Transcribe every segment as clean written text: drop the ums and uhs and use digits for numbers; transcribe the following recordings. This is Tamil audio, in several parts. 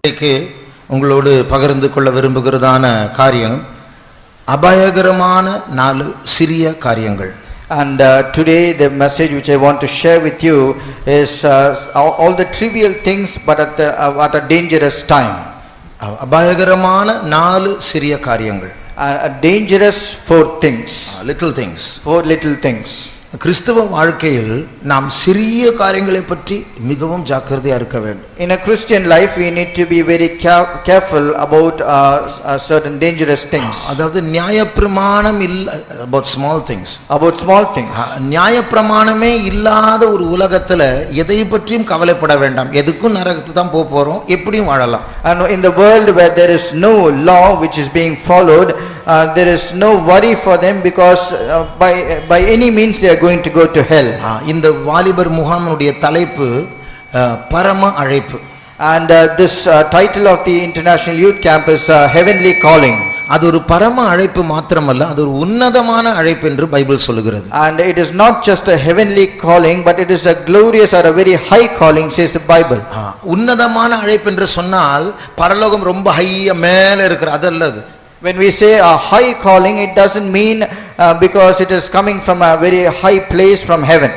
இன்றைக்கு உங்களோடு பகிர்ந்து கொள்ள விரும்புகிறதான காரியம் அபாயகரமான 4 சிறிய காரியங்கள். And today the message which I want to share with you is all the trivial things but at a dangerous time. அபாயகரமான 4 சிறிய காரியங்கள். Dangerous 4 things. Little things. 4 little things. கிறிஸ்தவ வாழ்க்கையில் நாம் சிறிய காரியங்களை பற்றி மிகவும் ஜாக்கிரதையா இருக்க வேண்டும். In a Christian life we need to be very careful about certain dangerous things. அதாவது நியாயப்பிரமாணம் இல்ல about small things. About small things. நியாயப்பிரமாணமே இல்லாத ஒரு உலகத்துல எதை பற்றியும் கவலைப்பட வேண்டாம். எதுக்கும் நரகத்துக்கு தான் போறோம், எப்படியும் வாழலாம். And in the world where there is no law which is being followed, there is no worry for them because by any means they are going to go to hell. இந்த வாலிபர் முகாமுடைய தலைப்பு பரம அழைப்பு. And this title of the International Youth Camp is Heavenly Calling. அது ஒரு பரம அழைப்பு மாத்திரமல்ல, அது ஒரு உன்னதமான அழைப்பு என்று பைபிள் சொல்லுகிறது. And it is not just a heavenly calling but it is a glorious or a very high calling, says the Bible. உன்னதமான அழைப்பு என்று சொன்னால் பரலோகம் ரொம்ப ஹையா மேல இருக்கிற அதல்லது. When we say a high calling, it doesn't mean because it is coming from a very high place from heaven.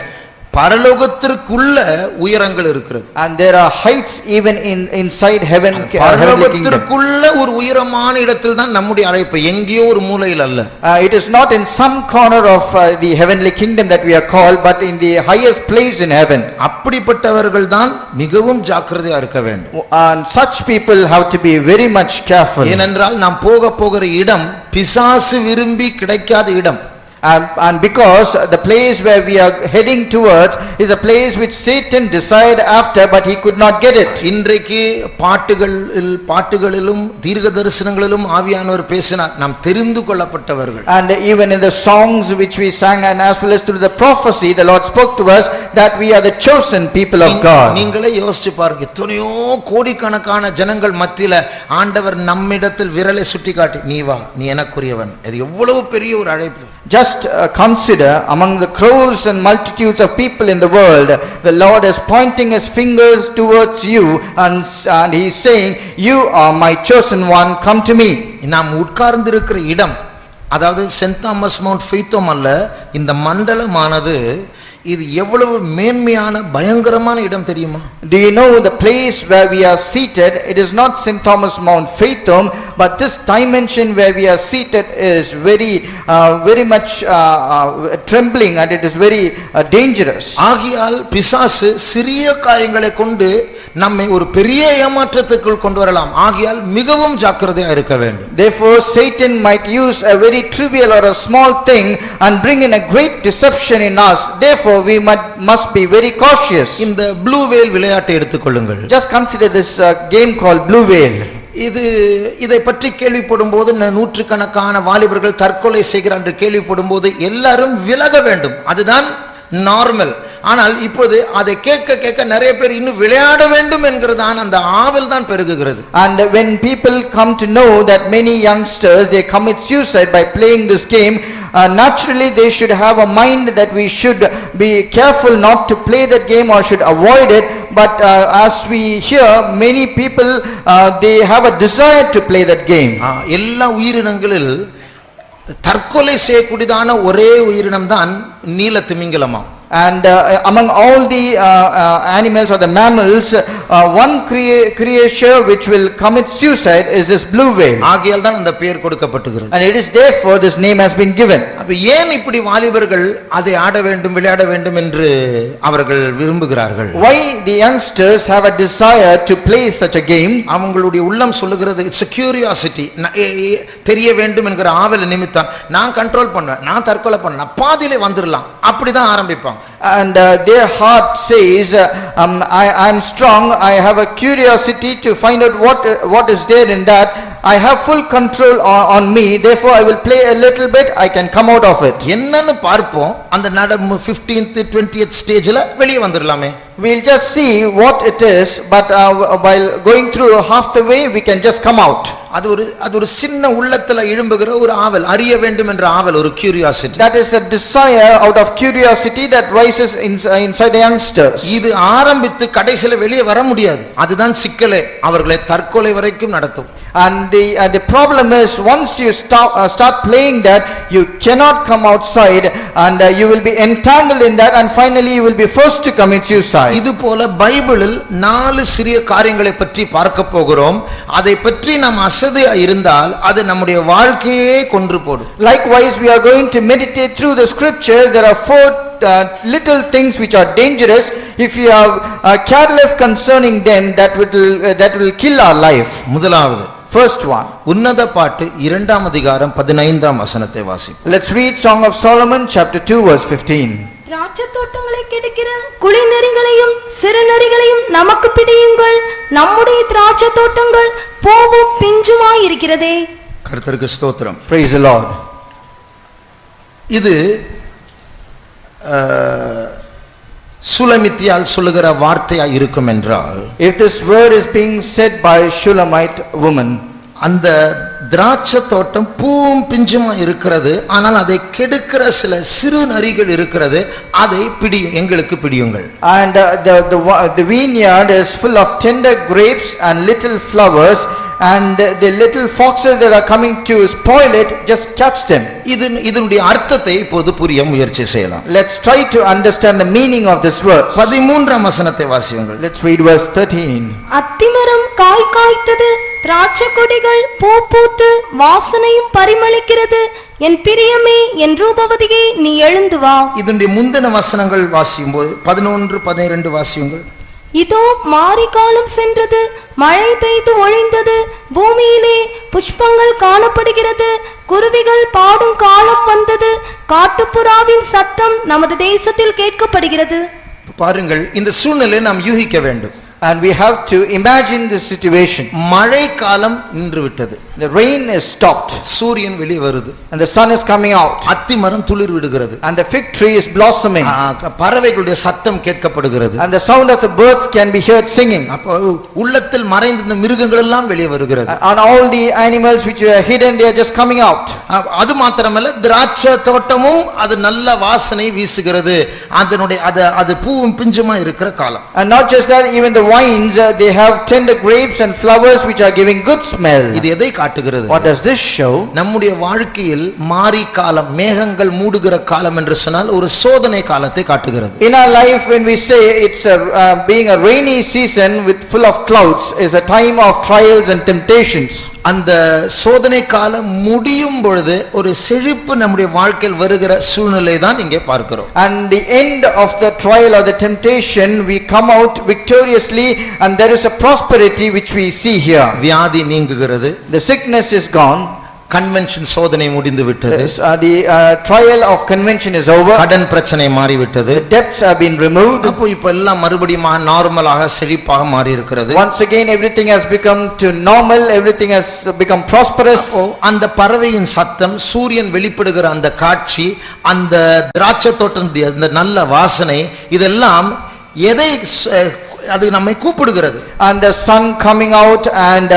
பரலோகத்திற்குள்ள உயரங்கள் இருக்கிறது. And there are heights even inside heaven. பரலோகத்திற்குள்ள ஒரு உயரமான இடத்தில் தான் நம்முடைய அழைப்பு, எங்கேயோ ஒரு மூலையில் அல்ல. It is not in some corner of the heavenly kingdom that we are called, but in the highest place in heaven. அப்படிப்பட்டவர்கள் தான் மிகவும் ஜாக்கிரதையா இருக்க வேண்டும். And such people have to be very much careful. ஏனென்றால் நாம் போகிற இடம் பிசாசு விரும்பி கிடைக்காத இடம். And because the place where we are heading towards is a place which Satan desired after but he could not get it. இன்றைக்கு பாட்டுகளிலும் தீர்க்க தரிசனங்களிலும் ஆவியானவர் பேசினார், நாம் தெரிந்து கொள்ளப்பட்டவர்கள். And even in the songs which we sang and as well as through the prophecy the Lord spoke to us that we are the chosen people of God. நீங்களே யோசிச்சு பாருங்க, எத்தனையோ கோடிக்கணக்கான ஜனங்கள் மத்தியில ஆண்டவர் நம்மிடத்தில் விரலை சுட்டிக்காட்டி நீ வா, நீ எனக்குரியவன், இது எவ்வளவு பெரிய ஒரு அழைப்பு. Just consider among the crowds and multitudes of people in the world, the Lord is pointing his fingers towards you and he is saying, you are my chosen one, come to me. நாம் உட்கார்ந்து இருக்கிற இடம், அதாவது சென்ட் தாமஸ் மவுண்ட் ஃபெய்த்தோம் அல்ல, இந்த மண்டலமானது இது எவ்வளவு மேன்மையான பயங்கரமான இடம் தெரியுமா? Do you know the place where we are seated? It is not St. Thomas Mount Faithom, but this dimension where we are seated is very much trembling and it is very dangerous. ஆகியால் பிசாசு சிறிய காரியங்களை கொண்டு நம்மை ஒரு பெரிய ஏமாற்றத்துக்குள் கொண்டு வரலாம். ஆகியால் மிகவும் ஜாக்கிரதையா இருக்க வேண்டும். Therefore Satan might use a very trivial or a small thing and bring in a great deception in us. Therefore we must be very cautious. இந்த ப்ளூ வேல் விளையாட்டை எடுத்துக்கொள்ளுங்கள். Just consider this game called blue whale. இதை பற்றி கேள்விப்படும் போது நூற்றுக்கணக்கான வாலிபர்கள் தற்கொலை செய்கிறார் என்று கேள்விப்படும் போது எல்லாரும் விலக வேண்டும், அதுதான் நார்மல். ஆனால் இப்போது அதை கேட்க நிறைய பேர் இன்னும் விளையாட வேண்டும் என்கிறதான அந்த ஆவல் தான் பெருகுகிறது. And when people come to know that many youngsters they commit suicide by playing this game, naturally they should have a mind that we should be careful not to play that game or should avoid it. But as we hear, many people they have a desire to play that game. எல்லா உயிரினங்களில் தற்கொலை செய்யக்கூடியதான ஒரே உயிரினம் தான் நீல திமிங்கலமா. And among all the animals or the mammals, one creature which will commit suicide is this blue whale. ஆகையால் தான் அந்த பெயர் கொடுக்கப்பட்டது. And it is therefore this name has been given. அப்ப ஏன் இப்படி வாலிபர்கள் அதை ஆட வேண்டும் விளையாட வேண்டும் என்று அவர்கள் விரும்புகிறார்கள்? Why the youngsters have a desire to play such a game? அவங்களுடைய உள்ளம் சொல்லுகிறது, it's a curiosity, தெரிய வேண்டும் என்கிற ஆவல் நிமித்தம் நான் கண்ட்ரோல் பண்ணுவேன், நான் தற்கொலை பண்ணேன், பாதியிலே வந்துடலாம், அப்படிதான் ஆரம்பிப்பாங்க. And their heart says, I am strong, I have a curiosity to find out what is there in that, I have full control on me, therefore I will play a little bit, I can come out of it. என்னன்னு பார்ப்போம், அந்த 15th 20th ஸ்டேஜ்ல வெளியே வந்துடலாமே. We'll just see what it is, but while going through half the way, we can just come out. அது ஒரு சின்ன உள்ளத்துல எழும்புகிற ஒரு ஆவல், அறிய வேண்டும் என்ற ஆவல், ஒரு curiosity. That is a desire out of curiosity that rises inside the youngsters. இது ஆரம்பித்து கடைசில வெளியே வர முடியாது. அதுதான் சிக்கலே, அவர்களை தற்கொலை வரைக்கும் நடத்தும். And the problem is, once you start playing that, you cannot come outside, and you will be entangled in that, and finally you will be forced to commit suicide. இது போல பைபிளில் 4 சிறிய காரியங்களை பற்றி பார்க்க போகிறோம். அதை பற்றி நாம் அசதியா இருந்தால் அது நம்முடைய வாழ்க்கையே கொன்று போடும். Likewise, we are going to meditate through the scriptures. There are 4 little things which are dangerous. If you are careless concerning them, that will kill our life. முதலாவது, First one, உன்னத பாட்டு 2ஆம் அதிகாரம் 15ஆம் வசனத்தை வாசி. let's read Song of Solomon chapter 2 verse 15. திராட்சை தோட்டங்களை கெடுக்கிற குழிநெறிகளையும் சிறுநெறிகளையும் நமக்கு பிடியுங்கள், நம்முடைய திராட்சை தோட்டங்கள் பூவும் பிஞ்சுமாய் இருக்கிறதே. கர்த்தருக்கு ஸ்தோத்திரம். Praise the Lord. இது சுலமித்தியால் சொல்லுகிற வார்த்தையா இருக்கும் என்றால், If this word is being said by Shulamite woman, அந்த திராட்சை தோட்டம் பூவும் பிஞ்சுமா இருக்கிறது, ஆனால் அதை கெடுக்கிற சில சிறு நரிகள் இருக்கிறது, அதை எங்களுக்கு பிடியுங்கள். and the vineyard is full of tender grapes and little flowers, and the little foxes that are coming to spoil it, just catch them. இதனுடைய அர்த்தத்தை இப்போது புரிய முயற்சி செய்யலாம். Let's try to understand the meaning of this verse. 13ஆம் வசனத்தை வாசியுங்கள். Let's read verse 13. அத்திமரம் காய் காய்த்தது, திராட்சை கொடிகள் பூ பூத்து வாசனையும் பரிமளிக்கிறது. என் பிரியமே, என் ரூபவதியே, நீ எழுந்து வா. இதனுடைய முந்தின வசனங்கள் வாசியும் போது 11, 12 வாசியுங்கள். இதோ மாரிகாலம் சென்றது, மழை பெய்து ஒழிந்தது, பூமியிலே புஷ்பங்கள் காணப்படுகிறது, குருவிகள் பாடும் காலம் வந்தது, காட்டுப்புறாவின் சத்தம் நமது தேசத்தில் கேட்கப்படுகிறது. பாருங்கள், இந்த சூழ்நிலையை நாம் யூகிக்க வேண்டும். And we have to imagine the situation. மழை காலம் நின்று விட்டது. The rain is stopped. சூரியன் வெளியே வருது. And the sun is coming out. அத்திமரம் துளிர் விடுகிறது. And the fig tree is blossoming. பறவைகளுடைய சத்தம் கேட்கப்படுகிறது. And the sound of the birds can be heard singing. அப்போ உள்ளத்தில் மறைந்த மிருகங்கள் எல்லாம் வெளியே வருகிறது. And all the animals which are hidden, they are just coming out. அது மாத்திரமல்ல, திராட்சை தோட்டமும் அது நல்ல வாசனை வீசுகிறது. அது பூவும் பிஞ்சுமா இருக்கிற காலம். And not just that, even the vines, they have tender grapes and flowers which are giving good smell. இது எதை காட்டுகிறது? What does this show? நம்முடைய வாழ்க்கையில் மாரி காலம், மேகங்கள் மூடுகிற காலம் என்று சொன்னால் ஒரு சோதனை காலத்தை காட்டுகிறது. In our life, when we say it's being a rainy season with full of clouds, is a time of trials and temptations. அந்த சோதனை காலம் முடியும் பொழுது ஒரு செழிப்பு நம்முடைய வாழ்க்கையில் வருகிற சூழ்நிலை தான் இங்கே பார்க்கிறோம். And the end of the trial or the temptation, we come out victoriously, and there is a prosperity which we see here. வியாதி நீங்குகிறது. The sickness is gone. Convention சோதனை முடிந்து விட்டது. The trial of convention is over. கடன் பிரச்சனை மாறி விட்டது. The debts have been removed. அப்போ இப்ப எல்லாம் மறுபடியும் நார்மலாக செழிப்பாக மாறி இருக்கிறது. Once again everything has become to normal, everything has become prosperous. அந்த பறவையின் சத்தம், சூரியன் வெளிப்படுகிற அந்த காட்சி, அந்த திராட்சை தோட்டத்தினுடைய அந்த நல்ல வாசனை, இதெல்லாம் எதை அது நம்மை கூப்பிடுகிறது? And the sun coming out, and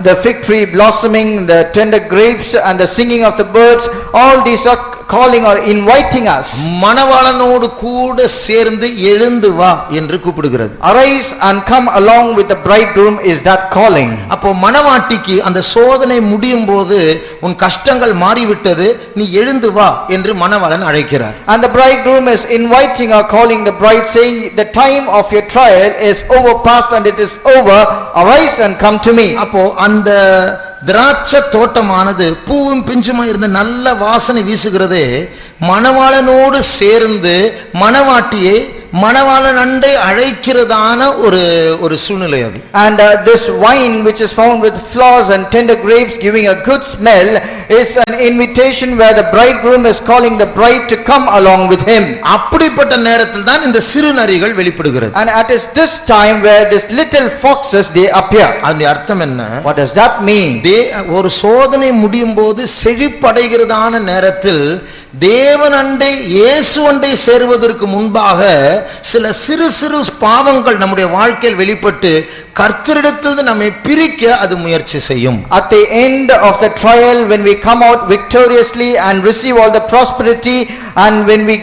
the fig tree blossoming, the tender grapes and the singing of the birds, all these are calling or inviting us. மணவாளனோடு கூட சேர்ந்து எழுந்து வா என்று கூப்பிடுகிறது. Arise and come along with the bridegroom is that calling. அப்போ மணவாட்டிக்கு அந்த சோதனை முடியும் போது உன் கஷ்டங்கள் மாறிவிட்டது, நீ எழுந்து வா என்று மணவாளன் அழைக்கிறார். And the bridegroom is inviting or calling the bride, saying the time of your trial is overpast and it is over. Arise and come to me. அப்போ அந்த திராட்சை தோட்டமானது பூவும் பிஞ்சுமா இருந்த நல்ல வாசனை வீசுகிறதே, மணவாளனோடு சேர்ந்து மணவாட்டியை மணவாளன் அண்டை அழைக்கிறதான ஒரு சூழ்நிலை அது. And this wine which is found with flowers and tender grapes giving a good smell is an invitation where the bridegroom is calling the bride to come along with him. அப்படிப்பட்ட நேரத்தில் தான் இந்த சிறு நரிகள் வெளிப்படுகிறது. And at this time where this little foxes they appear. அதனுடைய அர்த்தம் என்ன? What does that mean? ஒரு சோதனை முடியும் போது செழிப்படைகிறதான நேரத்தில் தேவன் அண்டை இயேசு அண்டை சேருவதற்கு முன்பாக சில சிறு சிறு பாவங்கள் நம்முடைய வாழ்க்கையில் வெளிப்பட்டு கர்த்தரிடத்திலிருந்து நம்மை பிரிக்க அது முயற்சி செய்யும். At the end of the trial, when we come out victoriously and receive all the prosperity, and when we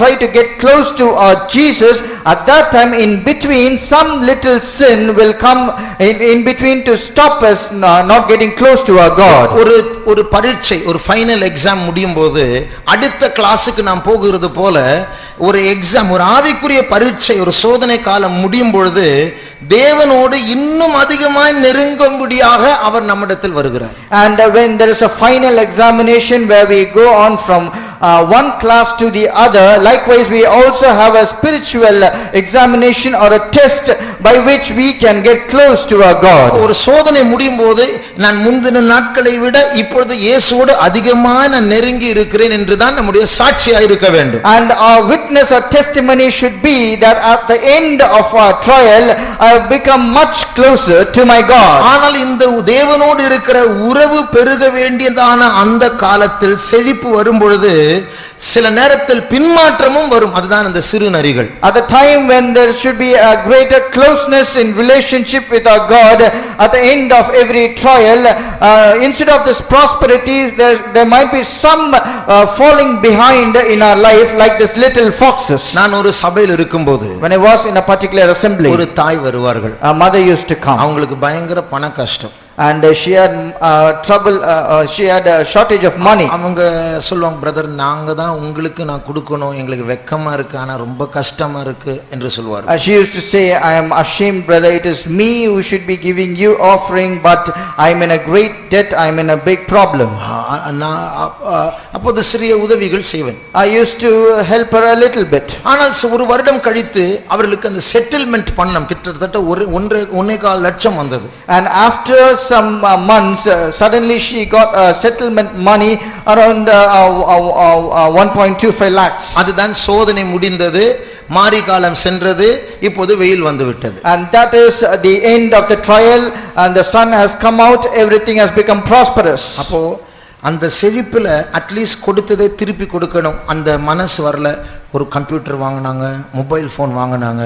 try to get close to Jesus, at that time in between some little sin will come in between to stop us not getting close to our God. ஒரு பரீட்சை, ஒரு ஃபைனல் எக்ஸாம் முடியும் போது அடுத்த கிளாஸுக்கு நாம் போகிறது போல ஒரு எக்ஸாம், ஒரு ஆவிக்குரிய பரீட்சை, ஒரு சோதனை காலம் முடியும் பொழுது தேவனோடு இன்னும் அதிகமாய் நெருங்கும்படியாக அவர் நம்மிடத்தில் வருகிறார். And when there is a final examination where we go on from one class to the other, likewise we also have a spiritual examination or a test by which we can get close to our God. ஒரு சோதனை முடியும் போது நான் முந்தின நாட்களை விட இப்பொழுது இயேசுவோடு அதிகமாக நான் நெருங்கி இருக்கிறேன் என்று தான் நம்முடைய சாட்சியாக இருக்க வேண்டும். And our witness or testimony should be that at the end of our trial I have become much closer to my God. ஆனால் இந்த தேவனோடு இருக்கிற உறவு பெருக வேண்டியதான அந்த காலத்தில் செழிப்பு வரும் பொழுது சில நேரத்தில் பின்மாற்றமும் வரும். அதுதான் இந்த சிறு நரிகள். At the time when there should be a greater closeness in relationship with our God, at the end of every trial, instead of this prosperity, there might be some falling behind in our life, like this little foxes. நான் ஒரு சபையில் இருக்கும்போது, when I was in a particular assembly, ஒரு தாய் வருவார்கள். a mother used to come. அவங்களுக்கு பயங்கர பண கஷ்டம். And she had trouble, she had a shortage of money. அவங்க சொல்லுவாங்க, பிரதர் நாங்க தான் உங்களுக்கு நான் கொடுக்கணும், எங்களுக்கு வெக்கமா இருக்கு, ஆனா ரொம்ப கஷ்டமா இருக்கு என்று சொல்வார். She used to say, I am ashamed brother, it is me who should be giving you offering, but I am in a great debt, I am in a big problem. அப்போது சிறிய உதவிகள் செய்வேன். I used to help her a little bit. ஆனால் ஒரு வருடம் கழித்து அவர்களுக்கு அந்த செட்டில்மெண்ட் பண்ணணும், கிட்டத்தட்ட 1.25 லட்சம் வந்தது. And after some months, suddenly she got settlement money around 1.25 lakhs. அதுதான் சோதனை முடிந்தது, மாரி காலம் சென்றது, இப்போது வெயில் வந்து விட்டது. And that is the end of the trial, and the sun has come out, everything has become prosperous. அப்போ அந்த செழிப்புல அட்லீஸ்ட் கொடுத்ததை திருப்பி கொடுக்கணும், அந்த மனசு வரல. ஒரு கம்ப்யூட்டர் வாங்கினாங்க, மொபைல் போன் வாங்கினாங்க,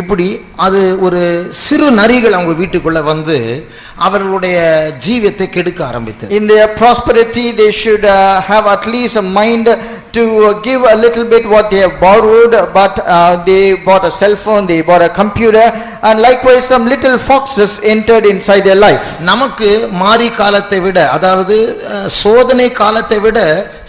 இப்படி அது ஒரு சிறு நரிகள் அவங்க வீட்டுக்குள்ள வந்து அவர்களுடைய ஜீவியத்தை கெடுக்க ஆரம்பித்தது. In their prosperity they should have at least a mind to give a little bit what they have borrowed, but they bought a cell phone, they bought a computer, and likewise some little foxes entered inside their life. நமக்கு மாரி காலத்தை விட, அதாவது சோதனை காலத்தை விட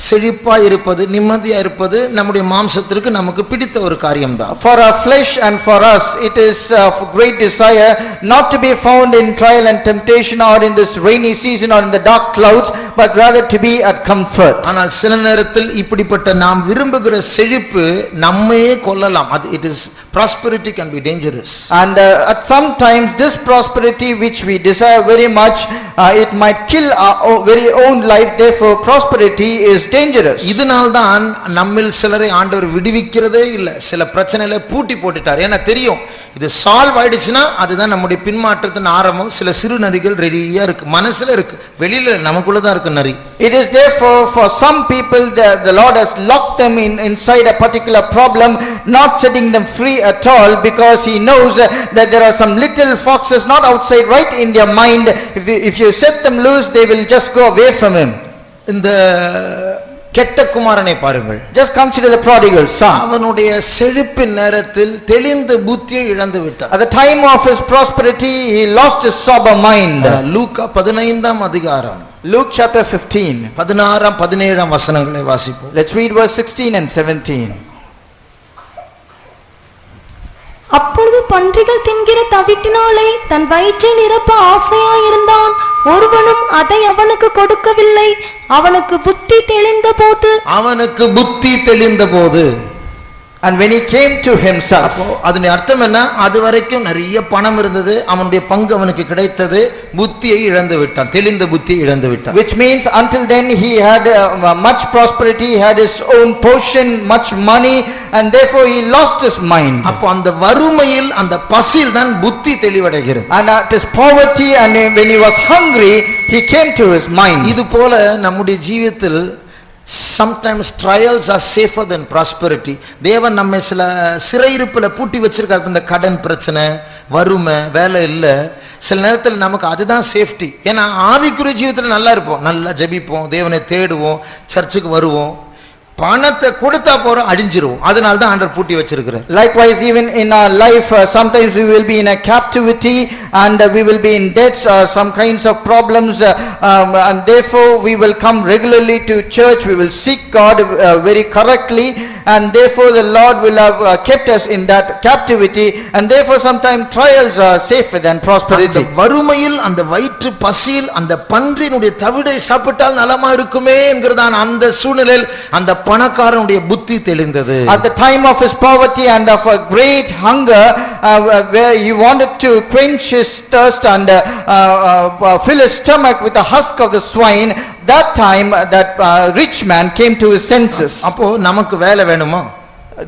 செழிப்பா இருப்பது, நிம்மதியா இருப்பது நம்முடைய மாம்சத்திற்கு நமக்கு பிடித்த ஒரு காரியம்தான். For our flesh and for us it is of great desire not to be found in trial and temptation or in this rainy season or in the dark clouds, but rather to be at comfort. ஆனால் சில நேரத்தில் இப்படிப்பட்ட நாம் விரும்புகிற செழிப்பு நம்மையே கொல்லலாம். it is prosperity can be dangerous. And at some times this prosperity which we desire very much, it might kill our very own life. Therefore prosperity is dangerous. இதனால்தான் நம்மில் சிலரை ஆண்டவர் விடுவிக்கிறதே இல்ல, சில பிரச்சனைகளை பூட்டி போட்டுட்டார். ஏன்னா தெரியும் இது சால்வ் ஆயிடுச்சுன்னா அதுதான் நம்முடைய பின்மாற்றத்தின் ஆரம்பம். சில சிறு நரிகள் ரெடியா இருக்கு, மனசுல இருக்கு, வெளியில நமக்குள்ளதான் இருக்கு நரி. It is therefore for some people the Lord has locked them inside a particular problem, not setting them free at all, because he knows that there are some little foxes not outside, right in their mind. If you set them loose, they will just go away from him. இந்த கெட்ட குமாரனை பாருங்கள். Just consider the prodigal son. அவனுடைய செழிப்பின் நேரத்தில் தெளிந்த புத்தியை இழந்து விட்டான். At the time of his prosperity he lost his sober mind. லூக்கா 15ஆம் அதிகாரம், Luke chapter 15, 16ஆம் 17ஆம் வசனங்களை வாசிப்போம். let's read verse 16 and 17. அப்பொழுது பன்றிகள் தின்கிற தவிட்டினாலே தன் வயிற்றை நிரப்ப ஆசையாயிருந்தான். ஒருவனும் அதை அவனுக்கு கொடுக்கவில்லை. அவனுக்கு புத்தி தெளிந்த போது And when he came to himself, அதனுடைய அர்த்தம் என்ன? அது வரைக்கும் நிறைய பணம் இருந்தது, அவனுடைய பங்கு அவனுக்கு கிடைத்தது, புத்தியை இழந்து விட்டான், தெளிந்த புத்தியை இழந்து விட்டான். which means until then he had much prosperity, he had his own portion, much money, and therefore he lost his mind. அப்போ அந்த வறுமையில், அந்த பசியில் தான் புத்தி தெளிவடைகிறது. And at his poverty and when he was hungry, he came to his mind. இது போல நம்முடைய ஜீவியத்தில் Sometimes trials are safer than prosperity. தேவன் நம்மை சில சிறையிருப்புல பூட்டி வச்சிருக்காரு. இந்த கடன் பிரச்சனை, வறுமை, வேலை இல்ல, சில நேரத்தில் நமக்கு அதுதான் சேஃப்டி. ஏன்னா ஆவிக்குரிய ஜீவிதத்துல நல்லா இருப்போம், நல்லா ஜெபிப்போம், தேவனை தேடுவோம், சர்ச்சுக்கு வருவோம். பணத்தை கொடுத்தா போறோம், அழிஞ்சிருவோம். அதனால தான் ஆண்டவர் பூட்டி வச்சிருக்கிறார். Likewise, even in our life, sometimes we will be in a captivity and we will be in debts or some kinds of problems, and therefore we will come regularly to church. We will seek God very correctly, and therefore the Lord will have kept us in that captivity, and therefore sometimes trials are safer than prosperity. அந்த வறுமையில், அந்த வயிற்று பசியில், அந்த பன்றியினுடைய தவிடை சாப்பிட்டால் நலமா இருக்குமே என்கிறதான் அந்த சூழ்நிலையில் அந்த பணக்காரனுடைய புத்தி தெளிந்தது. At the time of his poverty and of a great hunger, where he wanted to quench his thirst and fill his stomach with the husk of the swine, that time that rich man came to his senses. அப்போ நமக்கு வேலை வேணுமா?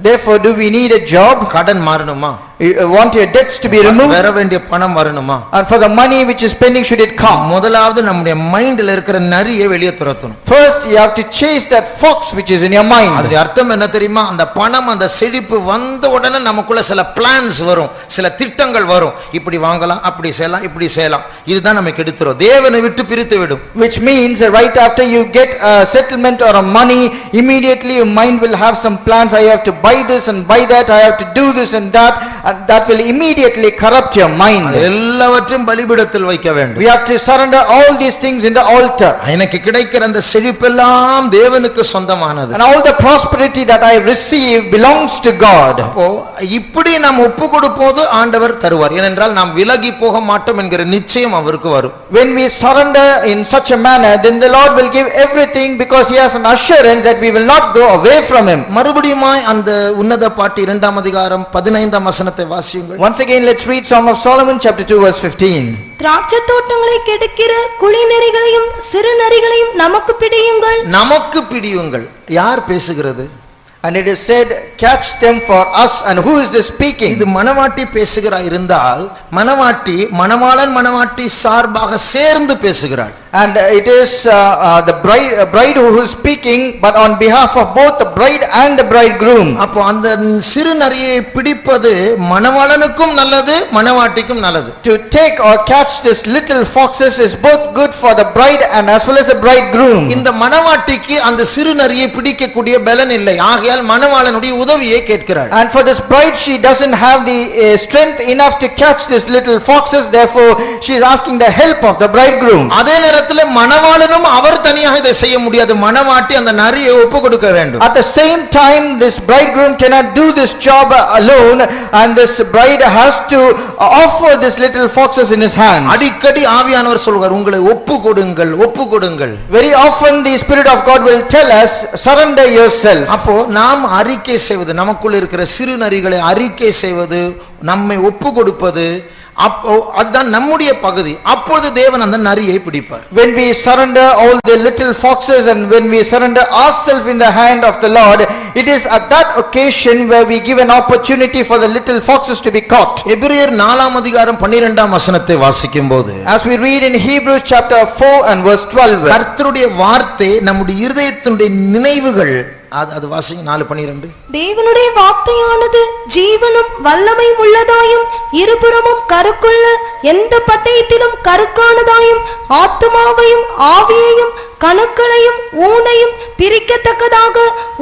Therefore, do we need a job? கடன் மாறணுமா? You want your debts to be removed? வர வேண்டிய பணம் வரணுமா? And for the money which is pending, should it come? முதலாவது நம்முடைய மைண்ட்ல இருக்கிற நரியை வெளியே துரத்தணும். First, you have to chase that fox which is in your mind. அதோட அர்த்தம் என்ன தெரியுமா? அந்த பணம், அந்த செழிப்பு வந்த உடனே நமக்குள்ள சில பிளான்ஸ் வரும், சில திட்டங்கள் வரும். இப்படி வாங்கலாம், அப்படி செய்யலாம், இப்படி செய்யலாம். இதுதான் நமக்கு எடுத்துரும், தேவனை விட்டு பிரித்து விடும். Which means right after you get a settlement or a money, immediately your mind will have some plans. I have to buy this and buy that, I have to do this and that, and that will immediately corrupt your mind. எல்லாவற்றையும் பலிபீடத்தில் வைக்க வேண்டும். We have to surrender all these things in the altar. எனக்கு கிடைக்கிற அந்த செழிப்பெல்லாம் தேவனுக்கு சொந்தமானது. And all the prosperity that I receive belongs to God. அப்போ இப்படி நாம் ஒப்பு கொடுப்போது ஆண்டவர் தருவார். ஏனென்றால் நாம் விலகி போக மாட்டோம் என்கிற நிச்சயம் அவருக்கு வரும். When we surrender in such a manner, then the Lord will give everything, because he has an assurance that we will not go away from him. மறுபடியுமாய் அந்த உன்னத பாட்டு 2ஆம் அதிகாரம் 15ஆம் வசனத்தை வாசியுங்கள். Once again, let's read Song of Solomon chapter 2 verse 15. திராட்சை தோட்டங்களை கெடுக்கிற குழி நரிகளையும் சிறு நரிகளையும் நமக்கு பிடியுங்கள். நமக்கு பிடியுங்கள். யார் பேசுகிறது? And it is said, catch them for us. And who is this speaking? இது மணவாட்டி பேசுகிறார் இருந்தால், மணவாட்டி மணவாளன் மணவாட்டி சார்பாக சேர்ந்து பேசுகிறாள். And it is the bride who is speaking, but on behalf of both the bride and the bridegroom. அப்போ அந்த சிறு நரியை பிடிப்பது மணவாளனுக்கும் நல்லது, மணவாட்டிக்கும் நல்லது. To take or catch this little foxes is both good for the bride and as well as the bridegroom. இந்த மணவாட்டிக்கு அந்த சிறு நரியை பிடிக்கக்கூடிய பலன் இல்லை, ஆகையால் மணவாளனுடைய உதவியை கேட்கிறாள். And for this bride, she doesn't have the strength enough to catch this little foxes, therefore she is asking the help of the bridegroom. அதே நேரத்தில் மணவாளனும் அவர் தனியாக இதை செய்ய முடியாது, மணவாட்டி அந்த நரியை ஒப்பு கொடுக்க வேண்டும். At the same time, this bridegroom cannot do this job alone, and this bride has to offer this little foxes in his hand. அடிக்கடி ஆவியானவர் சொல்வார், உங்களை ஒப்பு கொடுங்கள், ஒப்பு கொடுங்கள். Very often the Spirit of God will tell us, surrender yourself. அப்போ நாம் அறிக்கை செய்வது, நமக்குள்ள இருக்கிற சிறு நரிகளை அறிக்கை செய்வது, நம்மை ஒப்பு கொடுப்பது, அப்போ அதுதான் நம்முடைய பகுதி. அப்பொழுது தேவன் அந்த நரியை பிடிப்பார். When we surrender all the little foxes and when we surrender ourselves in the hand of the Lord, it is at that occasion where we give an opportunity for the little foxes to be caught. எபிரேயர் 4ஆம் அதிகாரம் 12ஆம் வசனத்தை வாசிக்கும்போது, As we read in Hebrews chapter 4 and verse 12, கர்த்தருடைய வார்த்தை நம்முடைய இருதயத்தினுடைய நினைவுகள், அது வாசிங்க 4:12. தேவனுடைய வார்த்தையானது ஜீவனும் வல்லமையும் உள்ளதாயும் இருபுறமும் கருக்குள்ள எந்த பட்டயத்திலும் கருக்கானதாயும் ஆத்துமாவையும் ஆவியையும் கணுக்களையும் ஊனையும் பிரிக்கத்தக்கதாக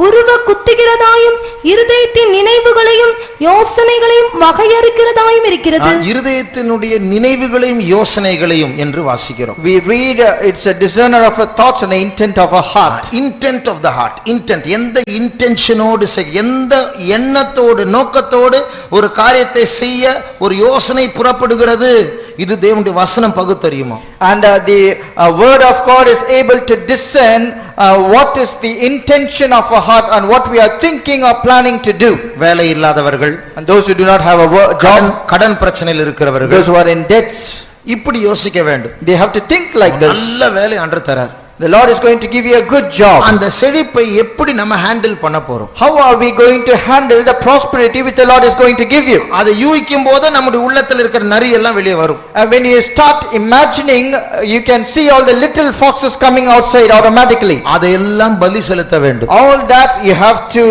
உருவ குத்துகிறதாயும் இருதயத்தின் நினைவுகளையும் யோசனைகளையும் வகையறுக்கிறதாயும் இருக்கிறது. இருதயத்தினுடைய நினைவுகளையும் யோசனைகளையும் என்று வாசிக்கிறோம். we read, it's a discerner of our thoughts and the intent of our heart. Intent of the heart. Intent, எந்த இன்டென்ஷனோடு, எந்த எண்ணத்தோடு, நோக்கத்தோடு ஒரு காரியத்தை செய்ய ஒரு யோசனை புறப்படுகிறது, இது தேவனுடைய வசனம் பகுத்தறியுமா? And the word of God is able to discern what is the intention of our heart and what we are thinking or planning to do. வேலை இல்லாதவர்கள், And those who do not have a job, கடன் பிரச்சனையில் இருக்கிறவர்கள், those who are in debts, இப்படி யோசிக்க வேண்டும். they have to think like this. நல்ல வேலை ஆண்டவர் தரார், The Lord is going to give you a good job. அந்த செழிப்பை எப்படி நம்ம ஹேண்டில் பண்ண போறோம்? How are we going to handle the prosperity which the Lord is going to give you? அதை யூகிக்கும் போது நம்முடைய உள்ளத்தில் இருக்கிற நரி எல்லாம் வெளியே வரும். And when you start imagining, you can see all the little foxes coming outside automatically. அதையெல்லாம் பலி செலுத்த வேண்டும். All that you have to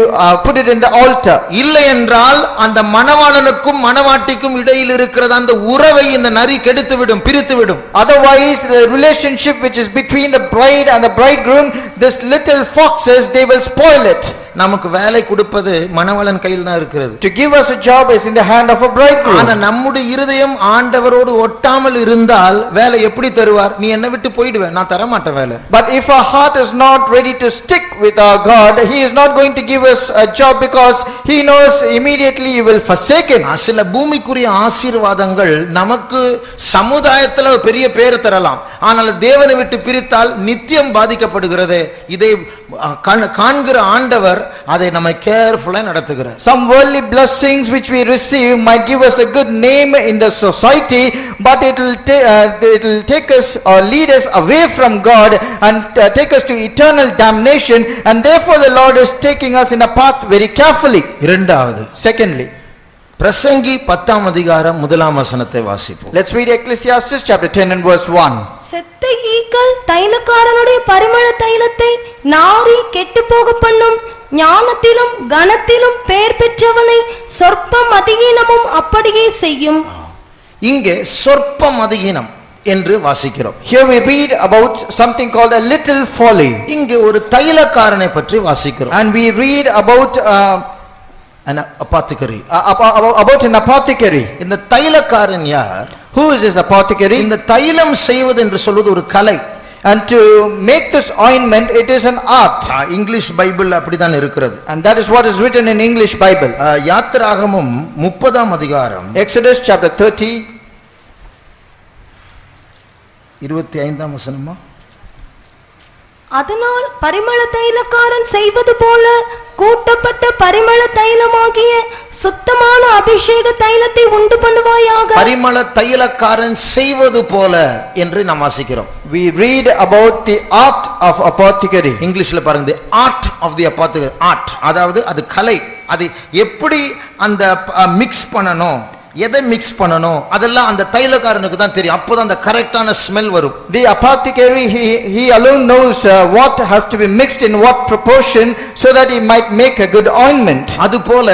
put it in the altar. இல்லை என்றால் அந்த மணவாளனுக்கும் மணவாட்டிக்கும் இடையில் இருக்கிற அந்த உறவை இந்த நரி கெடுத்து விடும், பிரித்து விடும். Otherwise, the relationship which is between the bride and the bridegroom, this little foxes, they will spoil it. நமக்கு வேலை கொடுப்பது மணவாளன் கையில் தான் இருக்கிறது. To give us a job is in the hand of a bridegroom. ஆனா நம்முடைய இருதயம் ஆண்டவரோடு ஒட்டாமல் இருந்தால் வேலை எப்படி தருவார்? நீ என்னை விட்டு போய்டுவே, நான் தர மாட்டேன் வேலை. But if our heart is not ready to stick with our God, he is not going to give us a job because he knows immediately you will forsake him. சில பூமிக்குரிய ஆசீர்வாதங்கள் நமக்கு சமுதாயத்துல பெரிய பேர் தரலாம், ஆனால் தேவனை விட்டு பிரித்தால் நித்தியம் பாதிக்கப்படுகிறது. இதை காண்கிற ஆண்டவர் அதை நம்மை கேர்ஃபுல்லா நடத்துகிறார். Some worldly blessings which we receive might give us a good name in the society, but it will take us or lead us away from God and take us to eternal damnation, and therefore the Lord is taking us in a path very carefully. இரண்டாவது, Secondly, பிரசங்கி 10ஆம் அதிகாரம் 1ஆம் வசனத்தை வாசிப்போம். let's read Ecclesiastes chapter 10 and verse 1. செத்த ஈக்கள் தைலக்காரனுடைய பரிமள தைலத்தை நாரி கெட்டு போக பண்ணும், ஞானத்திலும் கனத்திலும் பெயர் பெற்றவனை சொற்பம் அதிகீனமும் அப்படியே செய்யும். இங்கே சொற்பம் அதிகீனம் என்று வாசிக்கிறோம். Here we read about something called a little folly, இங்கே ஒரு தைலக்காரனை பற்றி வாசிக்கிறோம். and we read about an apothecary. about an apothecary. இந்த தைலக்காரன் யார்? Who is this apothecary? இந்த தைலம் செய்வது என்று சொல்வது ஒரு கலை. And to make this ointment, it is an art. English Bible அப்படிதான் இருக்கிறது. And that is what is written in English Bible. யாத்திராகமம் 30ஆம் அதிகாரம் Exodus chapter 30 25ஆம் வசனமா? அதனால் பரிமள தைலக்காரன் செய்வது போல கூட்டப்பட்ட பரிமள தைலமாகிய சுத்தமான அபிஷேக தைலத்தை உண்டு பண்ணுவாயாக. பரிமள தைலக்காரன் செய்வது போல என்று நாம் வாசிக்கிறோம். we read about the art of apothecary. இங்கிலீஷ்ல பாருங்க, the art of the apothecary. art அதாவது அது கலை. அது எப்படி அந்த மிக்ஸ் பண்ணணும், எதை மிக்ஸ் பண்ணணும், அதெல்லாம் அந்த தைலக்காரனுக்கு தான் தெரியும். அப்போதான் அந்த கரெக்டான ஸ்மெல் வரும். The apothecary, he alone knows what has to be mixed in what proportion so that he might make a good ointment. அதுபோல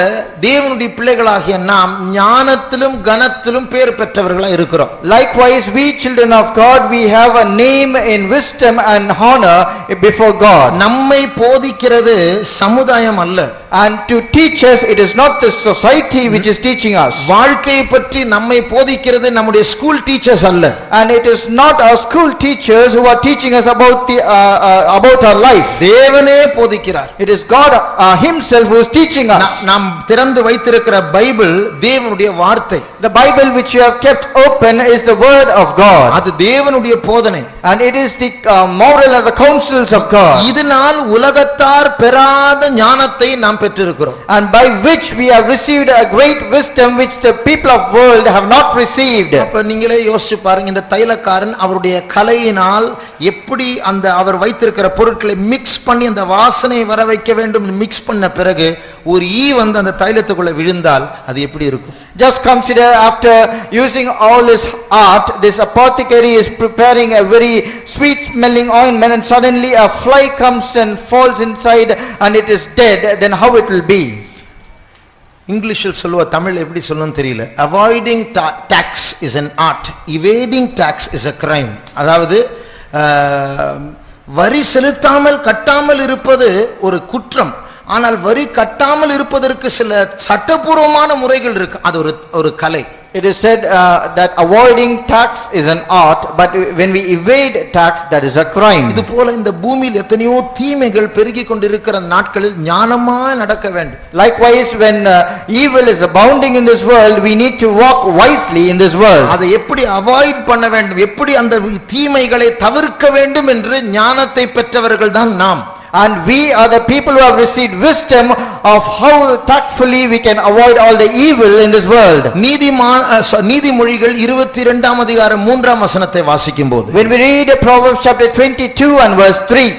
தேவனுடைய பிள்ளைகளாகிய நாம் ஞானத்திலும் கனத்திலும் பேர் பெற்றவர்களா இருக்கிறோம். Likewise, we children of God, we have a name in wisdom and honor before God. நம்மை போதிக்கிறது சமுதாயம் அல்ல. And to teach us, it is not the society which is teaching us. வாழ்க்கையை பற்றி நம்மை போதிக்கிறது நம்முடைய ஸ்கூல் டீச்சர்ஸ் அல்ல. And it is not our school teachers who are teaching us about our life. தேவனே போதிக்கிறார். It is God himself who is teaching us. நாம் திறந்து வைத்திருக்கிற பைபிள் தேவனுடைய வார்த்தை. The Bible which you have kept open is the word of God. அது தேவனுடைய போதனை. And it is the moral and the counsels of God. இதனால் உலகத்தார் பெறாத ஞானத்தை நாம் பெற்றிருக்கிறோம். And by which we have received a great wisdom which the people of world have not received. அப்ப நீங்களே யோசிச்சு பாருங்க, இந்த தைலக்காரன் அவருடைய கலையினால் எப்படி அந்த அவர் வைத்திருக்கிற பொருட்களை மிக்ஸ் பண்ணி அந்த வாசனை வர வைக்க வேண்டும். மிக்ஸ் பண்ண பிறகு ஒரு ஈ வந்து அந்த தைலத்துக்குள்ள விழுந்தால் அது எப்படி இருக்கும்? Just consider, after using all his art, this apothecary is preparing a very sweet smelling ointment, and suddenly a fly comes and falls inside and it is dead, then how it will be? இங்கிலீஷில் சொல்லுவ, தமிழ் எப்படி சொல்லணும்னு தெரியல. Avoiding tax is an art, evading tax is a crime. அதாவது வரி செலுத்தாமல் கட்டாமல் இருப்பது ஒரு குற்றம். ஆனால் வரி கட்டாமல் இருப்பதற்கு சில சட்டபூர்வமான முறைகள் இருக்கு. அது ஒரு கலை. It is said that avoiding tax is an art, but when we evade tax, that is a crime. இது போல இந்த பூமியில் எத்தனையோ தீமைகள் பெருகி கொண்டிருக்கிற நாட்களில் ஞானமாய் நடக்க வேண்டும். Likewise, when evil is abounding in this world, we need to walk wisely in this world. அதை எப்படி அவாய்ட் பண்ண வேண்டும், எப்படி அந்த தீமைகளை தவிர்க்க வேண்டும் என்று ஞானத்தை பெற்றவர்கள் தான் நாம். And we are the people who have received wisdom of how tactfully we can avoid all the evil in this world. நீதிமொழிகள் 22ஆம் அதிகாரம் 3ஆம் வசனத்தை வாசிக்கும் போது, When we read Proverbs chapter 22 and verse 3,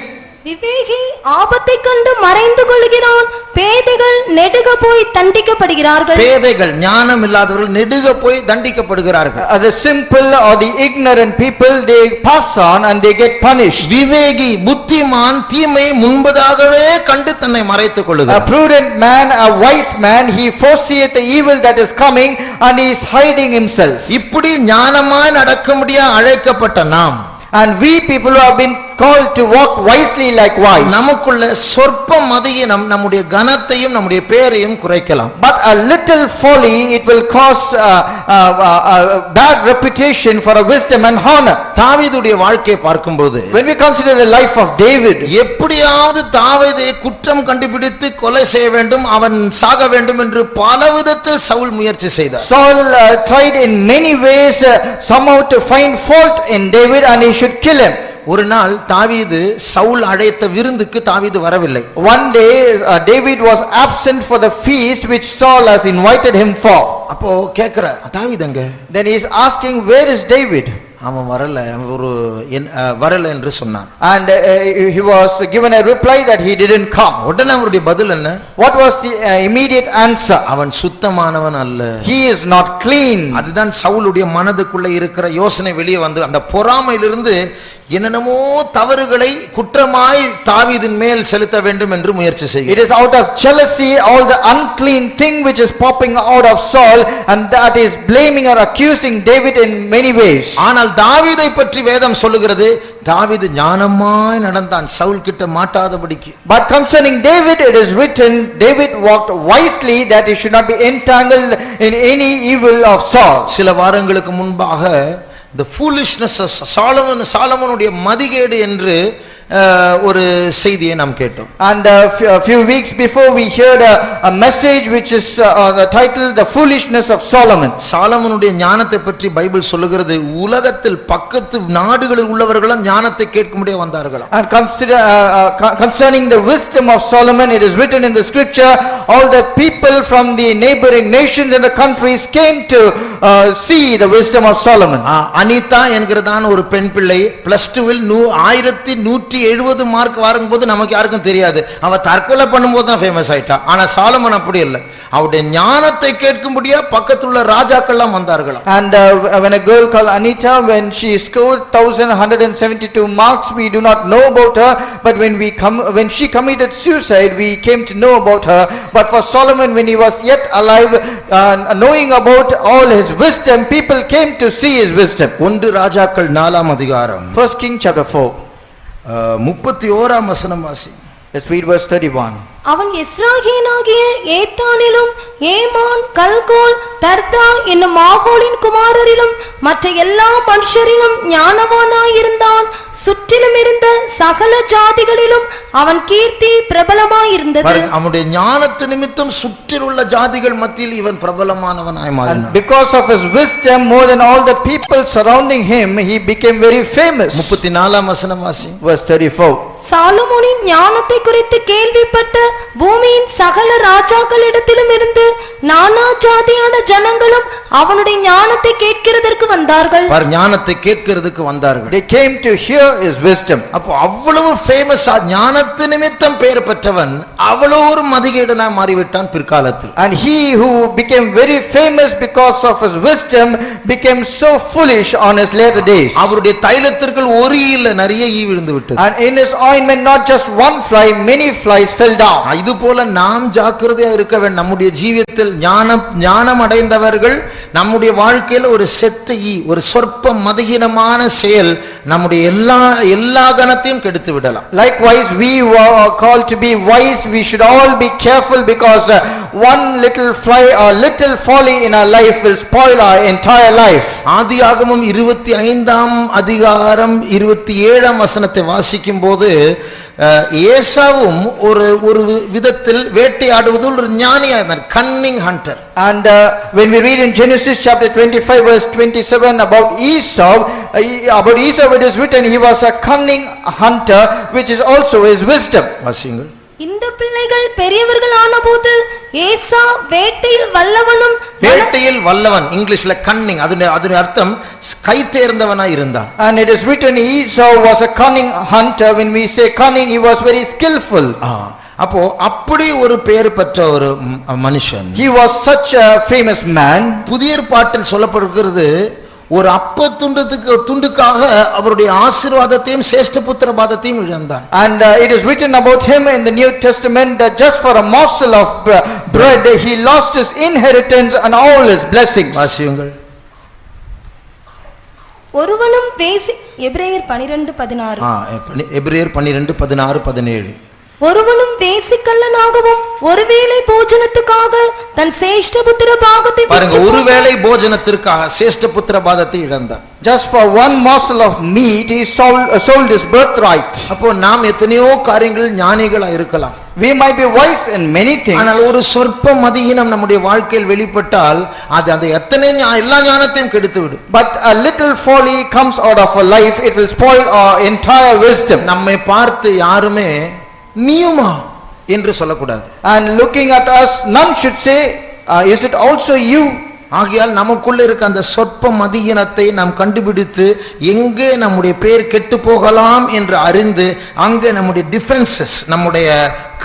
விவேகி ஆபத்தை கண்டு மறைந்து கொள்கிறான், பேதைகள் நெடுக போய் தண்டிக்கப்படுகிறார்கள். பேதைகள் ஞானம் இல்லாதவர்கள் நெடுக போய் தண்டிக்கப்படுகிறார்கள். the simple or the ignorant people, they pass on and they get punished. விவேகி புத்திமான் தீமை முன்பதாகவே கண்டு தன்னை மறைத்துக் A கொள்கிறார். prudent man, a wise man, he foreseeth the evil that is coming and he is hiding himself. இப்படி ஞானமாய் நடக்கும்படியா அழைக்கப்பட்ட நாம், And we people who have been called to walk wisely like wise. நமக்குள்ள சொற்ப மதியினம் நம்முடைய கனத்தையும் நம்முடைய பேரையும் குறைக்கலாம். But a little folly, it will cause bad reputation for a wisdom and honor. தாவீதுடைய வாழ்க்கையை பார்க்கும்போது, When we consider the life of David, எப்படியாவது தாவீதை குற்றம் கண்டுபிடித்து கொலை செய்ய வேண்டும், அவன் சாக வேண்டும் என்று பல விதத்தில் சவுல் முயற்சி செய்தார். Saul tried in many ways somehow to find fault in David and he should kill him. ஒரு நாள் தாவீது சவுல் அழைத்த விருந்துக்கு தாவீது வரவில்லை. One day David was absent for the feast which Saul has invited him for. அப்போ கேக்குற, தாவீது எங்க? Then he is asking, where is David? அவன் வரல, வரல என்று சொன்னான். And he was given a reply that he didn't come. உடனே அவருடைய பதில் என்ன? What was the immediate answer? அவன் சுத்தமானவன் அல்ல. He is not clean. அதுதான் சவுலுடைய மனதுக்குள்ள இருக்கிற யோசனை வெளியே வந்து அந்த பொறாமையிலிருந்து என்னென்னமோ தவறுகளை குற்றமாய் தாவீதின் மேல் செலுத்த வேண்டும் என்று முயற்சி செய்கிறார். It is out of jealousy, all the unclean thing which is popping out of Saul, and that is blaming or accusing David in many ways. ஆனால் தாவீதை பற்றி வேதம் சொல்லுகிறது, தாவீது ஞானமாய் நடந்தான் சவுல் கிட்ட மாட்டாதபடிக்கு. But concerning David, it is written, David walked wisely that he should not be entangled in any evil of Saul. சில வாரங்களுக்கு முன்பாக the foolishness of சாலமோனுடைய மதிகேடு என்று ஒரு செய்தியை நாம் கேட்டோம். And a few weeks before we heard a message which is the title, The Foolishness of Solomon. சாலமோனுடைய ஞானத்தை பற்றி பைபிள் சொல்லுகிறது, உலகத்தில் பக்கத்து நாடுகளில் உள்ளவர்களும் ஞானத்தை கேட்கும்படியே வந்தார்களாம். And concerning the wisdom of Solomon, it is written in the scripture, all the people from the neighboring nations and the countries came to see the wisdom of Solomon. Anitha என்கிறதான ஒரு பெண் பிள்ளை +2ல் 1170 மார்க் வாங்கும்போது நமக்கு யாருக்கும் தெரியாது, அவ தற்கொலை பண்ணும்போது தான் ஃபேமஸ் ஆயிட்டா. ஆனா சாலமன் அப்படி இல்ல, அவருடைய ஞானத்தை கேட்கும்படியா பக்கத்துள்ள ராஜாக்கள்லாம் வந்தார்களாம். And when a girl called Anita, when she scored 1172 marks, we do not know about her, but when she committed suicide, we came to know about her. But for Solomon, when he was yet alive, knowing about all his wisdom, people came to see his wisdom. 1 ராஜாக்கள் 4ஆம் அதிகாரம் 1 King chapter 4. 31ஆம் வசனம் வாசி. Let's read verse 31. அவன் எஸ்ராகியனாகிய ஏத்தானிலும் ஏமான் கல்கோல் தர்தா என்னும் மாகோலின் குமாரரிலும் மற்ற எல்லா மனுஷரிலும் ஞானவானாயிருந்தான். சுற்றிலும் இருந்த சகல ஜாதிகளிலும் அவன் கீர்த்தி பிரபலமாயிருந்தது. அவனுடைய ஞானத்து நிமித்தம் சுற்றில் உள்ள ஜாதிகள் மத்தியில் இவன் பிரபலமானவனாய் மாறினான். Because of his wisdom, more than all the people surrounding him, he became very famous. 34ஆம் வசனம் வாசி. Verse 34. சாலமோனின் ஞானத்தை குறித்து கேள்விப்பட்ட பூமியின் சகல ராஜாக்களிடத்திலும் இருந்து நானா ஜாதியான ஜனங்களும் அவனுடைய ஞானத்தை கேட்கிறதற்கு வந்தார்கள். ஞானத்தை கேட்கிறதுக்கு வந்தார்கள். They came to hear his wisdom. அப்போ அவ்வளவு ஃபேமஸ், ஞானத்து நிமித்தம் பெயர் பெற்றவன் அவ்வளவு ஒரு மதிகேடனாய் மாறிவிட்டான் பிற்காலத்தில். And he who became very famous because of his wisdom became so foolish on his later days. அவருடைய தைலத்திற்குள் ஒரு இல்ல நிறைய ஈ விழுந்து விட்டது. And in his ointment not just one fly, many flies fell down. இது போல நாம் ஜாக்கிரதையா இருக்க வேண்டும். நம்முடைய ஜீவியத்தில் ஞானம் அடைந்தவர்கள் நம்முடைய வாழ்க்கையில் ஒரு செத்த ஈ, ஒரு சொற்ப மதியினமான செயல் நம்முடைய எல்லா கணத்தையும் கெடுத்து விடலாம். Likewise, we were called to be wise. We should all be careful because one little fly or little folly in our life will spoil our entire life. ஆதியாகமம் 25ஆம் அதிகாரம் 27ஆம் வசனத்தை வாசிக்கும் போது ஏசாவும் ஒரு விதத்தில் வேட்டையாடுவதில் ஒரு ஞானியா இருந்தார், cunning hunter. And when we read in Genesis chapter 25 verse 27 about Esau, it is written he was a cunning hunter, which is also his wisdom. வாசியுங்கள். இந்த பிள்ளைகள் பெரியவர்கள் ஆனபோது ஏசா வேட்டையில் வல்லவனும் வேட்டையில் வல்லவன், இங்கிலீஷ்ல கன்னிங், அதன் அர்த்தம் கை தேர்ந்தவனா இருந்தான். And it is written Esau was a cunning hunter. When we say cunning, he was very skillful. அப்போ அப்படி ஒரு பெயர் பெற்ற ஒரு மனுஷன். He was such a famous man. புதிய ஏற்பாட்டில் சொல்லப்படுகிறது, ஒரு அப்ப துண்டுக்காக அவருடைய ஆசீர்வாதத்தையும் சேஷ்ட புத்திர பாதத்தையும் இழந்தான். And it is written about him in the New Testament that just for a morsel of bread he lost his inheritance and all his blessings. வாசியுங்கள். ஒருவனும் எபிரேயர் 12:16. எபிரேயர் 12:16-17. ஒருவனும் வேசிக்கல்லனாகவும் ஒருவேளை போஜனத்துக்காக தன் சேஷ்டபுத்திர பாகத்தை பாருங்க, ஒருவேளை போஜனத்திற்காக சேஷ்டபுத்திர பாதத்தை இழந்தான். Just for one morsel of meat he sold his birthright. அப்போ நாம் எத்தனையோ காரியங்கள் ஞானிகளா இருக்கலாம். We might be wise in many things. ஆனால் ஒரு சொற்ப மதியினம் நம்முடைய வாழ்க்கையில் வெளிப்பட்டால் அது அந்த எத்தனை எல்லா ஞானத்தையும் கெடுத்து விடும். But a little folly comes out of our life, it will spoil our entire wisdom. நம்மை பார்த்து யாருமே நீயுமா என்று சொல்லக்கூடாது. And looking at us, none should say, is it also you? ஆகையால் நமக்குள்ள இருக்க அந்த சொற்ப மதியினத்தை நாம் கண்டுபிடித்து எங்கே நம்முடைய பேர் கெட்டு போகலாம் என்று அறிந்து அங்கே நம்முடைய டிஃபென்சஸ், நம்முடைய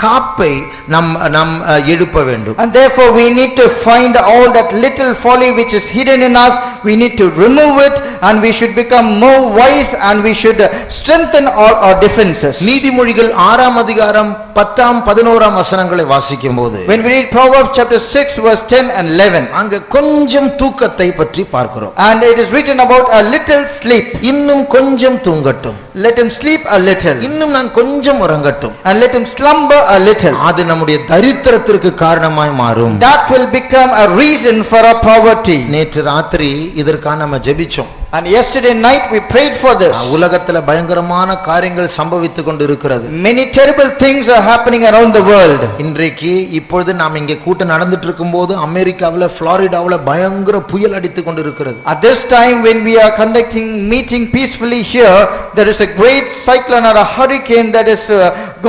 காப்பை நாம் எழுப்ப வேண்டும். And therefore we need to find all that little folly which is hidden in us. We need to remove it and we should become more wise and we should strengthen all our defenses. நீதிமொழிகள் 6ஆம் அதிகாரம் 10ஆம் 11ஆம் வசனங்களை வாசிக்கும்போது, When we read Proverbs chapter 6 verse 10 and 11, அங்க கொஞ்சம் தூக்கத்தை பற்றி பார்க்கிறோம். and it is written about a little sleep. இன்னும் கொஞ்சம் தூங்கட்டும், Let him sleep a little, இன்னும் நான் கொஞ்சம் உறங்கட்டும், and let him slumber a little. அது நம்முடைய தரித்திரத்திற்கு காரணமாய் மாறும். That will become a reason for our poverty. நேற்று ராத்திரி இதற்காக நம்ம ஜெபிச்சோம். And yesterday night we prayed for this. உலகத்துல பயங்கரமான காரியங்கள் சம்பவித்துக் கொண்டு இருக்கிறது. Many terrible things are happening around the world. இன்றைக்கு இப்பொழுது நாம் இங்கே கூட்டம் நடந்துட்டு இருக்கும்போது அமெரிக்காவில் புளோரிடாவில் பயங்கர புயல் அடித்துக் கொண்டு இருக்கிறது. At this time when we are conducting meeting peacefully here, there is a great cyclone or a hurricane that is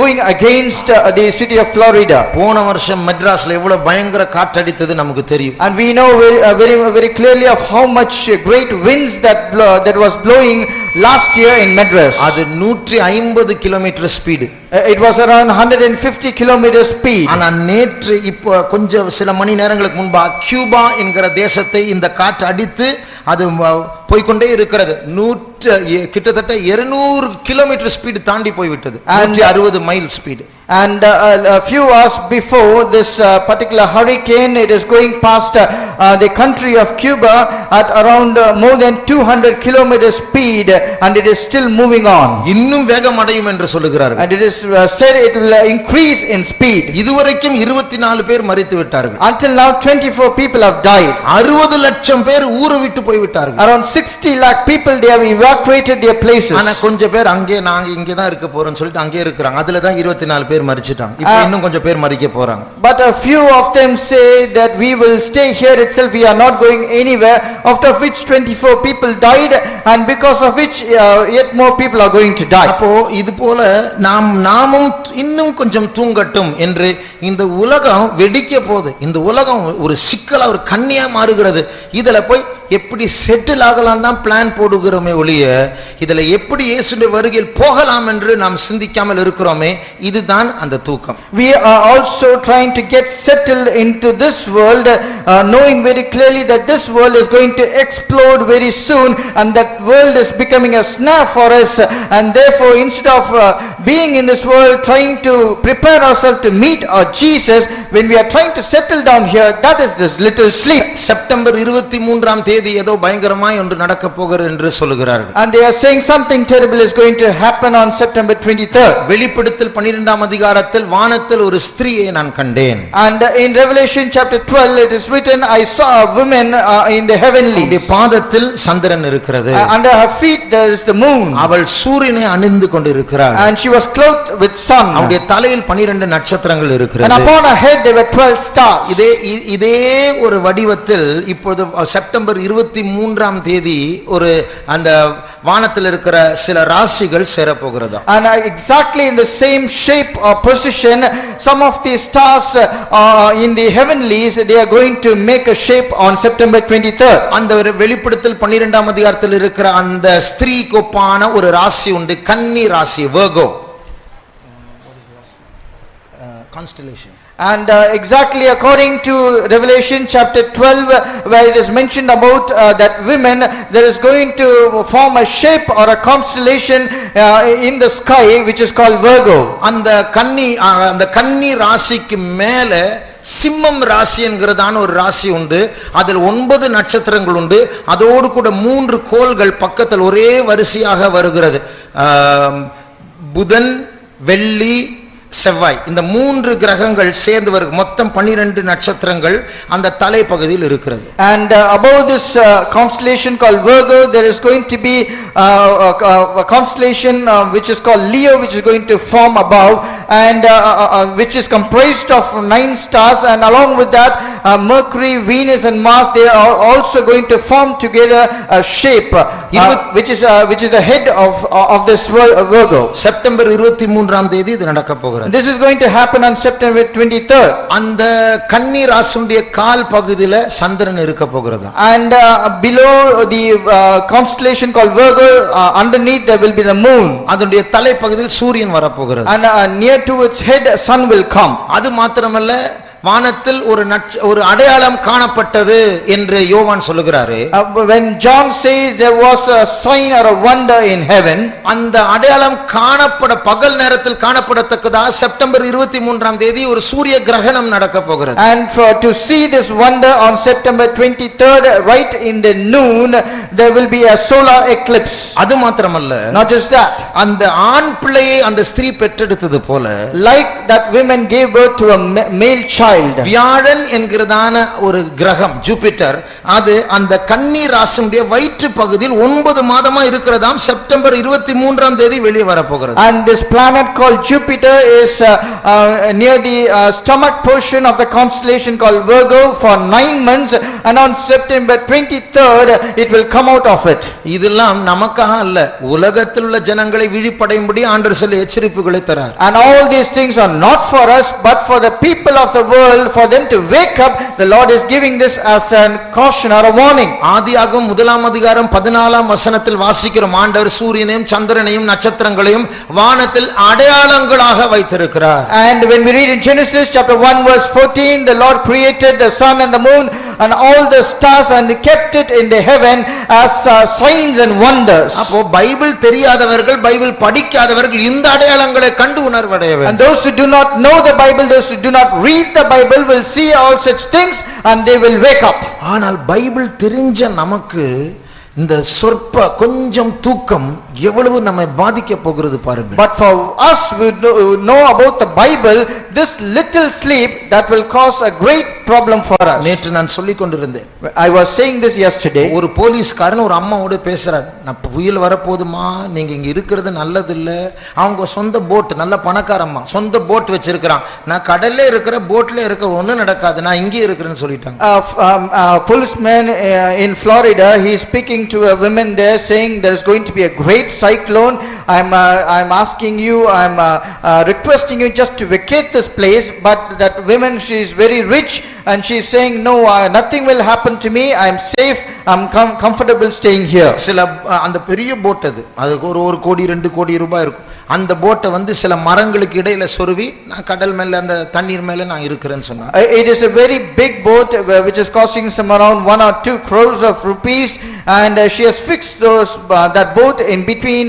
going against the city of Florida. போன வருஷம் மெட்ராஸ்ல எவ்வளவு பயங்கர காற்றடித்தது நமக்கு தெரியும். And we know very clearly of how much great winds that was blowing last year in Madras. அது 150 kilometre speed. It was around 150 kilometer speed. ஆனா நேற்று இப்போ கொஞ்சம் சில மணி நேரங்களுக்கு முன்பா கியூபா என்கிற தேசத்தை இந்த காற்று அடித்து அது போய்க்கொண்டே இருக்கிறது. கிட்டத்தட்ட 200 கிலோமீட்டர் ஸ்பீடு தாண்டி போய்விட்டது. 160 mile speed. And a few hours before this particular hurricane, it is going past the country of Cuba at around more than 200 kilometer speed, and it is still moving on. இன்னும் வேகம் அடையும் என்று சொல்லுகிறார்கள். And it is said it will increase in speed. இதுவரைக்கும் 24 பேர் மரித்து விட்டார்கள். Until now 24 people have died. 60 லட்சம் பேர் ஊரை விட்டு போய் விட்டார்கள். Around 60 lakh people, they have evacuated their places. ஆனா கொஞ்சம் பேர் அங்கே நாங்க இங்கே தான் இருக்க போறோம்னு சொல்லிட்டு அங்கே இருக்காங்க. அதுல தான் 24 பேர் மரிச்சிட்டாங்க. இப்போ இன்னும் கொஞ்சம் பேர் மரிக்க போறாங்க. But a few of them say that we will stay here itself, we are not going anywhere, after which 24 people died, and because of which yet more people are going to die. அப்போ இது போல நாமும் இன்னும் கொஞ்சம் தூங்கட்டும் என்று இந்த உலகம் வெடிக்க போகுது. இந்த உலகம் ஒரு சிக்கலா ஒரு கண்ணியா மாறுகிறது. இதுல போய் எப்படி செட்டில் ஆகலாம் தான் பிளான் போடுகிறோமே ஒழிய இதுல எப்படி இயேசுவின் வருகையில் போகலாம் என்று நாம் சிந்திக்காமல் இருக்கிறோமே, இதுதான் அந்த தூக்கம். We are also trying to get settled into this world, knowing very clearly that this world is going to explode very soon, and that world is becoming a snare for us, and therefore instead of being in this world trying to prepare ourselves to meet our Jesus, when we are trying to settle down here, that is this little sleep. September 23ஆம் தேதி ஏதோ பயங்கரமாய் ஒன்று நடக்க போகிறது என்று சொல்லுகிறார்கள். And they are saying something terrible is going to happen on September 23rd. வெளிப்படுத்தல் 12ஆம் அதிகாரத்தில் வானத்தில் ஒரு ஸ்திரீயை நான் கண்டேன். And in Revelation chapter 12 it is written, I saw a woman in the heavenly. அவளுடைய பாதத்தில் சந்திரன் இருக்கிறது. Under her feet there is the moon. அவள் சூரியனை அணிந்து கொண்டிருக்கிறாள். And she was clothed with sun. அவளுடைய தலையில் 12 நட்சத்திரங்கள் இருக்கிறது. And upon her head there were 12 stars. இதே ஒரு வடிவத்தில் இப்பொழுது செப்டம்பர் 23ஆம் தேதி ஒரு அந்த வானத்தில் இருக்கிற சில ராசிகள் சேரப்போகிறது. And exactly in the same shape or position, some of the stars in the heavenlies, they are going to make a shape on September 23rd. அந்த ஒரு வெளிப்படுத்தல் 12ஆம் அதிகாரத்தில் இருக்கிற அந்த ஸ்திரீக்கு ஒப்பான ஒரு ராசி உண்டு, கன்னி ராசி, Virgo. Constellation. And exactly according to Revelation chapter 12, where it is mentioned about that women, there is going to form a shape or a constellation in the sky which is called Virgo. அந்த கன்னி ராசிக்கு மேல சிம்மம் ராசி என்கிறதான ஒரு ராசி உண்டு. அதில் 9 நட்சத்திரங்கள் உண்டு. அதோடு கூட 3 கோள்கள் பக்கத்தில் ஒரே வரிசையாக வருகிறது. புதன், வெள்ளி, செவ்வாய், இந்த 3 கிரகங்கள் சேர்ந்து வரும். மொத்தம் 12 நட்சத்திரங்கள் அந்த தலைப்பகுதியில் இருக்கிறது. And above this constellation called Virgo, there is going to be a constellation which is called Leo, which is going to form above, and which is comprised of 9 stars, and along with that Mercury, Venus and Mars, they are also going to form together a shape which is the head of this Virgo. September 23ஆம் தேதி இது நடக்க போகிறது. This is going to happen on September 23rd. அந்த கன்னி ராசியுடைய கால் பகுதியில சந்திரன் இருக்க போகிறது. And below the constellation called Virgo, underneath there will be the moon. அதனுடைய தலைப்பகுதியில் சூரியன் வர போகிறது. And near to its head sun will come. அது மாத்திரமல்ல, வானத்தில் ஒரு அடையாளம் காணப்பட்டது என்று யோவான் சொல்லுகிறாரு. When John says there was a sign or a wonder in heaven, அந்த அடையாளம் பகல் நேரத்தில் காணப்படத்தக்கதா செப்டம்பர் 23ஆம் தேதி ஒரு சூரிய கிரகணம் நடக்க போகிறது. And to see this wonder on September 23rd, right in the noon, there will be a solar eclipse. அது மாத்திரமல்ல, not just that, அந்த ஆண் பிள்ளையை அந்த ஸ்திரீ பெற்றெடுத்தது போல, like that women gave birth to a male child, வியாழன் என்கிறதான ஒரு கிரகம் ஜூபிட்டர், அது அந்த கன்னி ராசியுடைய வயிற்று பகுதியில் 9 மாதமா இருக்கிறதாம். செப்டம்பர் 23ஆம் தேதி வெளியே வர போகிறது. And this planet called Jupiter is near the stomach portion of the constellation called Virgo for 9 months, and on September 23rd it will come out of it. இதெல்லாம் நமக்காக அல்ல, உலகத்தில் உள்ள ஜனங்களை விழிப்படையும்படி ஆண்டவர் சில எச்சரிப்புகளை தரார். And all these things are not for us but for the people of the world, for them to wake up. The Lord is giving this as a caution or a warning. ஆதியாகமம் 1ஆம் அதிகாரம் 14ஆம் வசனத்தில் வாசிக்கிறோம், ஆண்டவர் சூரியனையும் சந்திரனையும் நட்சத்திரங்களையும் வானத்தில் அடையாளங்களாக வைத்திருக்கிறார். And when we read in Genesis chapter 1 verse 14, the Lord created the sun and the moon and all the stars and kept it in the heaven as signs and wonders. அப்போ பைபிள் தெரியாதவர்கள், பைபிள் படிக்காதவர்கள் இந்த அடையாளங்களை கண்டு உணர்வடைய வேண்டும். And those who do not know the Bible, those who do not read the Bible will see all such things and they will wake up. ஆனால் பைபிள் தெரிஞ்ச நமக்கு இந்த கொஞ்சம் தூக்கம் எவ்வளவு நம்மை பாதிக்க போகிறது பாருங்க. But for us who know about the Bible, this little sleep that will cause a great problem for us. நேற்று நான் சொல்லிக் கொண்டிருந்தேன், I was saying this yesterday. ஒரு போலீஸ்காரன் ஒரு அம்மாவோட பேசுறார். நான் புயல் வரப்போதுமா, நீங்க இங்க இருக்கிறது நல்லது இல்ல. அவங்க சொந்த போட், நல்ல பணக்கார அம்மா, சொந்த போட் வச்சிருக்கிறான். நான் கடல்ல இருக்கிற போட்ல இருக்க ஒண்ணும் நடக்காது, நான் இங்கே இருக்கிறேன்னு சொல்லிட்டாங்க. A policeman in Florida, he is speaking to a woman there saying there is going to be a great cyclone. I'm asking you, I'm requesting you just to vacate this place. But that woman, she is very rich and she is saying no, nothing will happen to me, I'm safe, I'm comfortable staying here. சில அந்த பெரிய போட், அதுக்கு ஒரு கோடி 2 கோடி ரூபாய் இருக்கும். அந்த போட்டை சில மரங்களுக்கு இடையில சொருவி நான் கடல் மேல அந்த தண்ணீர் மேல நான் இருக்கிறேன்னு சொன்னாங்க. It is a very big boat which is costing some around 1 or 2 crores of rupees, and she has fixed that boat in between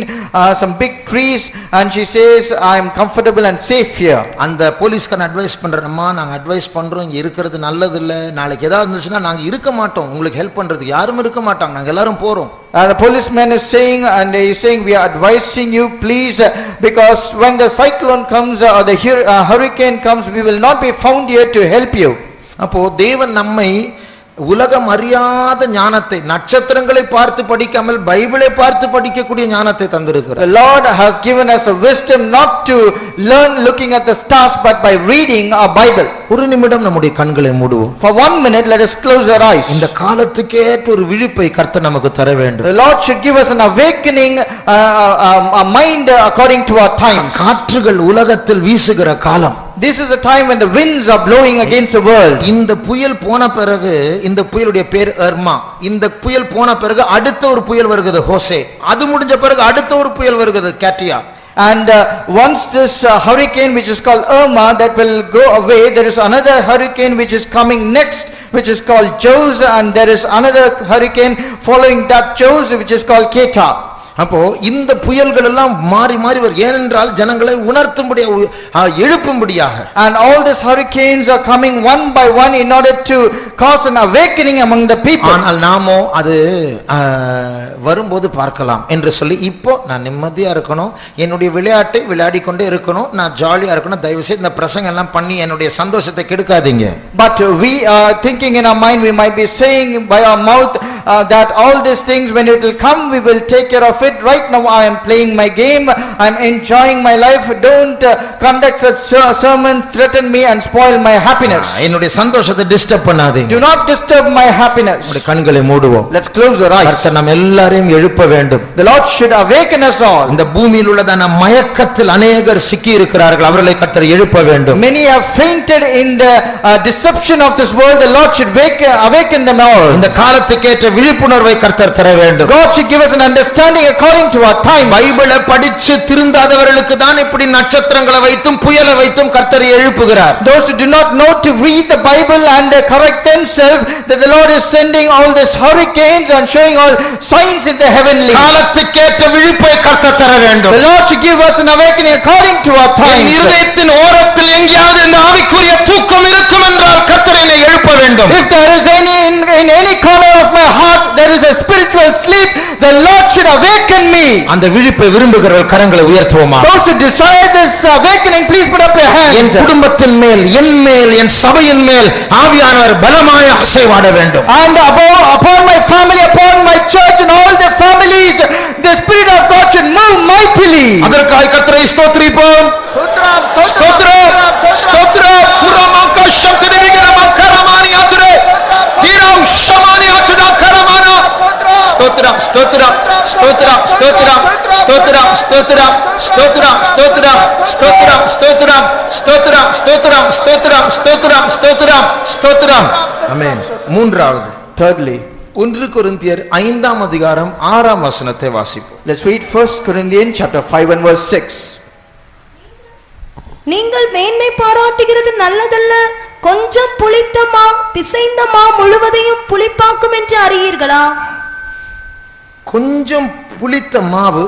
some big trees, and she says I am comfortable and safe here. அந்த போலீஸ்காரன் அட்வைஸ் பண்றேன்மா, நாங்க அட்வைஸ் பண்றோம், இங்க இருக்கிறது நல்லது இல்ல, நாளைக்கு ஏதாவது இருந்துச்சுன்னா நாங்க இருக்க மாட்டோம், உங்களுக்கு ஹெல்ப் பண்றதுக்கு யாரும் இருக்க மாட்டாங்க, நாங்க எல்லாரும் போறோம். And the policeman is saying, and he is saying, we are advising you please, because when the cyclone comes or the hurricane comes, we will not be found here to help you. அப்போ தேவன் நம்மை உலகம் அறியாத ஞானத்தை, நட்சத்திரங்களை பார்த்து படிக்காமல் பைபிளை பார்த்து படிக்கக்கூடிய ஞானத்தை தந்திருக்கிறார். The Lord has given us a wisdom not to learn looking at the stars but by reading our Bible. ஒரு நிமிடம் நம்முடைய கண்களை மூடுவோம். For 1 minute let us close our eyes. இந்த காலத்துக்கேற்ற ஒரு விழிப்பை கர்த்தர் நமக்கு தர வேண்டும். The Lord should give us an awakening a mind according to our times. காற்றுகள் உலகத்தில் வீசுகிற காலம். This is a time when the winds are blowing against the world. இந்த புயல் போன பிறகு, இந்த புயலுடைய பேர் எர்மா, இந்த புயல் போன பிறகு அடுத்த ஒரு புயல் வருகிறது ஹோசே, அது முடிஞ்ச பிறகு அடுத்த ஒரு புயல் வருகிறது கேட்டியா. And once this hurricane which is called Irma that will go away, there is another hurricane which is coming next which is called Jose, and there is another hurricane following that Jose which is called Keta. அப்போ இந்த புயல்கள் எல்லாம் மாறி மாறி வரும். ஏனென்றால் ஜனங்களை உணர்த்தும்படியாக, எழுப்பும்படியாக. And all these hurricanes are coming one by one in order to cause an awakening among the people. ஆனால் நாமோ அது வரும்போது பார்க்கலாம் என்று சொல்லி, இப்போ நான் நிம்மதியா இருக்கணும், என்னுடைய விளையாட்டை விளையாடி கொண்டே இருக்கணும், நான் ஜாலியா இருக்கணும், தயவு செய்து இந்த பிரசங்கம் எல்லாம் பண்ணி என்னுடைய சந்தோஷத்தை கெடுக்காதீங்க. But we are thinking in our mind, we might be saying by our mouth that all these things when it will come we will take care of it. Right now I am playing my game, I am enjoying my life. Don't conduct such sermons, threaten me and spoil my happiness. என்னுடைய சந்தோஷத்தை டிஸ்டர்ப் பண்ணாதீங்க. Do not disturb my happiness. நம்முடைய கண்களை மூடுவோம். Let's close our eyes. கர்த்தர் நாம் எல்லாரையும் எழுப்ப வேண்டும். The Lord should awaken us all. இந்த பூமியில் உள்ளதான மயக்கத்தில் அநேகர் சிக்கி இருக்கிறார்கள், அவர்களை கர்த்தர் எழுப்ப வேண்டும். Many have fainted in the deception of this world. The Lord should awaken them all. இந்த காலத்துக்கேற்ற விழிப்புணர்வை கர்த்தர் தர வேண்டும். God should give us an understanding according to our time. பைபிளை படிச்சு திருந்தாதவர்களுக்கு தான் இப்படி நட்சத்திரங்களை வைத்தும் புயலை வைத்தும் கர்த்தர் எழுப்புகிறார். Those who do not know to read the Bible and correct themselves, that the Lord is sending all these hurricanes and showing all signs in the heavenly. காலத்துக்கேற்ற விழிப்பை கர்த்தர் தர வேண்டும். The Lord should give us an awakening according to our time. இருதயத்தின் ஓரத்தில் எங்கேயாவது இந்த ஆவிக்குரிய தூக்கம் இருக்கும் என்றால் கர்த்தர் என்னை எழுப்ப வேண்டும். If there is any in any corner of my heart there is a spiritual sleep, the Lord should awaken me. அந்த விழிப்பை விரும்புகிறவர்கள் கரங்களை உயர்த்துவோமா? Those who desire this awakening, please put up your hands. என் குடும்பத்தின் மேல், என் மேல், என் சபையின் மேல் ஆவியானவர் பலமாய் அசைவாட வேண்டும். And upon my family, upon my church and all the families, the Spirit of God should move mightily. அதற்காக கர்த்தரை ஸ்தோத்திரிப்போம். Stotram, ஸ்தோத்திரம், ஸ்தோத்திரம். புறமாக்க சங்கரிவிகர மக்கரமானி ஆத்துரே, கீராவ் ஷமானி ஆத்துதா கரமானா. ஸ்தோத்திரம், ஸ்தோத்திரம், ஸ்தோத்திரம், ஸ்தோத்திரம், ஸ்தோத்திரம், ஸ்தோத்திரம், ஸ்தோத்திரம், ஸ்தோத்திரம், ஸ்தோத்திரம், ஸ்தோத்திரம், ஸ்தோத்திரம், ஸ்தோத்திரம், ஸ்தோத்திரம், ஸ்தோத்திரம், ஸ்தோத்திரம், ஸ்தோத்திரம். ஆமென். மூன்றாவது, Thirdly, 1 கொரிந்தியர் 5ஆம் அதிகாரம் 6ஆம் வசனத்தை வாசிப்போம். let's read 1 Corinthians chapter 5 and verse 6. நீங்கள் மேன்மை பாராட்டுகிறது நல்லதல்ல, கொஞ்சம் புளித்த மா பிசைந்த மா முழுவதையும் புளிப்பாக்கும் என்று அறியீர்களா? கொஞ்சம் புளித்த மாவு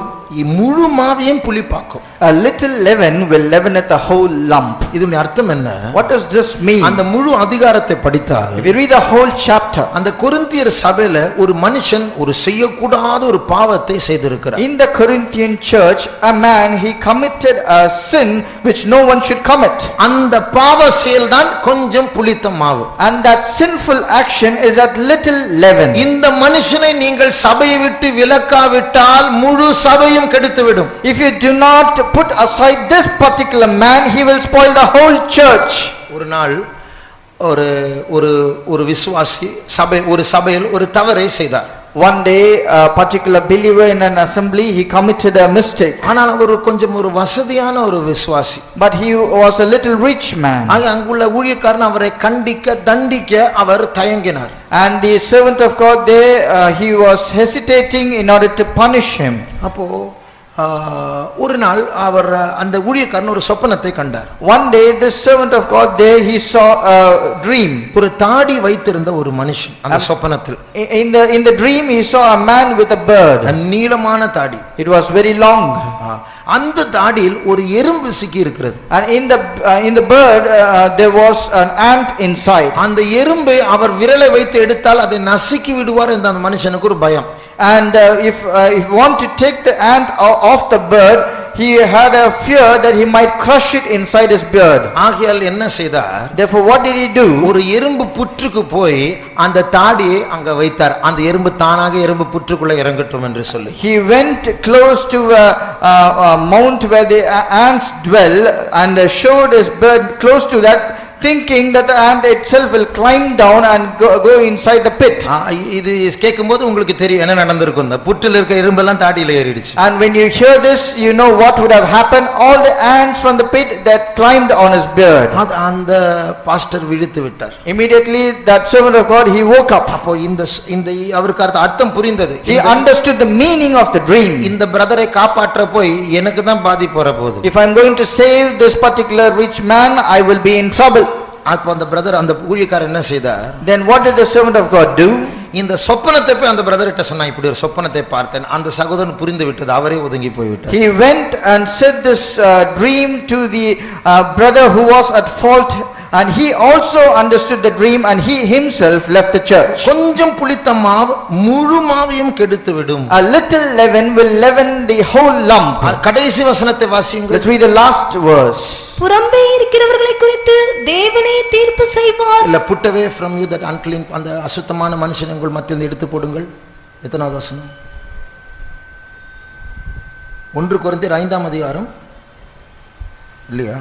முழு மாவையும் புளிப்பாக்கும். A little leaven will leaveneth the whole lump. இதனுடைய அர்த்தம் என்ன? What does this mean? அந்த முழு அதிகாரத்தை படித்தால், If you read the whole chapter, அந்த கொரிந்தியர் சபையில ஒரு மனுஷன் ஒரு செய்யக்கூடாத ஒரு பாவத்தை செய்திருக்கிறார். in the Corinthian church, a man, he committed a sin which no one should commit. அந்த பாவ செயல் தான் கொஞ்சம் புளித்த மாவு. And that sinful action is that little leaven. இந்த மனுஷனை நீங்கள் சபையை விட்டு விலக்காவிட்டால் முழு சபையும் கெடுத்துவிடும். If you do not put aside this particular man, he will spoil the whole church. ஒரு நாள் ஒரு ஒரு ஒரு விசுவாசி ஒரு சபையில் ஒரு தவறை செய்தார். One day a particular believer in an assembly, he committed a mistake. ஆனால் அவர் கொஞ்சம் ஒரு வசதியான ஒரு விசுவாசி. But he was a little rich man. அங்குள்ள ஊழியக்காரன் அவரை கண்டிக்க தண்டிக்க அவர் தயங்கினார். And the servant of God there, he was hesitating in order to punish him. அப்போ ஒரு நாள் அவர் அந்த ஊழியக்காரன் ஒரு சொப்பனத்தை கண்டார். One day this servant of God there, he saw a dream. ஒரு தாடி வைத்திருந்த ஒரு மனுஷன் அந்த சொப்பனத்தில். In the dream he saw a man with a bird. நீளமான தாடி. It was very long. அந்த தாடியில் ஒரு எறும்பு சிக்கி இருக்கிறது. And in the bird there was an ant inside. அந்த எறும்பை அவர் விரலை வைத்து எடுத்தால் அதை நசுக்கி விடுவார் என்ற அந்த மனுஷனுக்கு ஒரு பயம். And if you want to take the ant off the bird, he had a fear that he might crush it inside his beard. ஆகையால் என்ன செய்தார்? Therefore what did he do? ஒரு எறும்பு புற்றுக்கு போய் அந்த தாடியை அங்க வைத்தார். அந்த எறும்பு தானாக எறும்பு புற்றுக்குள்ள இறங்கட்டும் என்று சொல்லி. He went close to a mount where the ants dwell and showed his beard close to that, thinking that the ant itself will climb down and go inside the pit. இது கேட்கும்போது உங்களுக்கு தெரியும் என்ன நடந்திருக்கும். இந்த புற்றில் இருக்க எறும்பெல்லாம் தாடியில ஏறிடுச்சு. And when you hear this, you know what would have happened. All the ants from the pit that climbed on his beard. அந்த பாஸ்டர் விழித்து விட்டார். Immediately that servant of God, he woke up. அப்போ இந்த அவருக்கு அர்த்தம் புரிந்தது. He understood the meaning of the dream. இந்த பிரதரை காப்பாற்ற போய் எனக்கு தான் பாதிப்பு வரப்போகுது. If I'm going to save this particular rich man, I will be in trouble. அப்ப அந்த பிரதர் அந்த ஊழியக்காரர் என்ன செய்தார்? Then what did the servant of God do? இந்த சொப்பனத்தை போய் அந்த பிரதர்கிட்ட சொன்னா, இப்படி ஒரு சொப்பனத்தை பார்த்தேன். அந்த சகோதரன் புரிந்து விட்டது, அவரே ஒதுங்கி போய்விட்டார். He went and said this dream to the brother who was at fault, and he also understood the dream, and he himself left the church. கொஞ்சம் புளித்த மாவு முழு மாவையும் கெடுத்து விடும். A little leaven will leaven the whole lump. கடைசி வசனத்தை வாசியுங்கள். Let's read the last verse. புறம்பே இருக்கிறவர்களை குறித்து தேவனே தீர்ப்பு செய்வார். இல்ல, put away from you that unclean, அந்த அசுத்தமான மனுஷனை உங்கள் மத்தியிலிருந்து எடுத்து போடுங்கள். எத்தனாவது வசனம்? 1 கொரிந்தியர் 5ஆம் அதிகாரம் இல்லையா?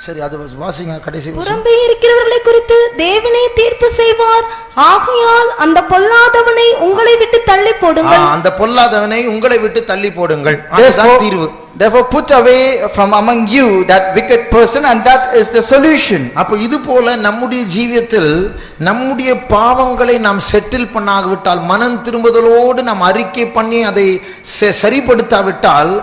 சரி, அது வாசிங்க கடைசி வசனம். புறம்பே இருக்கிறவர்களை குறித்து தேவனே தீர்ப்பு செய்வார். ஆகையால் அந்த பொல்லாதவனை உங்களை விட்டு தள்ளி போடுங்கள். அந்த பொல்லாதவனை உங்களை விட்டு தள்ளி போடுங்கள். அதுதான் தீர்வு. Therefore put away from among you that wicked person, and that is the solution. அப்ப இது போல நம்முடைய ஜீவியத்தில் நம்முடைய பாவங்களை நாம் செட்டில் பண்ணாவிட்டால், மனம் திரும்புதலோடு நாம் அறிக்கை பண்ணி அதை சரிப்படுத்தாவிட்டால்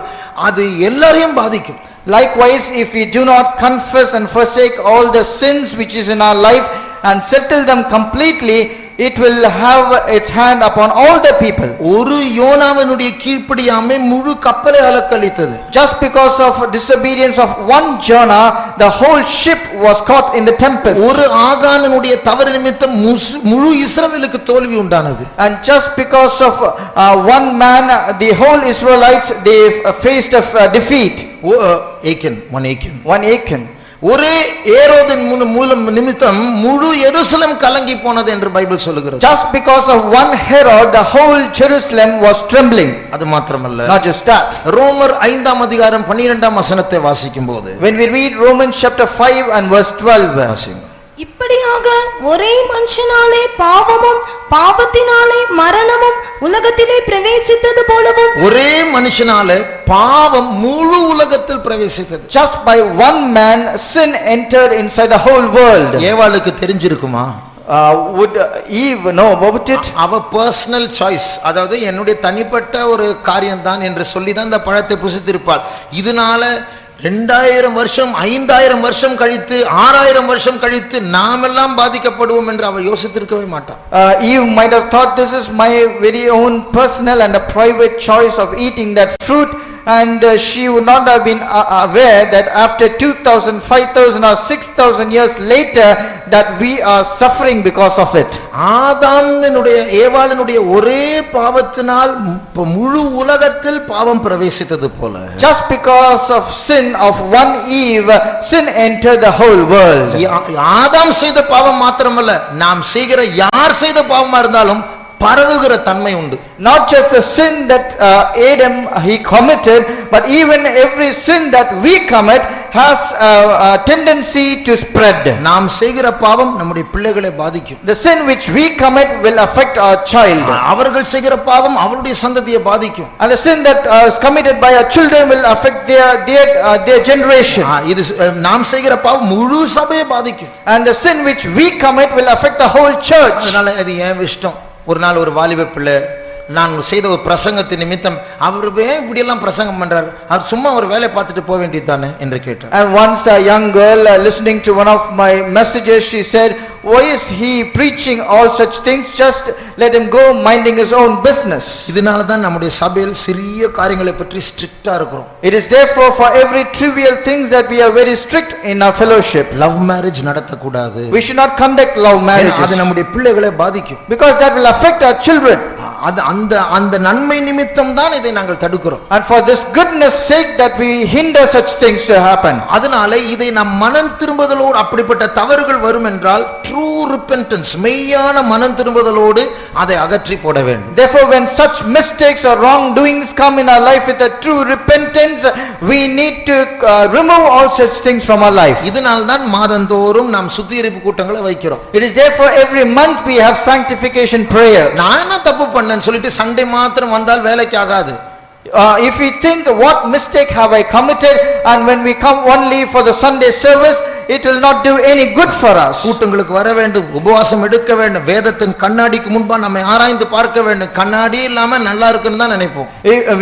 அது எல்லாரையும் பாதிக்கும். Likewise, if we do not confess and forsake all the sins which is in our life and settle them completely, it will have its hand upon all the people. ஒரு யோனாவினுடைய கீழ்ப்படியாமை முழு கப்பலை அலக்களித்தது. Just because of disobedience of one Jonah, the whole ship was caught in the tempest. ஒரு ஆகானுடைய தவறு நிமித்தம் முழு இஸ்ரவேலுக்கு தோல்வி உண்டானது. And just because of one man, the whole Israelites, they faced a defeat. One Achan. ஒரே ஏரோதின் மூலம் நிமித்தம் முழு எருசலேம் கலங்கி போனது என்று பைபிள் சொல்லுகிறது. Just because of one Herod, the whole Jerusalem was trembling. அது மாத்திரமல்ல, not just that. ரோமர் 5ஆம் அதிகாரம் 12ஆம் வசனத்தை வாசிக்கும்போது, when we read Romans chapter 5 and verse 12, வாசிங்க. இப்படியாக ஒரே மனுஷனாலே பாவமும் பாவத்தினாலே மரணமும் உலகத்திலே பிரவேசித்தது போலவும், ஒரே மனுஷனாலே பாவம் முழு உலகத்தில் பிரவேசித்தது. just by one man sin entered inside the whole world. ஏவாளுக்கு தெரிஞ்சிருக்குமா? Would Eve know about it? அவ personal choice, அதாவது என்னுடைய தனிப்பட்ட ஒரு காரியம் தான் என்று சொல்லி தான் இந்த பழத்தை புசித்திருப்பாள். இதனால 2000 வருஷம் 5000 வருஷம் கழித்து 6000 வருஷம் கழித்து நாமெல்லாம் பாதிக்கப்படுவோம் என்று அவ யோசித்திருக்கவே மாட்டான். Eve might have thought, this is my very own personal and a private choice of eating that fruit, and she would not have been aware that after 2000, 5000 or 6000 years later that we are suffering because of it. ஆதாமினுடைய ஏவாளினுடைய ஒரே பாவத்தினால் முழு உலகத்தில் பாவம் பிரவேசித்தது போல, just because of sin of one Eve, sin entered the whole world. ஆதாம் செய்த பாவம் மாத்திரமல்ல, நாம் செய்கிற யார் செய்த பாவமா இருந்தாலும் பரவுகிற தன்மை உண்டு. Not just the sin that Adam he committed, but even every sin that we commit has a tendency to spread. நாம் செய்கிற பாவம் நம்முடைய பிள்ளைகளை பாதிக்கும். The sin which we commit will affect our child. அவர்கள் செய்கிற பாவம் அவருடைய சந்ததியை பாதிக்கும். And the sin that is committed by our children will affect their generation. இது நாம் செய்கிற பாவம் முழு சபையை பாதிக்கும். And the sin which we commit will affect the whole church. அதனால அது ஏன் இஷ்டம். ஒரு நாள் ஒரு வாலிப பிள்ளை நான் செய்த ஒரு பிரசங்கத்தின் நிமித்தம், அவர் இப்படி எல்லாம் பிரசங்கம் பண்றார், அவர் சும்மா ஒரு வேலை பார்த்துட்டு போக வேண்டியதானே என்று கேட்டார். And once a young girl listening to one of my messages, she said, why is he preaching all such things? Just let him go minding his own business. இதனால தான் நம்முடைய சபையில் சிறிய காரியங்களை பற்றி ஸ்ட்ரிக்ட்டா இருக்கிறோம். It is therefore for every trivial things that we are very strict in our fellowship. Love marriage நடத்த கூடாது. We should not conduct love marriages. அது நம்முடைய பிள்ளைகளை பாதிக்கும். Because that will affect our children. அந்த நன்மை நிமித்தம் தான் இதை நாங்கள் தடுக்கிறோம். And for this goodness sake that we hinder such things to happen. அதனால இதை நாம் மனம் திரும்புதலோடு அப்படிப்பட்ட தவறுகள் வரும் என்றால் ட்ரூ ரிப்பென்டன்ஸ் மெய்யான மனம் திரும்புதலோடு அதை அகற்றி போட வேண்டும். Therefore, when such mistakes or wrongdoings come in our life with a true repentance, we need to remove all such things from our life. இதனால் தான் மாதந்தோறும் நாம் சுத்திகரிப்பு கூட்டங்களை வைக்கிறோம். It is therefore every month we have sanctification prayer. நான் என்ன தப்பு பண்ணேன்னு சொல்லிட்டு சண்டே மாத்திரம் வந்தால் வேலைக்கு ஆகாது. If we think what mistake have I committed, and when we come only for the Sunday service, it will not do any good for us. கூட்டங்களுக்கு வர வேண்டும், உபவாசம் எடுக்க வேண்டும், வேதத்தின் கண்ணாடிக்கு முன்பா நம்மை ஆராய்ந்து பார்க்க வேண்டும். கண்ணாடி இல்லாம நல்லா இருக்குன்னு தான் நினைப்போம்.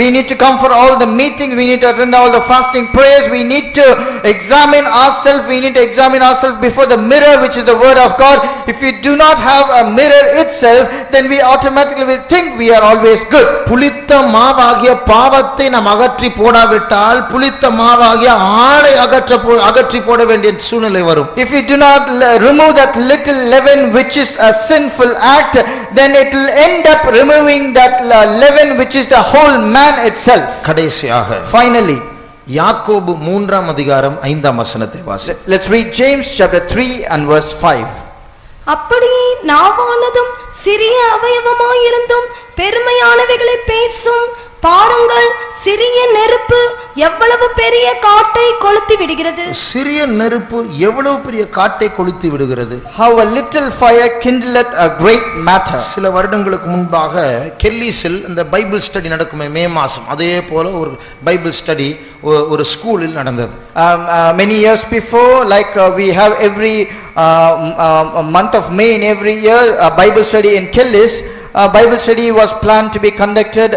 We need to come for all the meetings, we need to attend all the fasting prayers, we need to examine ourselves, we need to examine ourselves before the mirror which is the word of God. If we do not have a mirror itself, then we automatically will think we are always good. புளித்த மாவாகிய பாவத்தை நாம் அகற்றி போடாவிட்டால் புளித்த மாவாகிய ஆளை அகற்றி போட வேண்டிய சூழ்நிலை வரும். If we do not remove that little leaven which is a sinful act, then it will end up removing that leaven which is the whole man itself. கடைசியாக Finally, யாக்கோபு 3ஆம் அதிகாரம் 5ஆம் வசனத்தை வாசி. let's read James chapter 3 and verse 5. அப்படியே நாவானதும் சிறிய அவயவமாயிருந்தும் பெருமையானவைகளை பேசும். பாருங்கள், சிறிய நெருப்பு எவ்வளவு பெரிய காட்டை கொளுத்தி விடுகிறது. சிறிய நெருப்பு எவ்வளவு பெரிய காட்டை கொளுத்தி விடுகிறது. How a little fire kindleth a great matter. சில வருடங்களுக்கு முன்பாக கெல்லிஸில் இந்த பைபிள் ஸ்டடி நடக்குமே மே மாசம், அதே போல ஒரு பைபிள் ஸ்டடி ஒரு ஸ்கூலில் நடந்தது. Many years before, like we have every month of May in every year, a Bible study in Kellis. Bible study was planned to be conducted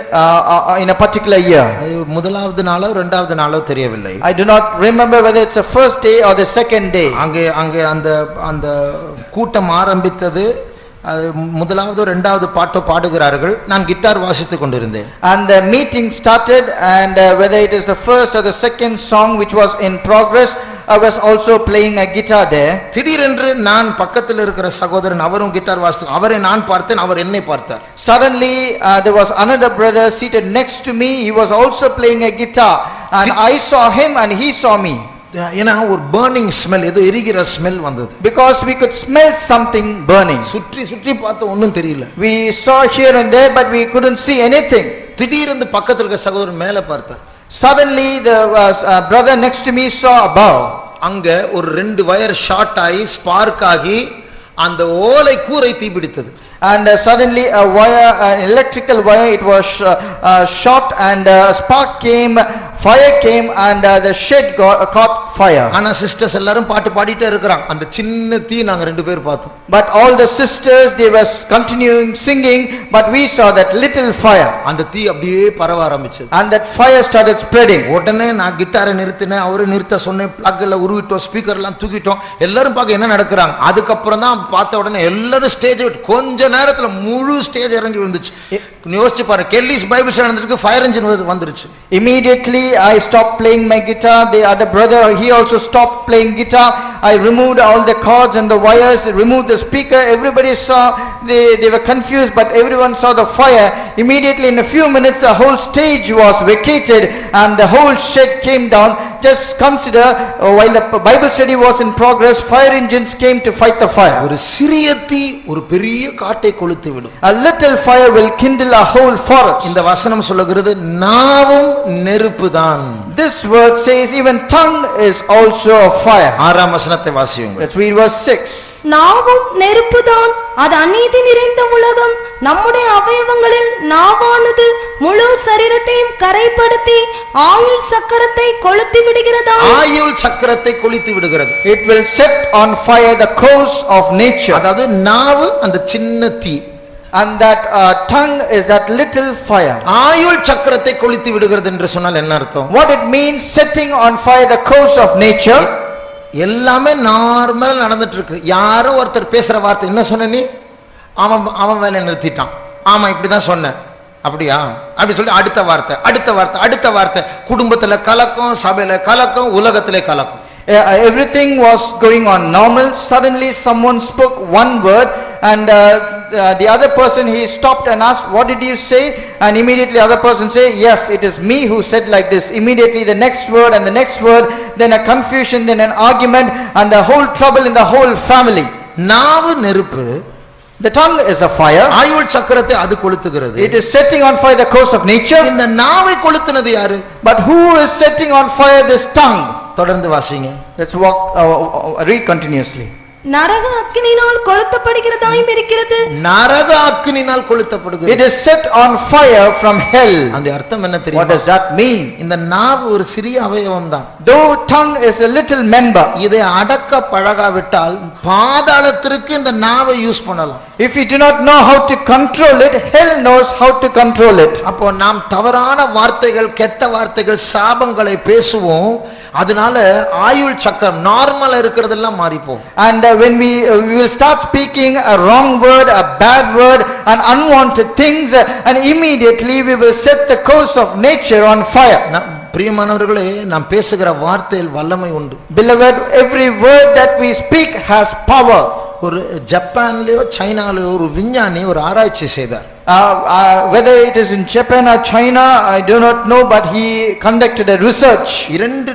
in a particular year. அது முதலாவது நாளோ இரண்டாவது நாளோ தெரியவில்லை. I do not remember whether it's the first day or the second day. அங்கே அந்த கூட்டம் ஆரம்பித்தது. முதலாவது இரண்டாவது பாட்டோ பாடுகிறார்கள். நான் கிட்டார் வாசித்துக் கொண்டிருந்தேன். And the meeting started, and whether it is the first or the second song which was in progress, I was also playing a guitar there. திடீரென்று நான் பக்கத்தில் இருக்கிற சகோதரன் அவரும் கிட்டார் வாசித்து, அவரை நான் பார்த்தேன், அவர் என்னை பார்த்தார். Suddenly there was another brother seated next to me. He was also playing a guitar, and I saw him and he saw me. ஏன்னா ஒரு burning smell, ஏதோ எரிகிற ஸ்மெல் வந்தது. Because we could smell something burning. சுற்றி சுற்றி பார்த்த ஒண்ணும் தெரியல. We saw here and there, but we couldn't see anything. திடீரென்று பக்கத்தில் இருக்கிற சகோதரன் மேலே பார்த்தார். Suddenly the brother next to me saw above. அங்க ஒரு 2 வயர் ஷார்ட் ஆகி ஸ்பார்க் ஆகி அந்த ஓலை கூரை தீப்பிடித்தது. And suddenly a wire, an electrical wire, it was short, and a spark came, fire came, and the shed caught fire. ஆனா சிஸ்டர்ஸ் எல்லாரும் பாட்டு பாடிட்டே இருக்கறாங்க. அந்த சின்ன தீ நாங்க 2 பேர் பார்த்தோம். But all the sisters, they were continuing singing, but we saw that little fire. அந்த தீ அப்படியே பரவ ஆரம்பிச்சது. And that fire started spreading. உடனே நான் கிட்டாரை நிறுத்தினேன், அவரு நிறுத்த சொன்னேன், பிளக் எல்லாம் உருவிட்டோம், ஸ்பீக்கர் எல்லாம் தூக்கிட்டோம். எல்லாரும் பார்க்க என்ன நடக்குறாங்க. அதுக்கப்புறம் தான் பார்த்த உடனே எல்லாரும் ஸ்டேஜ் விட்டு கொஞ்ச நேரத்துல முழு ஸ்டேஜ் இறங்கி வந்துச்சு. யோசிச்சு பாரு, கெல்லிஸ் பைபிள் ஸ்டடி நடந்துருக்கு, ஃபயர் இன்ஜின் வந்துருச்சு. Immediately I stopped playing my guitar. The other brother, he also stopped playing guitar. I removed all the cords and the wires, removed the speaker. Everybody saw, they were confused, but everyone saw the fire. Immediately in a few minutes the whole stage was vacated and the whole shed came down. Just consider, while the Bible study was in progress, fire engines came to fight the fire. ஒரு சிறிய தீ ஒரு பெரிய காட்டை கொளுத்தி விடும். A little fire will kindle a whole forest. இந்த வசனம் சொல்லுகிறது நாவும் நெருப்புதான். This word says even tongue is also a fire. 6ஆம் வசனத்தை வாசியுங்கள். Let's read verse 6. நாவும் நெருப்புதான், அது அநீதி நிறைந்த உலகம். நம்முடைய அவயவங்களில் நாவானது முழு சரீரத்தையும் கரைப்படுத்தி ஆயுள் சக்கரத்தை கொளுத்தி விடுகிறதா. ஆயுள் சக்கரத்தை கொளுத்தி விடுகிறது. It will set on fire the course of nature. அதாவது நாவு அந்த சின்ன தீ, And that tongue is that little fire. ஆயுள் சக்கரத்தை கொளுத்தி விடுகிறது என்று சொன்னால் என்ன அர்த்தம்? What it means, setting on fire the course of nature. எல்லாமே நார்மலா நடந்துட்டு இருக்கு. யாரோ ஒருத்தர் பேசுற வார்த்தை, என்ன சொன்ன நீ, அவன் வேலையை நிறுத்திட்டான், ஆமா இப்படிதான் சொன்னேன், அப்படியா அப்படி சொல்லி அடுத்த வார்த்தை அடுத்த வார்த்தை அடுத்த வார்த்தை. குடும்பத்துல கலக்கம், சபையில கலக்கம், உலகத்திலே கலக்கம். Everything was going on normal. Suddenly someone spoke one word, and the other person, he stopped and asked, what did you say? And immediately other person say, yes, it is me who said like this. Immediately the next word and the next word, then a confusion, then an argument, and the whole trouble in the whole family. நாவு நெருப்பு, The tongue is a fire. ஆயுள் சக்கரத்தை அது கொளுத்துகிறது. It is setting on fire the course of nature. இந்த நாவை கொளுத்துனது யாரு? But who is setting on fire this tongue? தொடர்ந்து வாசிங்க. Let's read continuously. நரக அக்கினியினால் கொளுத்தப்படுகிறதாயும் இருக்கிறது. நரக அக்கினியினால் கொளுத்தப்படுகிறது. It is set on fire from hell. அந்த அர்த்தம் என்ன What தெரியுமா? does that mean? இந்த நாவு ஒரு சிறிய அவயவம் தான். Though tongue is a little member, இதை அடக்க பழகாவிட்டால் பாதாளத்திற்கு இந்த நாவை யூஸ் பண்ணலாம். if we do not know how to control it, hell knows how to control it. அப்போ நாம் தவறான வார்த்தைகள், கெட்ட வார்த்தைகள், சாபங்களை பேசுவோம். அதனால ஆயுள் சக்கரம் நார்மலா இருக்கிறதெல்லாம் மாறிப்போம். And when we will start speaking a wrong word, a bad word, and unwanted things, and immediately we will set the course of nature on fire. பிரியமானவர்களே, நாம் பேசுகிற வார்த்தையில் வல்லமை உண்டு. Beloved, every word that we speak has power. ஒரு ஜப்பான்லயோ சைனாலயோ ஒரு விஞ்ஞானி ஒரு ஆராய்ச்சி செய்தார். Whether it is in Japan or China, I do not know, but he conducted a research. ரெண்டு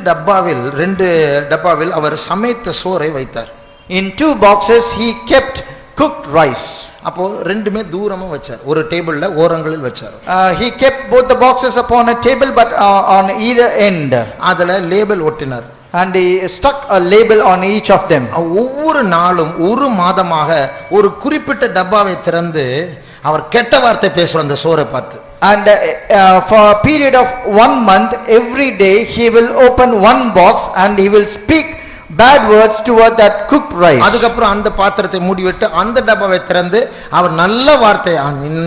டப்பாவில் அவர் சமைத்த சோறை வைத்தார். In 2 boxes he kept cooked rice. அப்போ ரெண்டுமே தூரமா வச்சார். ஒரு டேபிள்ல ஓரங்களில் வச்சார். He kept both the boxes upon a table, but on either end. அதுல label ஒட்டினார். And he stuck a label on each of them. ஒவ்வொரு நாளும் ஒரு மாதமாக ஒரு குறிப்பிட்ட டப்பாவை திறந்து அவர் கெட்ட வார்த்தை பேசுவார் அந்த சோறை பார்த்து. And for a period of 1 month, every day he will open one box and he will speak bad words toward that cooked rice. அதுக்கப்புறம் அந்த பாத்திரத்தை மூடிவிட்டு அந்த டப்பாவை திறந்து அவர் நல்ல வார்த்தை,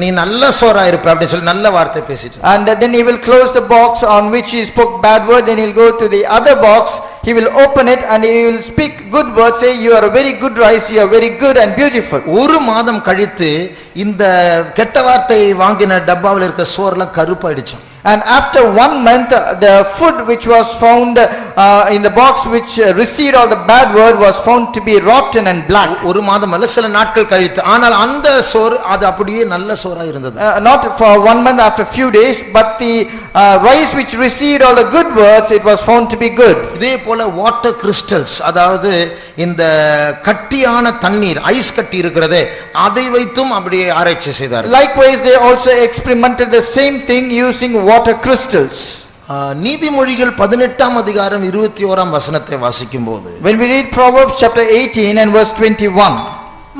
நீ நல்ல சோறா இருப்ப அப்படி சொல்லி நல்ல வார்த்தை பேசிட்டு. And then he will close the box on which he spoke bad word. Then he'll go to the other box. He will open it and he will speak good words, say you are a very good rice, you are very good and beautiful. ஒரு மாதம் கழித்து இந்த கெட்ட வார்த்தை வாங்கின டப்பாவில் இருக்க சோறுலாம் கருப்பாயிடுச்சு. And after 1 month, the food which was found in the box which received all the bad word was found to be rotten and black. ஒரு மாதம் அல்ல, சில நாட்கள் கழித்து. ஆனால் அந்த சோறு அது அப்படியே நல்ல சோறா இருந்தது. Not for 1 month, after few days, but the rice which received all the good words, it was found to be good. இதே போல வாட்டர் கிறிஸ்டல்ஸ், அதாவது இந்த கட்டியான தண்ணீர், ஐஸ் கட்டி இருக்கிறதே, அதை வைத்தும் அப்படியே ஆராய்ச்சி செய்தார். Likewise, they also experimented the same thing using water crystals. நீதிமொழிகள் 18ஆம் அதிகாரம் 21ஆம் வசனத்தை வாசிக்கும் போது, When we read Proverbs chapter 18 and verse 21,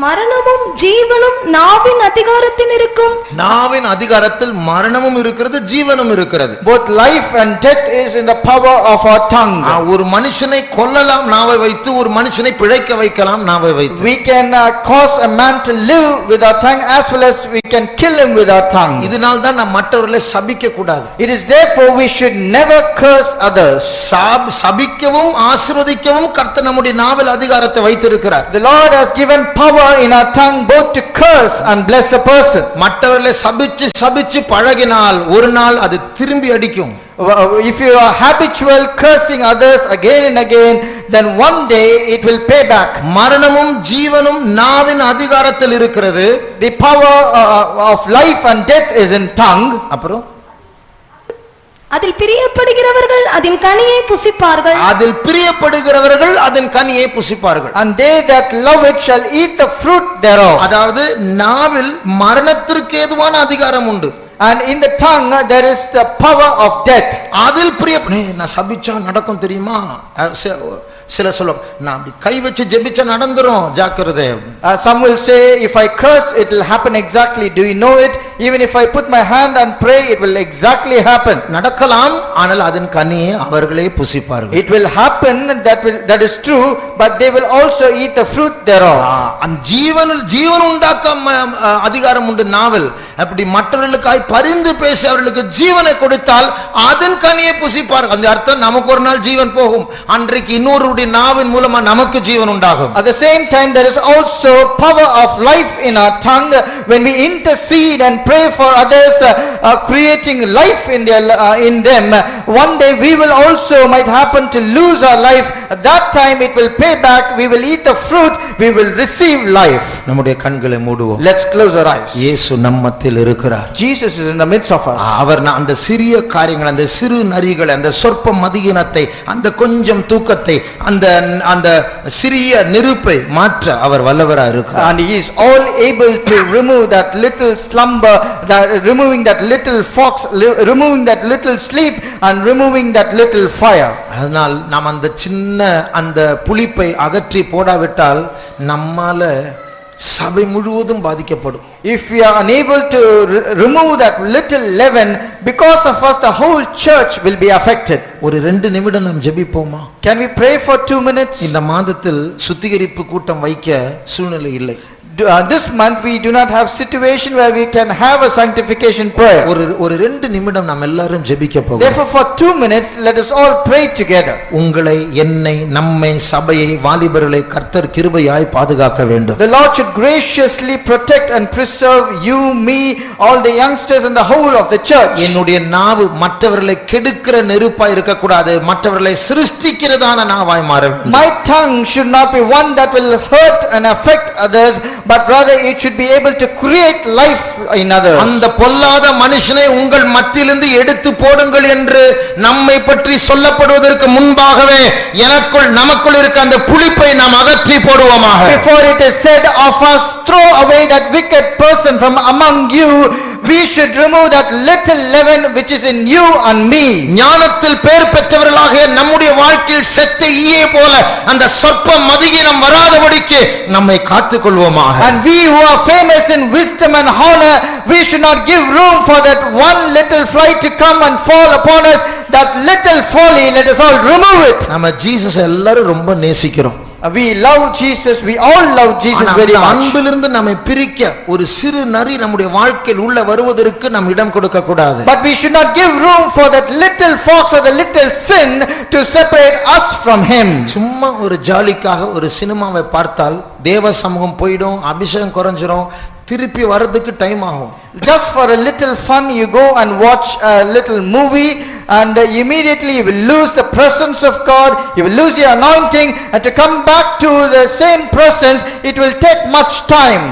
மரணமும் ஜீவனும் நாவின் அதிகாரத்தில் இருக்கும். நாவின் அதிகாரத்தில் மரணமும் இருக்கிறது, ஜீவனும் இருக்கிறது. both life and death is in the power of our tongue. ஒரு மனுஷனை கொல்லலாம் நாவை வைத்து, ஒரு மனுஷனை பிழைக்க வைக்கலாம் நாவை வைத்து. We can cause a man to live with our tongue as well as we can kill him with our tongue. இதனால் தான் நாம் மற்றவர்களை சபிக்க கூடாது. It is therefore we should never curse others. சபிக்கவும் ஆசீர்வதிக்கவும் கர்த்தர் நம்முடைய நாவில் அதிகாரத்தை வைத்திருக்கிறார். The Lord has given power in our tongue both to curse and bless a person. மற்றவர்களை சபிச்சு பழகினால் ஒரு நாள் அது திரும்பி அடிக்கும். If you are habitual cursing others again and again, then one day it will pay back. மரணமும் ஜீவனும் நாவின் அதிகாரத்தில் இருக்கிறது. The power of life and death is in tongue. அப்புறம் அதில் பிரியப்படுகிறவர்கள் அதன் கனியை புசிப்பார்கள். அதில் பிரியப்படுகிறவர்கள் அதன் கனியை புசிப்பார்கள். And they that love it shall eat the fruit thereof. அதாவது நாவில் மரணத்திற்கு ஏதுவான அதிகாரம் உண்டு. And in the tongue there is the power of death. அதில் நான் சபிச்சா நடக்கும் தெரியுமா? சில சொல்லுவாங்க, நான் அப்படி கை வச்சு ஜெபிச்சா நடந்துரும், ஜாக்கிரதை. Some will say, if I curse it will happen exactly. Do you know it? Even if I put my hand and pray, it will exactly happen. நடக்கலாம், ஆனால் அதன் கனியை அவர்களே புசிப்பார்கள். It will happen, that is true, but they will also eat the fruit thereof. அந்த ஜீவன் உண்டாக்க அதிகாரம் உண்டு நாவல். அப்படி மற்றவர்களுக்காய் பரிந்து பேசி அவர்களுக்கு ஜீவனை கொடுத்தால் அதன் கனியை புசிப்பார்கள். அந்த அர்த்தம் நமக்கு ஒரு நாள் ஜீவன் போகும், அன்றைக்கு இன்னொருடைய நாவின் மூலமா நமக்கு ஜீவன் உண்டாகும். At the same time, there is also power of life in our tongue. When we intercede and pray for others, creating life in them, one day we will also might happen to lose our life, at that time it will pay back, we will eat the fruit, we will receive life. நம்முடைய கண்களை மூடுவோம். Let's close our eyes. இயேசு நம்மத்தில் இருக்கிறார். Jesus is in the midst of us. அவர் அந்த சிறிய காரியங்கள், அந்த சிறு நரிகளை, அந்த சொற்ப மதியினத்தை, அந்த கொஞ்சம் தூக்கத்தை, அந்த அந்த சிறிய நெருப்பை மாற்ற அவர் வல்லவராய் இருக்கிறார். And he is all able to remove that little slumber, removing that little fox, removing that little sleep, and removing that little fire. அதனால் நாம் அந்த சின்ன அந்த புளிப்பை அகற்றி போடாவிட்டால் நம்மால சபை முழுவதும் பாதிக்கப்படும். If we are unable to remove that little leaven, because of us the whole church will be affected. ஒரு 2 நிமிடம் நாம் ஜெபிப்போமா? Can we pray for 2 minutes? இந்த மாதத்தில் சுத்திகரிப்பு கூட்டம் வைக்க சூழ்நிலை இல்லை. This month we do not have situation where we can have a sanctification prayer. ஒரு 2 நிமிடம் நாம் எல்லாரும் ஜெபிக்க போகிறோம். Therefore for 2 minutes let us all pray together. உங்களை, என்னை, நம்மை, சபையை, வாலிபர்களை கர்த்தர் கிருபையாய் பாதுகாக்க வேண்டும். The Lord should graciously protect and preserve you, me, all the youngsters and the whole of the church. என்னுடைய நாவு மற்றவர்களை கெடுக்கிற நெருப்பாய் இருக்க கூடாது, மற்றவர்களை சிருஷ்டிக்கிறதான நாவாய் மாற வேண்டும். My tongue should not be one that will hurt and affect others, but rather it should be able to create life in others. அந்த பொல்லாத மனுஷனை உங்கள் மத்தியிலிருந்து எடுத்து போடுங்கள் என்று நம்மை பற்றி சொல்லப்படுவதற்கு முன்பாகவே எனக்குள் நமக்குள் இருக்க அந்த புளிப்பை நாம் அகற்றி போடுவோமாக. Before it is said of us, throw away that wicked person from among you, we should remove that little leaven which is in you and me. ஞானத்தில் பேர் பெற்றவர்களாக நம்முடைய வாழ்க்கையில் செத்த ஈயை போல அந்த சொற்ப மதியினம் வராதபடிக்கு நம்மை காத்துக்கொள்வோமாக. And we who are famous in wisdom and honor, we should not give room for that one little fly to come and fall upon us. That little folly, let us all remove it. நம்ம ஜீசஸ் எல்லாரும் ரொம்ப நேசிக்கிறோம். We love Jesus, we all love Jesus very much. அன்பிலிருந்து நம்மை பிரிக்க ஒரு சிறு நரி நம்முடைய வாழ்க்கையில் உள்ள வருவதற்கு நாம் இடம் கொடுக்க கூடாது. But we should not give room for that little fox or the little sin to separate us from him. சும்மா ஒரு ஜாலிக்காக ஒரு சினிமாவை பார்த்தால் தேவ சமூகம் போய்டும், அபிஷேகம் குறைஞ்சிரும், திருப்பி வர்றதுக்கு டைம் ஆகும். Just for a little fun you go and watch a little movie and immediately you will lose the presence of God, you will lose your anointing, and to come back to the same presence it will take much time.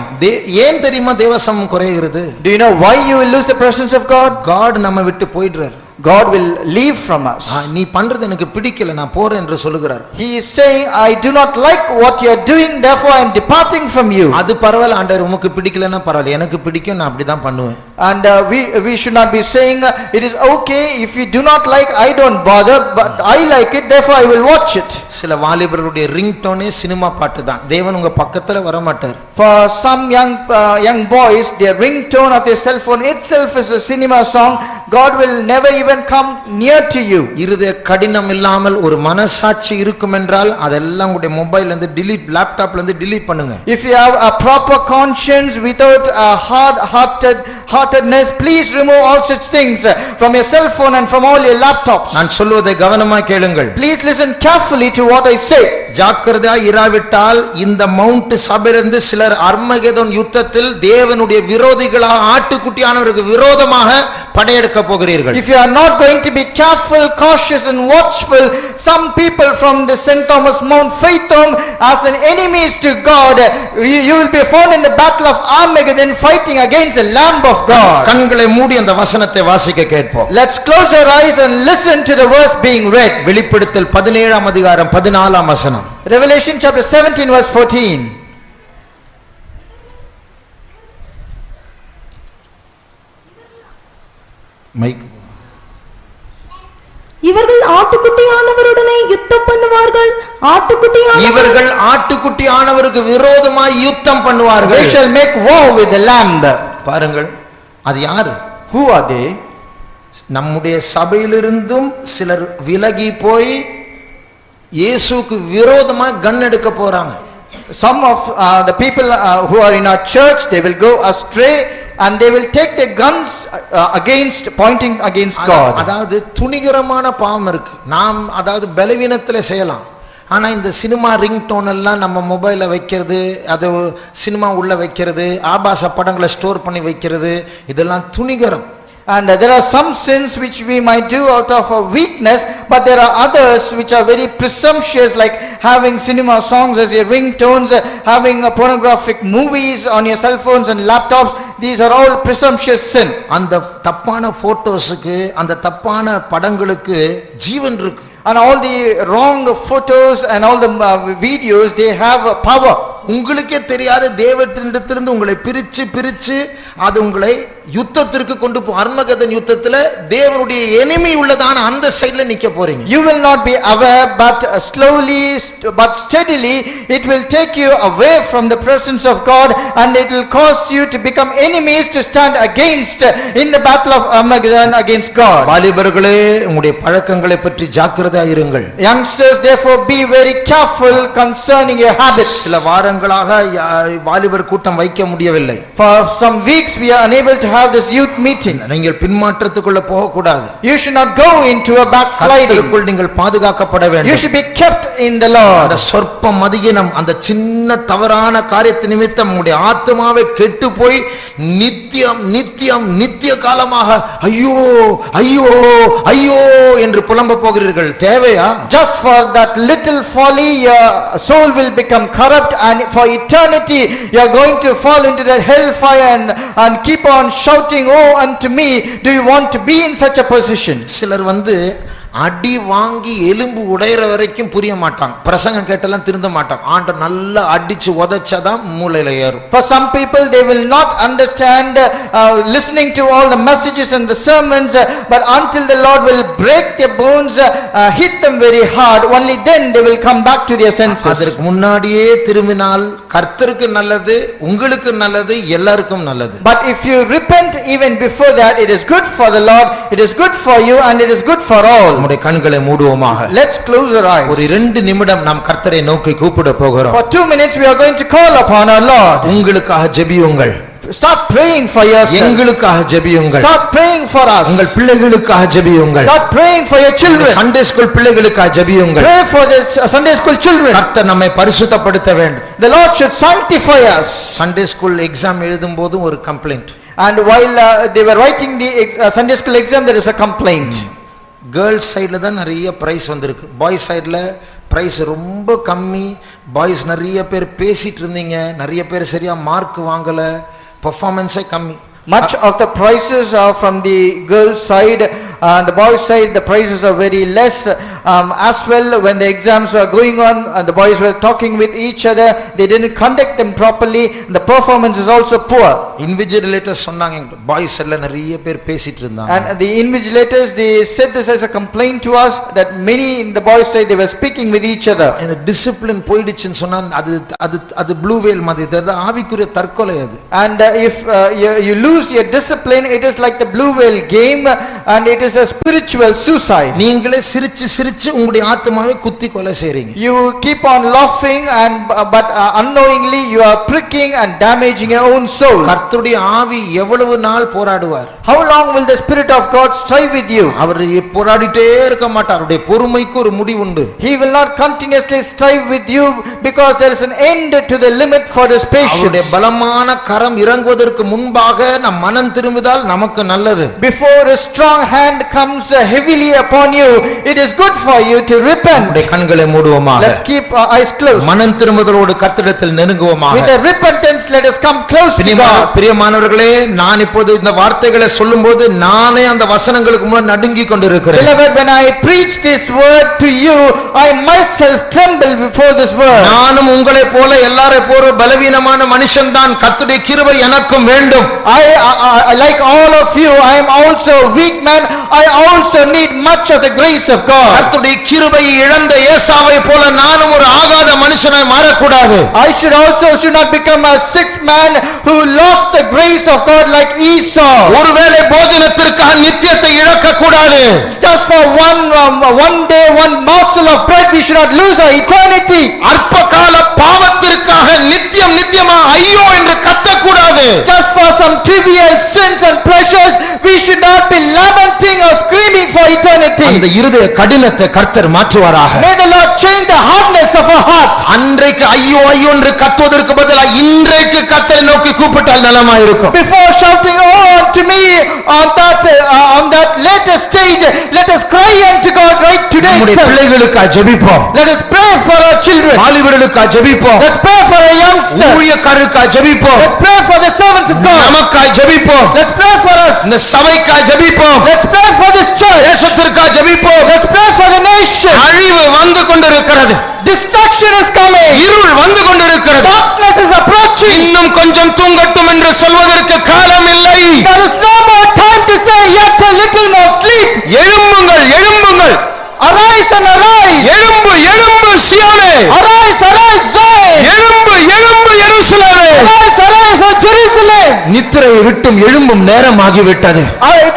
ஏன் தெரியுமா தேவ சமூகம் குறைகிறது? Do you know why you will lose the presence of God? God நம்ம விட்டு போயிடுறார். God will leave from us. நீ பண்றது எனக்கு பிடிக்கல, நான் போறேன் என்று சொல்லுகிறார். He is saying, I do not like what you are doing, therefore I am departing from you. அது பரவாயில்லை ஆண்டவர், உமக்கு பிடிக்கலன்னா பரவாயில்லை, எனக்கு பிடிக்கும், நான் அப்படிதான் பண்ணுவேன். And we should not be saying, it is okay if you do not like, I don't bother, but I like it, therefore I will watch it. சில வாலிபர்களுடைய ரிங்டோனே சினிமா பாட்டு தான். தேவன் உங்க பக்கத்துல வர மாட்டார். For some young boys, their ringtone of their cell phone itself is a cinema song. God will never even come near to you. இருதய கடினம் இல்லாமல் ஒரு மனசாட்சி இருக்கும் என்றால் அதெல்லாம் உங்களுடைய மொபைல்ல இருந்து delete, லேப்டாப்ல இருந்து delete பண்ணுங்க. If you have a proper conscience without a heartedness, please remove all such things from your cell phone and from all your laptops. நான் சொல்வதை கவனமா கேளுங்கள். Please listen carefully to what I say. ஜாக்கிரதையா இராவிட்டால் இந்த மவுண்ட் சபையிலிருந்து சிலர் அர்மகெதோன் யுத்தத்தில் தேவனுடைய விரோதிகளாக ஆட்டுக்குட்டியானவருக்கு விரோதமாக படையெடுக்க போகிறீர்கள். If you are not going to be careful, cautious and watchful, some people from the St. Thomas Mount Faith Home as an enemies to God, you will be found in the battle of Armageddon fighting against the Lamb of God. கண்களை மூடி அந்த வசனத்தை வாசிக்க கேட்போம். Let's close our eyes and listen to the verse being read. வெளிப்படுத்தல் 17ஆம் அதிகாரம் 14ஆம் வசனம். Revelation chapter 17 verse 14. மைக். இவர்கள் ஆட்டுக்குட்டியானவருடனே யுத்தம் பண்ணுவார்கள். இவர்கள் ஆட்டுக்குட்டியானவருக்கு விரோதமாய் யுத்தம் பண்ணுவார்கள். They shall make war with the Lamb. பாருங்கள், அது யாரு? Who are they? நம்முடைய சபையிலிருந்தும் சிலர் விலகி போய் இயேசுவுக்கு விரோதமா கன் எடுக்க போறாங்க. Some of the people who are in our church, they will go astray and they will take their guns pointing against God. அதாவது துணிகரமான பாவம் இருக்கு. நாம் அதாவது பலவீனத்துல செய்யலாம். ஆனா இந்த சினிமா ரிங்டோன் எல்லாம் நம்ம மொபைல்ல வைக்கிறது, அது சினிமா உள்ள வைக்கிறது, ஆபாச படங்களை ஸ்டோர் பண்ணி வைக்கிறது, இதெல்லாம் துணிகரம். And there are some sins which we might do out of a weakness, but there are others which are very presumptuous, like having cinema songs as your ringtones, having pornographic movies on your cell phones and laptops. These are all presumptuous sin. அந்த தப்பான போட்டோஸுக்கு அந்த தப்பான படங்களுக்கு ஜீவன் இருக்கு. And all the wrong photos and all the videos, they have power. உங்களுக்கே தெரியாத தேவத்தினிடத்திலிருந்து உங்களை பிரிச்சு பிரிச்சு அது உங்களை யுத்தத்திற்கு கொண்டு போ. அர்மகதன் யுத்தத்துல தேவனுடைய எனிமி உள்ளதான அந்த சைடுல நிக்க போறீங்க. You will not be aware, but slowly but steadily it will take you away from the presence of God, and it will cause you to become enemies to stand against in the battle of Armageddon against God. வாலிபர்களே, உங்களுடைய பழக்கங்களை பற்றி ஜாக்கிரதையா இருங்கள். Youngsters, therefore be very careful concerning your habits. சில வாரங்களாக வாலிபர் கூட்டம் வைக்க முடியவில்லை. For some weeks we are unable to have this youth meeting. நீங்கள் பின்மாற்றத்துக்குள்ள போக கூடாது. You should not go into a backsliding. கர்த்தருக்குள் நீங்கள் பாதுகாக்கப்பட You வேண்டும். should be kept in the Lord. அந்த சொற்ப மதியினம், அந்த சின்ன தவறான காரியத்து நிமித்தம் உங்களுடைய ஆத்துமாவை கெட்டு போய் நித்தியம் நித்தியம் நித்திய காலமாக ஐயோ ஐயோ ஐயோ என்று புலம்ப போகிறீர்கள். தேவையா? Just for that little folly your soul will become corrupt, and for eternity you are going to fall into the hellfire and keep on shouting, oh unto me. Do you want to be in such a position? சிலர் அடி வாங்கி எலும்பு உடையிற வரைக்கும் புரிய மாட்டாங்க. பிரசங்கம் கேட்டெல்லாம் திருந்த மாட்டாங்க. ஆண்டவர் நல்லா அடிச்சு உதைச்சாதான் மூளையில ஏறும். For some people, they will not understand listening to all the messages and the sermons, but until the Lord will break their bones, hit them very hard, only then they will come back to their senses. அதற்கு முன்னாடியே திரும்பினால் கர்த்தருக்கு நல்லது, உங்களுக்கு நல்லது, எல்லாருக்கும் நல்லது. But if you repent even before that, it is good for the Lord, it is good for you, and it is good for all. நம்முடைய கண்களை மூடுவோமாக. Let's close our eyes. ஒரு 2 நிமிடம் நாம் கர்த்தரை நோக்கி கூப்பிட போகிறோம். For 2 minutes we are going to call upon our Lord. உங்களுக்காக ஜெபியுங்கள். Start praying for yourself. எங்களுக்காக ஜெபியுங்கள். Start praying for us. உங்கள் பிள்ளைகளுக்காக ஜெபியுங்கள். Start praying for your children. Sunday school பிள்ளைகளுக்காக ஜெபியுங்கள். Pray for the Sunday school children. கர்த்தர் நம்மை பரிசுத்தப்படுத்த வேண்டும். The Lord should sanctify us. Sunday school exam எழுதும்போது ஒரு complaint. And while they were writing the Sunday school exam, there is a complaint. Girls சைடுல தான் நிறைய பிரைஸ் வந்திருக்கு. பாய்ஸ் சைடுல பிரைஸ் ரொம்ப கம்மி. பாய்ஸ் நிறைய பேர் பேசிட்டு இருந்தீங்க, நிறைய பேர் சரியா மார்க் வாங்கல, பெர்ஃபார்மன்ஸே கம்மி. Much of the prizes are from the girls side, the boys side the prizes are very less. As well, when the exams were going on and the boys were talking with each other, they didn't conduct them properly. The performance is also poor. Invigilators சொன்னாங்க, பாய்ஸ் எல்லாம் நிறைய பேர் பேசிட்டு இருந்தாங்க. And the invigilators, they said this as a complaint to us, that many in the boys side they were speaking with each other. இந்த டிசிப்ளின் போயிடுச்சுன்னு சொன்னா அது ப்ளூ வேல் மாதிரி, அது ஆவிக்குரிய தற்கொலை. அது And if you lose your discipline, it is like the blue whale game, and it is a spiritual suicide. நீங்களே சிரிச்சு சிரிச்சு உங்களுடைய ஆத்மாவை குத்தி கொலை செய்றீங்க. You keep on laughing, but unknowingly you are pricking and damaging your own soul. கர்த்தருடைய ஆவி எவ்வளவு நாள் போராடுவார்? How long will the Spirit of God strive with you? அவர் போராடிட்டே இருக்க மாட்டார். அவருடைய பொறுமைக்கு ஒரு முடிவு உண்டு. He will not continuously strive with you, because there is an end to the limit for his patience. அவருடைய பலமான கரம் இறங்குவதற்கு முன்பாக நம் மனம் திரும்பினால் நமக்கு நல்லது. Before a strong hand comes heavily upon you, it is good for you to repent. நம்முடைய கண்களை மூடுவோமாக. Let's keep our eyes closed. மனம் திரும்புதலோடு கர்த்தரிடத்தில் நெருங்குவோமாக. With a repentance, let us come close to God. பிரியமானவர்களே, நான் இப்போது இந்த வார்த்தைகளை சொல்லும்போது நானே அந்த வசனங்களுக்கு முன்னாடி நடுங்கிக் கொண்டிருக்கிறேன். Beloved, when I preach this word to you, I myself tremble before this word. நானும் உங்களை போல எல்லாரை போல பலவீனமான மனுஷன் தான். கர்த்தருடைய கிருபை எனக்கும் வேண்டும். I like all of you, I am also a weak man. I also need much of the grace of God. கர்த்தருடைய கிருபையை இழந்த ஏசாவை போல நானும் ஒரு ஆகாத மனுஷனாய் மாறக்கூடாது. I should not become a sick man who lost the grace of God like Esau. ஒருவேளை போஜனத்திற்காக நித்தியத்தை இழக்க கூடாது. Just for one day, one morsel of bread, we should not lose our eternity. அற்பகால பாவத்திற்காக நித்தியம் நித்தியமா ஐயோ என்று கத்தக்கூடாது. Just for some trivial sins and pleasures, we should not be lamenting or screaming for eternity. அந்த இருதய கடினத்தை கர்த்தர் மாற்றுவாராக. May the Lord change the hardness of our heart. அன்றைக்கு ஐயோ ஐயோ என்று கத்துவதற்கு பதிலாக இன்றைக்கு கர்த்தரை நோக்கி கூப்பிட்டால் நலமா இருக்கும். Before shouting, oh, to me on that later stage, let us cry unto God right today. நம்முடைய பிள்ளைகளுக்காக ஜெபிப்போம். Let us pray for our children. வாலிபர்களுக்காக ஜெபிப்போம். Let's pray for our youngsters. ஊழியக்காரருக்காக ஜெபிப்போம். Let's pray for the servants of God. நமக்காக ஜெபிப்போம். Let's pray for us. இந்த சபைக்காக ஜெபிப்போம். Let's pray for this church. தேசத்திற்காக ஜெபிப்போம். Let's pray for the nation. அழிவு வந்து கொண்டிருக்கிறது. Destruction is coming. இருள் வந்து கொண்டிருக்கிறது. Darkness is approaching. இன்னும் கொஞ்சம் தூங்கட்டும் என்று சொல்வதற்கு காலம் இல்லை. There is no more time to say yet a little more sleep. எழும்புங்கள் எழும்புங்கள். Arise and arise. எழும்பு எழும்பு சீயோனே. Arise, arise, Zion. எழும்பு எழும்பு எருசலேமே. Arise, arise, O Jerusalem. நித்திரையை விட்டும் எழும்பும் நேரமாகிவிட்டது.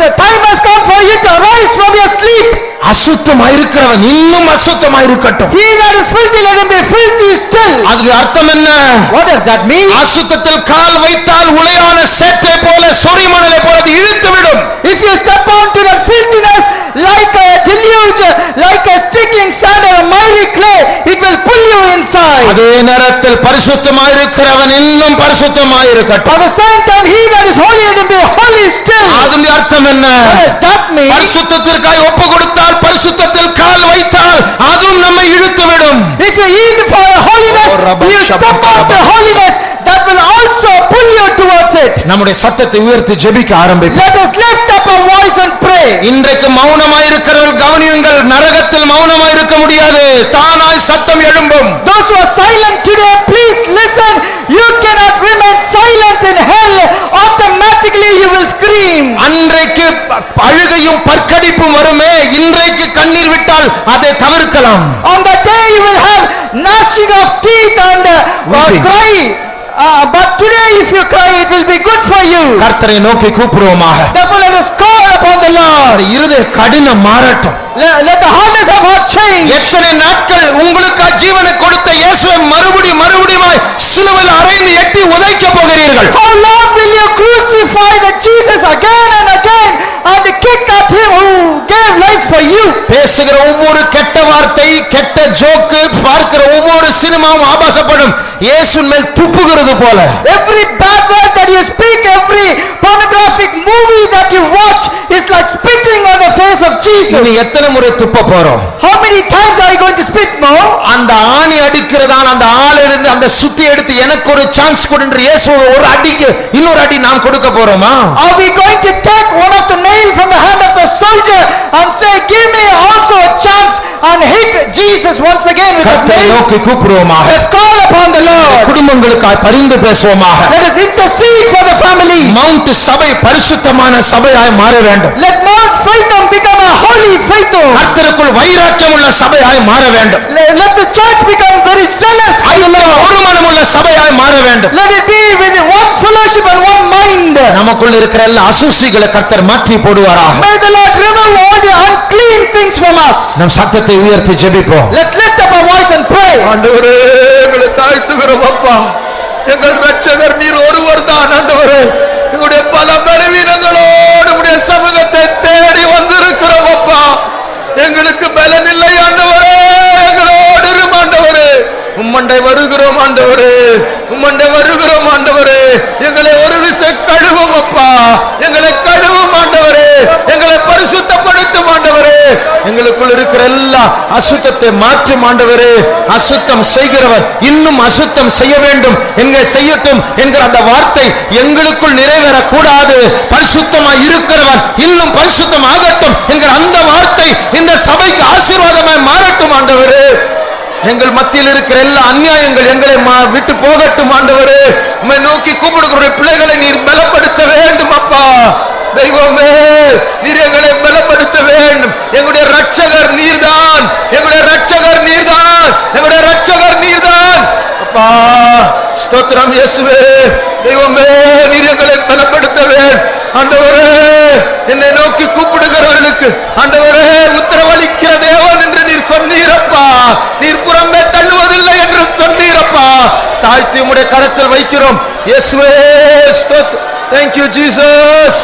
The time has come for you to arise from your sleep. அசுத்தமாயிருக்கிறவன் இன்னும் அசுத்தமாயிருக்கட்டும். He that is filthy, let him be filthy still. அதுக்கு அர்த்தம் என்ன? What does that mean? அசுத்தத்தில் கால் வைத்தால் உளையான சேற்றை போல சொறிமணலை போல அது இழுத்துவிடும். If you step onto that filthiness like a deluge, like a sticking sand or a miry clay, it will pull you inside. அதே நேரத்தில் பரிசுத்தமாயிருக்கிறவன் இன்னும் பரிசுத்தமாயிருக்கட்டும். At the same time, he that is holy, let him be holy still. அதன் அர்த்தம் என்ன? What does that mean? பரிசுத்தத்திற்காக ஒப்பு கொடுத்தால் பரிசுத்தத்தில் கால் வைத்தால் அதுவும் நம்மை இழுத்துவிடும். If you yield for holiness, you step onto holiness, that will also pull you towards it. நம்முடைய சத்தத்தை உயர்த்தி ஜெபிக்க ஆரம்பிப்போம். Let us lift up our voice and pray. இன்றைக்கு மௌனமாயிருக்கிறவர்கள் கவனியுங்கள். நரகத்தில் மௌனமாயிருக்க முடியாது. தானாய் சத்தம் எழும்பும். Those who are silent today, please listen. You cannot remain silent in hell. Automatically you will scream. அன்றைக்கு அழுகையும் பற்கடிப்பும் வருமே, இன்றைக்கு கண்ணீர் விட்டால் அதை தவிர்க்கலாம். On that day you will have gnashing of teeth and Weeping. cry. But today if you cry, it will be good for you. கர்த்தரை நோக்கி கூப்பிடுவோமாக. Therefore let us call upon the Lord. அந்த இருதய கடினம் மாறட்டும். Let the hardness of heart change. எத்தனை நாட்கள் உங்களுக்கு ஜீவனை கொடுத்த இயேசுவை மறுபடியுமாய் சிலுவையில் அறைந்து எட்டி உதைக்க போகிறீர்கள்? How long will you crucify the Jesus again and again and kick at him who gave life for you? பேசுகிற ஒவ்வொரு கெட்ட வார்த்தை, கெட்ட ஜோக்கு, பார்க்கிற ஒவ்வொரு சினிமாவும் ஆபாசப்படும் இயேசுவின் மேல் துப்புகிறது போல. Every bad word that you speak, every pornographic movie that you watch is like spitting on the face of Jesus. இனி எத்தனை முறை துப்ப போறோம்? How many times are you going to spit more? அந்த ஆணி அடிக்கிறதான அந்த ஆளிலிருந்து அந்த சுத்தி எடுத்து எனக்கு ஒரு சான்ஸ் கொடு என்று இயேசு ஒரு அடிக்கு இன்னொரு அடி நாம் கொடுக்க போறோமா? Are we going to take one of the nail from the hand of the soldier and say, give me also a chance and hit Jesus once again with a கர்த்தரை nail? நோக்கி கூப்பிடுவோமாக. Let's call upon the Lord. குடும்பங்களுக்காக பரிந்து பேசுவோமாக. Let us intercede for the family. Mount சபை பரிசுத்தமான சபையாய் மாற வேண்டும். Let Mount Phaethon become a holy Phaethon. கர்த்தருக்குள் வைராக்கியம் உள்ள சபையாய் மாற வேண்டும். Let the church become very zealous for the Lord. ஒரு மனமுள்ள சபையாய் மாற வேண்டும். Let it be with one fellowship and one mind. நமக்குள்ள இருக்கிற எல்லா அசுசிகளை கர்த்தர் மாற்றி போடுவாராக. May the Lord remove all the unclean things from us. நம் சத்தத்தை உயர்த்தி ஜெபிப்போம். Let's lift up our voice and pray. ஆண்டவரே, எங்களை தாழ்த்துகிறோம் அப்பா. எங்கள் இரட்சகர் நீர் ஒருவர் தான் ஆண்டவரே. எங்களுடைய பல பலவீனங்களோடு உம்முடைய சமூகத்தை தேடி வந்திருக்கிறோம் அப்பா. எங்களுக்கு பலன் இல்லை ஆண்டவரே, எங்களோடு இரும் ஆண்டவரே. உம்மண்டை வருகிறோம் ஆண்டவரே, உம்மண்டை வருகிறோம் ஆண்டவரே. எங்களை ஒரு விசை கழுவும் அப்பா, எங்களை கழுவும் ஆண்டவரே, எங்களை பரிசுத்தப்படுத்தும் ஆண்டவரே. எங்களுக்குள் இருக்கிற எல்லா அசுத்தத்தை மாற்றும் ஆண்டவரே. அசுத்தம் செய்கிறவன் இன்னும் அசுத்தம் செய்ய வேண்டும் என்கிற செய்யட்டும் என்கிற அந்த வார்த்தை எங்களுக்குள் நிறைவேறக்கூடாது. பரிசுத்தமாய் இருக்கிறவன் இன்னும் பரிசுத்தம் ஆகட்டும் என்கிற அந்த வார்த்தை இந்த சபைக்கு ஆசீர்வாதமாய் மாறட்டும் ஆண்டவரே. எங்கள் மத்தியில் இருக்கிற எல்லா அநியாயங்கள் எங்களை விட்டு போகட்டும் ஆண்டவரே. உம்மை நோக்கி கூப்பிடுகிற பிள்ளைகளை நீர் பலப்படுத்த வேண்டும் அப்பா. தெய்வமே, நீர் எங்களை பலப்படுத்த வேண்டும். எங்களுடைய இரட்சகர் நீர்தான், எங்களுடைய இரட்சகர் நீர்தான், எங்களுடைய இரட்சகர் நீர்தான் அப்பா. ஸ்தோத்திரம் இயேசுவே. தெய்வமே, நீர் எங்களை பலப்படுத்த வேண்டும் ஆண்டவரே. என்னை நோக்கி கூப்பிடுகிறவர்களுக்கு ஆண்டவரே உத்தரவளிக்கிற தேவன் என்று நீர் சொன்னீரப்பா. நீர் புறம்பே தள்ளுவதில்லை என்று சொன்னீரப்பா. தாழ்த்தி உம்முடைய கரத்தில் வைக்கிறோம் இயேசுவே. ஸ்தோத்திரம். Thank you Jesus.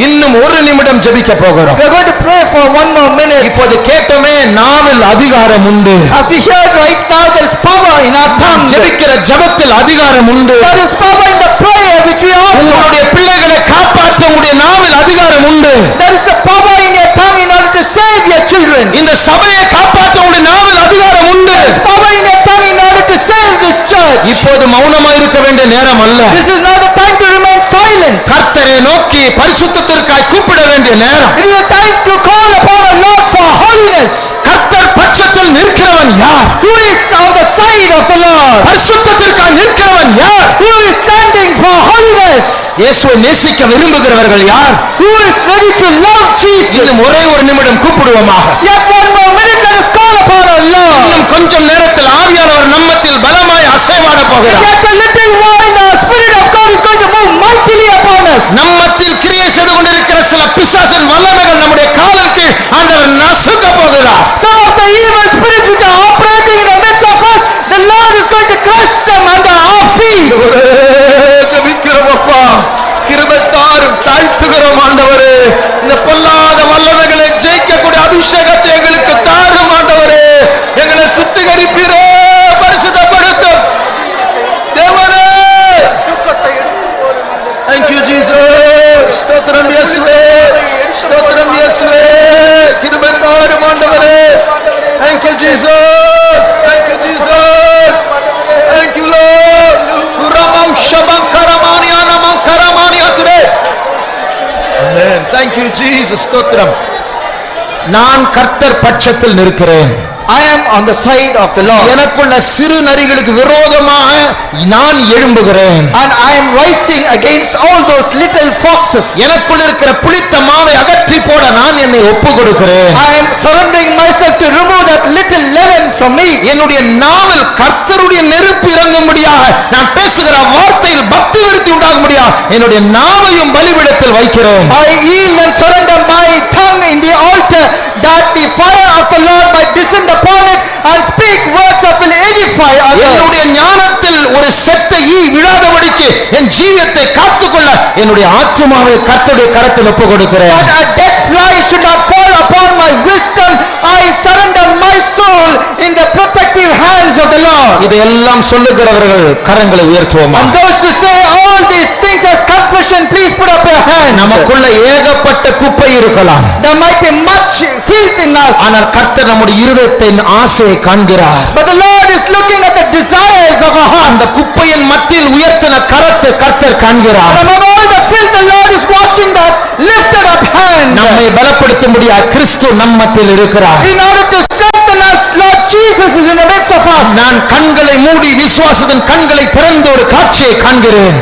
இன்னும் ஒரு நிமிடம் ஜெபிக்க போகிறோம். We are going to pray for one more minute. இப்போது கேட்டோமே, நாவில் அதிகாரம் உண்டு. As we heard right now, there is power in our tongue. ஜெபிக்கிற ஜெபத்தில் அதிகாரம் உண்டு. There is power in the prayer which we offer. உங்களுடைய பிள்ளைகளை காப்பாற்ற உங்களுடைய நாவில் அதிகாரம் உண்டு. There is a power in your tongue in order to save your children. இந்த சபையை காப்பாற்ற உங்களுடைய நாவில் அதிகாரம் உண்டு. There is power in your tongue in order to save this church. இப்போது மௌனமாக இருக்க வேண்டிய நேரம் அல்ல. This is not the time to remain silent. கர்த்தரை நோக்கி பரிசுத்தத்திற்காய் கூப்பிட வேண்டிய நேரம். It is a time to call upon the Lord for holiness. கர்த்தர் பட்சத்தில் நிற்கிறவன் யார்? Who is on the side of the Lord? பரிசுத்தத்திற்காய் நிற்கிறவன் யார்? Who is standing for holiness? இயேசுவை நேசிக்க விரும்புகிறவர்கள் யார்? Who is ready to love Jesus? இன்னும் ஒரே ஒரு நிமிடம் கூப்பிடுவோமாக. Yet one more minute, let us call upon our Lord. இன்னும் கொஞ்சம் நேரத்தில் ஆவியானவர் நம்மத்தில் பலமாய் அசைவாட போகிறார். Yet a little while, the Spirit of God is going to move mightily upon us. நம்மத்தில் கிரியை செய்து கொண்டிருக்கிற சில பிசாசின் வல்லமைகள் நம்முடைய காலுக்கு ஆண்டவர் நசுக்க போகிறார். Some of the evil spirits which are operating in the midst of us, the Lord is going to crush them under our feet. ஜெபிக்கிறோமப்பா, கிருபை தாரும், தாழ்த்துகிறோம் ஆண்டவரே. இந்த பொல்லாத வல்லமைகளை ஜெயிக்கக்கூடிய அபிஷேகத்தை எங்களுக்கு தாரும் ஆண்டவரே. எங்களை சுத்திகரிப்பீரே, பரிசுத்தப்படுத்தும் தேவனே. Thank you Jesus. ஸ்தோத்திரம் இயேசுவே, ஸ்தோத்திரம் இயேசுவே. கிருபை தாரும் ஆண்டவரே. Thank you Jesus. Thank you Jesus. Thank you Lord. Uramam shabankaramania namankaramania today. Amen. Thank you Jesus. ஸ்தோத்திரம். நான் கர்த்தர் பட்சத்தில் நிற்கிறேன். I am on the side of the Lord. எனக்குள்ள சிறு நரிகளுக்கு விரோதமாக நான் எழும்புகிறேன். And I am rising against all those little foxes. எனக்குள்ள இருக்கிற புளித்த மாவை அகற்றி போட நான் என்னை ஒப்பு கொடுக்கிறேன். I am surrendering myself to remove that little leaven from me. என்னுடைய நாவில் கர்த்தருடைய நெருப்பு இறங்கும்படியாக, நான் பேசுகிற வார்த்தையில் பக்தி விருத்தி உண்டாகும்படியாக என்னுடைய நாவையும் பலிபீடத்தில் வைக்கிறேன். I yield and surrender my tongue in the altar, that the fire of the Lord might descend upon it and speak words that will edify others. என்னுடைய ஞானத்தில் ஒரு செத்த ஈ விழாதபடிக்கு என் ஜீவியத்தை காத்துக்கொள்ள என்னுடைய ஆத்துமாவை கர்த்தருடைய கரத்தில் ஒப்பு கொடுக்கிறேன். That a dead fly should not fall upon my wisdom, I surrender my soul in the protective hands of the Lord. இதையெல்லாம் சொல்லுகிறவர்கள் கரங்களை உயர்த்துவோமா? And those who say all these things as confession, please put up your hands. நமக்குள்ள ஏகப்பட்ட குப்பை இருக்கலாம். There might be much filth in us, ஆனால் கர்த்தர் நம்முடைய இருதயத்தின் ஆசையை காண்கிறார். but the Lord is looking at the desires of our heart. அந்த குப்பையின் மத்தியில் உயர்த்தின கரத்தை கர்த்தர் காண்கிறார். And among all the filth, the Lord is watching that lifted up hand. நம்மை பலப்படுத்தும்படியாக கிறிஸ்து நம் மத்தியில் இருக்கிறார். In order to strengthen us, Lord Jesus is in the midst of us. நான் கண்களை மூடி விசுவாசத்தின் கண்களை திறந்து ஒரு காட்சியை காண்கிறேன்.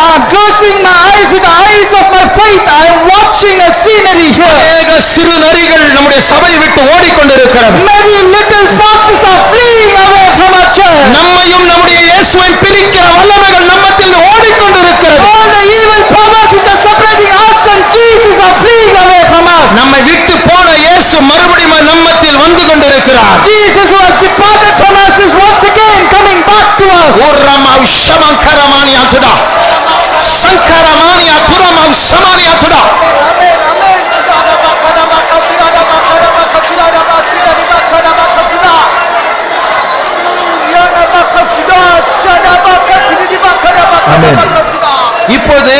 I am closing my eyes with the eyes of my faith. I am watching a scenery here. அநேக சிறு நரிகள் நம்முடைய சபையை விட்டு ஓடிக்கொண்டிருக்கிறது. Many little foxes are fleeing away from our church. நம்மையும் நம்முடைய இயேசுவை பிரிக்கிற வல்லமைகள் நம்மத்தில் ஓடிக்கொண்டிருக்கிறது. All the evil powers which are separating us and Jesus are fleeing away from us. நம்மை விட்டு போன இயேசு மறுபடியும் நம்மத்தில் வந்து கொண்டிருக்கிறார். Jesus who has departed from us is once again coming back to us. ஓரமாவு ஷமங்கரமானியாத்துடா, சங்கரமானியாத்துரமாவு சமானியாத்துடா. இப்போது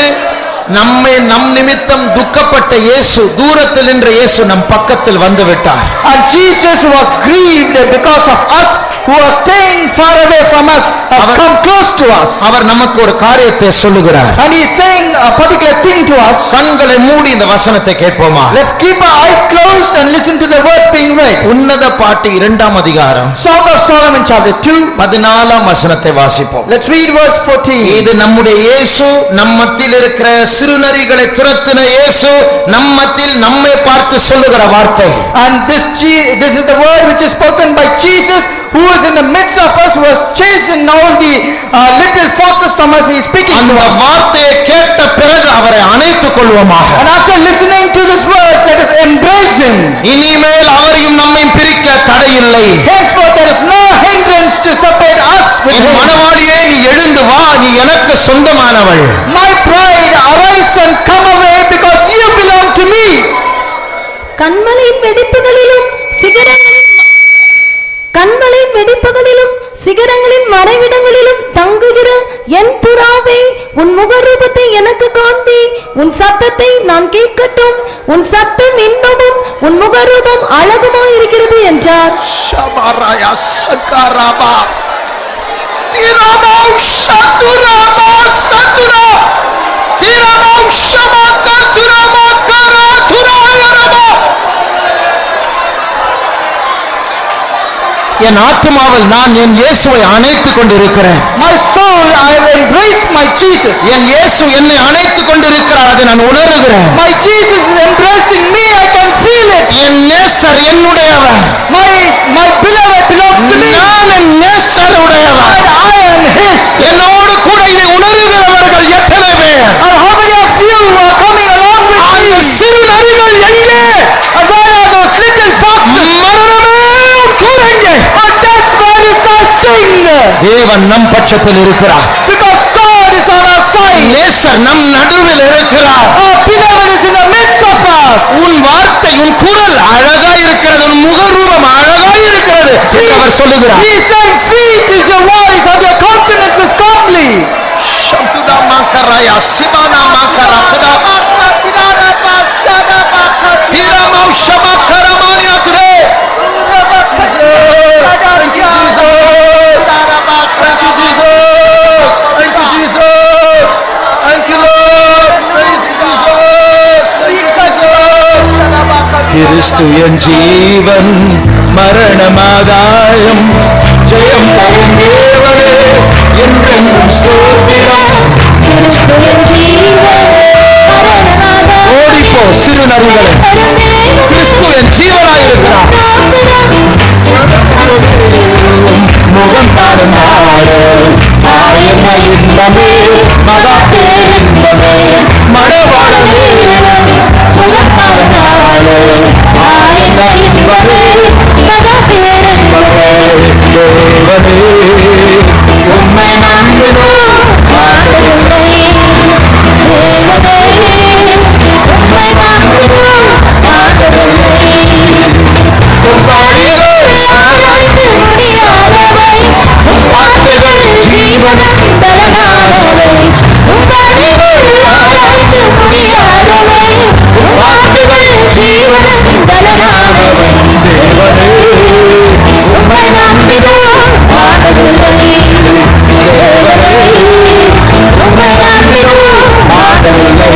நம்மை நம் நிமித்தம் துக்கப்பட்ட இயேசு, தூரத்தில் நின்ற இயேசு நம் பக்கத்தில் வந்து விட்டார். And Jesus was grieved because of us, who are staying far away from us, have come close to us. அவர் நமக்கு ஒரு காரியத்தை சொல்லுகிறார். And he is saying a particular thing to us. கண்களை மூடி இந்த வசனத்தை கேட்போமா? Let's keep our eyes closed and listen to the words being read. உன்னத பாட்டு 2ஆம் அதிகாரம் Song of Solomon chapter 2. 14ஆம் வசனத்தை வாசிப்போம். Let's read verse 14. இது நம்முடைய இயேசு, நம் மத்தியில் இருக்கிற சிறுநரிகளை துரத்தின இயேசு நம் மத்தியில் நம்மை பார்த்து சொல்லுகிற வார்த்தை. And this is the word which is spoken by Jesus, who is in the midst of us, who has chased in all the little foxes from us. He is speaking to அந்த us. வார்த்தையை கேட்ட பிறகு அவரை அணைத்துக் கொள்வோமாக. And after listening to this verse, let us embrace him. இனிமேல் அவரையும் நம்மை பிரிக்க தடையில்லை. Henceforth there is no hindrance to separate us with N him. மணவாளியே, நீ எழுந்து வா, நீ எனக்கு சொந்தமானவள். My bride, arise and come away, because you belong கண்மலையின் வெடிப்புகளிலும் சிகரங்களின் மறைவிடங்களிலும் தங்குகிற என் புறாவே, உன் முகரூபத்தை எனக்கு காண்பி, உன் சத்தத்தை நான் கேட்கட்டும். உன் சத்தம் இன்பமும் உன் முகரூபம் அழகுமாயிருக்கிறது என்றார். ஷபராயா சகராபா திரமா ஷதுராபா சதுரா திரமா ஷமாகா துரமா கரா துராயரபா. என் ஆத்துமாவில் நான் என் இயேசுவை அணைத்துக் கொண்டிருக்கிறேன். My soul, I have embraced my Jesus. என் இயேசு என்னை அணைத்துக் கொண்டிருக்கிறார், அதை நான் உணர்கிறேன். My Jesus is embracing me, I can feel it. என் நேசர் என்னுடையவர். My beloved belongs to me. நான் என் நேசர் உடையவர். And I am his. என்னோடு கூட இதை உணர்கிறவர்கள் எத்தனை பேர்? And how many of you are coming along with me? அந்த சிறு நரிகள் எங்கே? And where are those little foxes? மரணமே கூறெங்கே? And that's where is the sting. தேவன் நம் பட்சத்தில் இருக்கிறார். Because God is on our side. நேசர் நம் நடுவில் இருக்கிறார். Our beloved is in the midst of us. உன் வார்த்தை, உன் குரல் அழகா இருக்கிறது, உன் முகரூபம் அழகா இருக்கிறது என்று அவர் சொல்லுகிறார். He is saying, sweet is your voice and your countenance is comely. சப்துதா மாக்கராயா சிபானா மாக்கரா Khuda திரமா ஷபகரமானியா துரே. Thank you, Jesus. Thank you, Jesus. Thank you, Jesus. Thank you, Lord. Praise you, Jesus. Thank you, Jesus. கிறிஸ்து என் ஜீவன், மரணமாதாயம், ஜெயம் தரும் தேவனே, என்றென்றும் ஸ்தோத்திரம். கிறிஸ்து என் ஜீவன், மரணமாதாயம். ஓடிப்போ சிறு நரிகளே, கிறிஸ்து என் ஜீவனாயிருக்கிறார். முகம் பாடும் நாடு ஆயன இன்பமே, மகா பேரின்பமே, மணவாள நேரம். முகம் பாடும் நாடு ஆயன இன்பமே, மகா பேரின்பமே. தேவனே உம்மை நம்பினோம் பாடுகிறே. தேவனே உம்மை நம்பினோம் பாடுகிறே. உம்மாடியோ ஆராய்ந்து முடியாதவை, உம்மாட்டுகள் ஜீவனும் பலனானவை. உம்மாடியோ ஆராய்ந்து முடியாதவை, உம்மாட்டுகள் ஜீவனும் பலனானவை. தேவனே உம்மை நம்பினோம் பாடவில்லை. தேவனே உம்மை நம்பினோம் பாடவில்லை.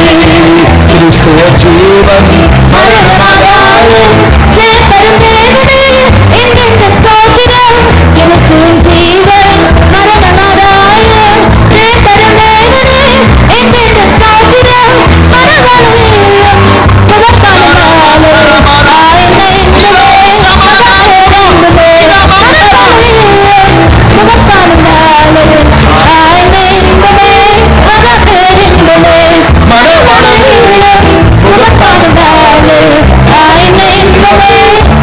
கிறிஸ்துவ ஜீவன், மரணமாதாயம், ஜெயத்தரும் தேவனே, என்றென்றும் ஸ்தோத்திரம். கிறிஸ்துவின் ஜீவன், மரணமாதாயம், ஜெயத்தரும் தேவனே, என்றென்றும் ஸ்தோத்திரம். மரணமாதாயம், முகத்தாலும் ஆயனை இன்பமே, மகப்பேரின்பமே. மரணமாதாயம், முகத்தாலும் ஆயனை இன்பமே, மகப்பேரின்பமே. மரணமாதாயம், முகத்தாலும் ஆயனை இன்பமே,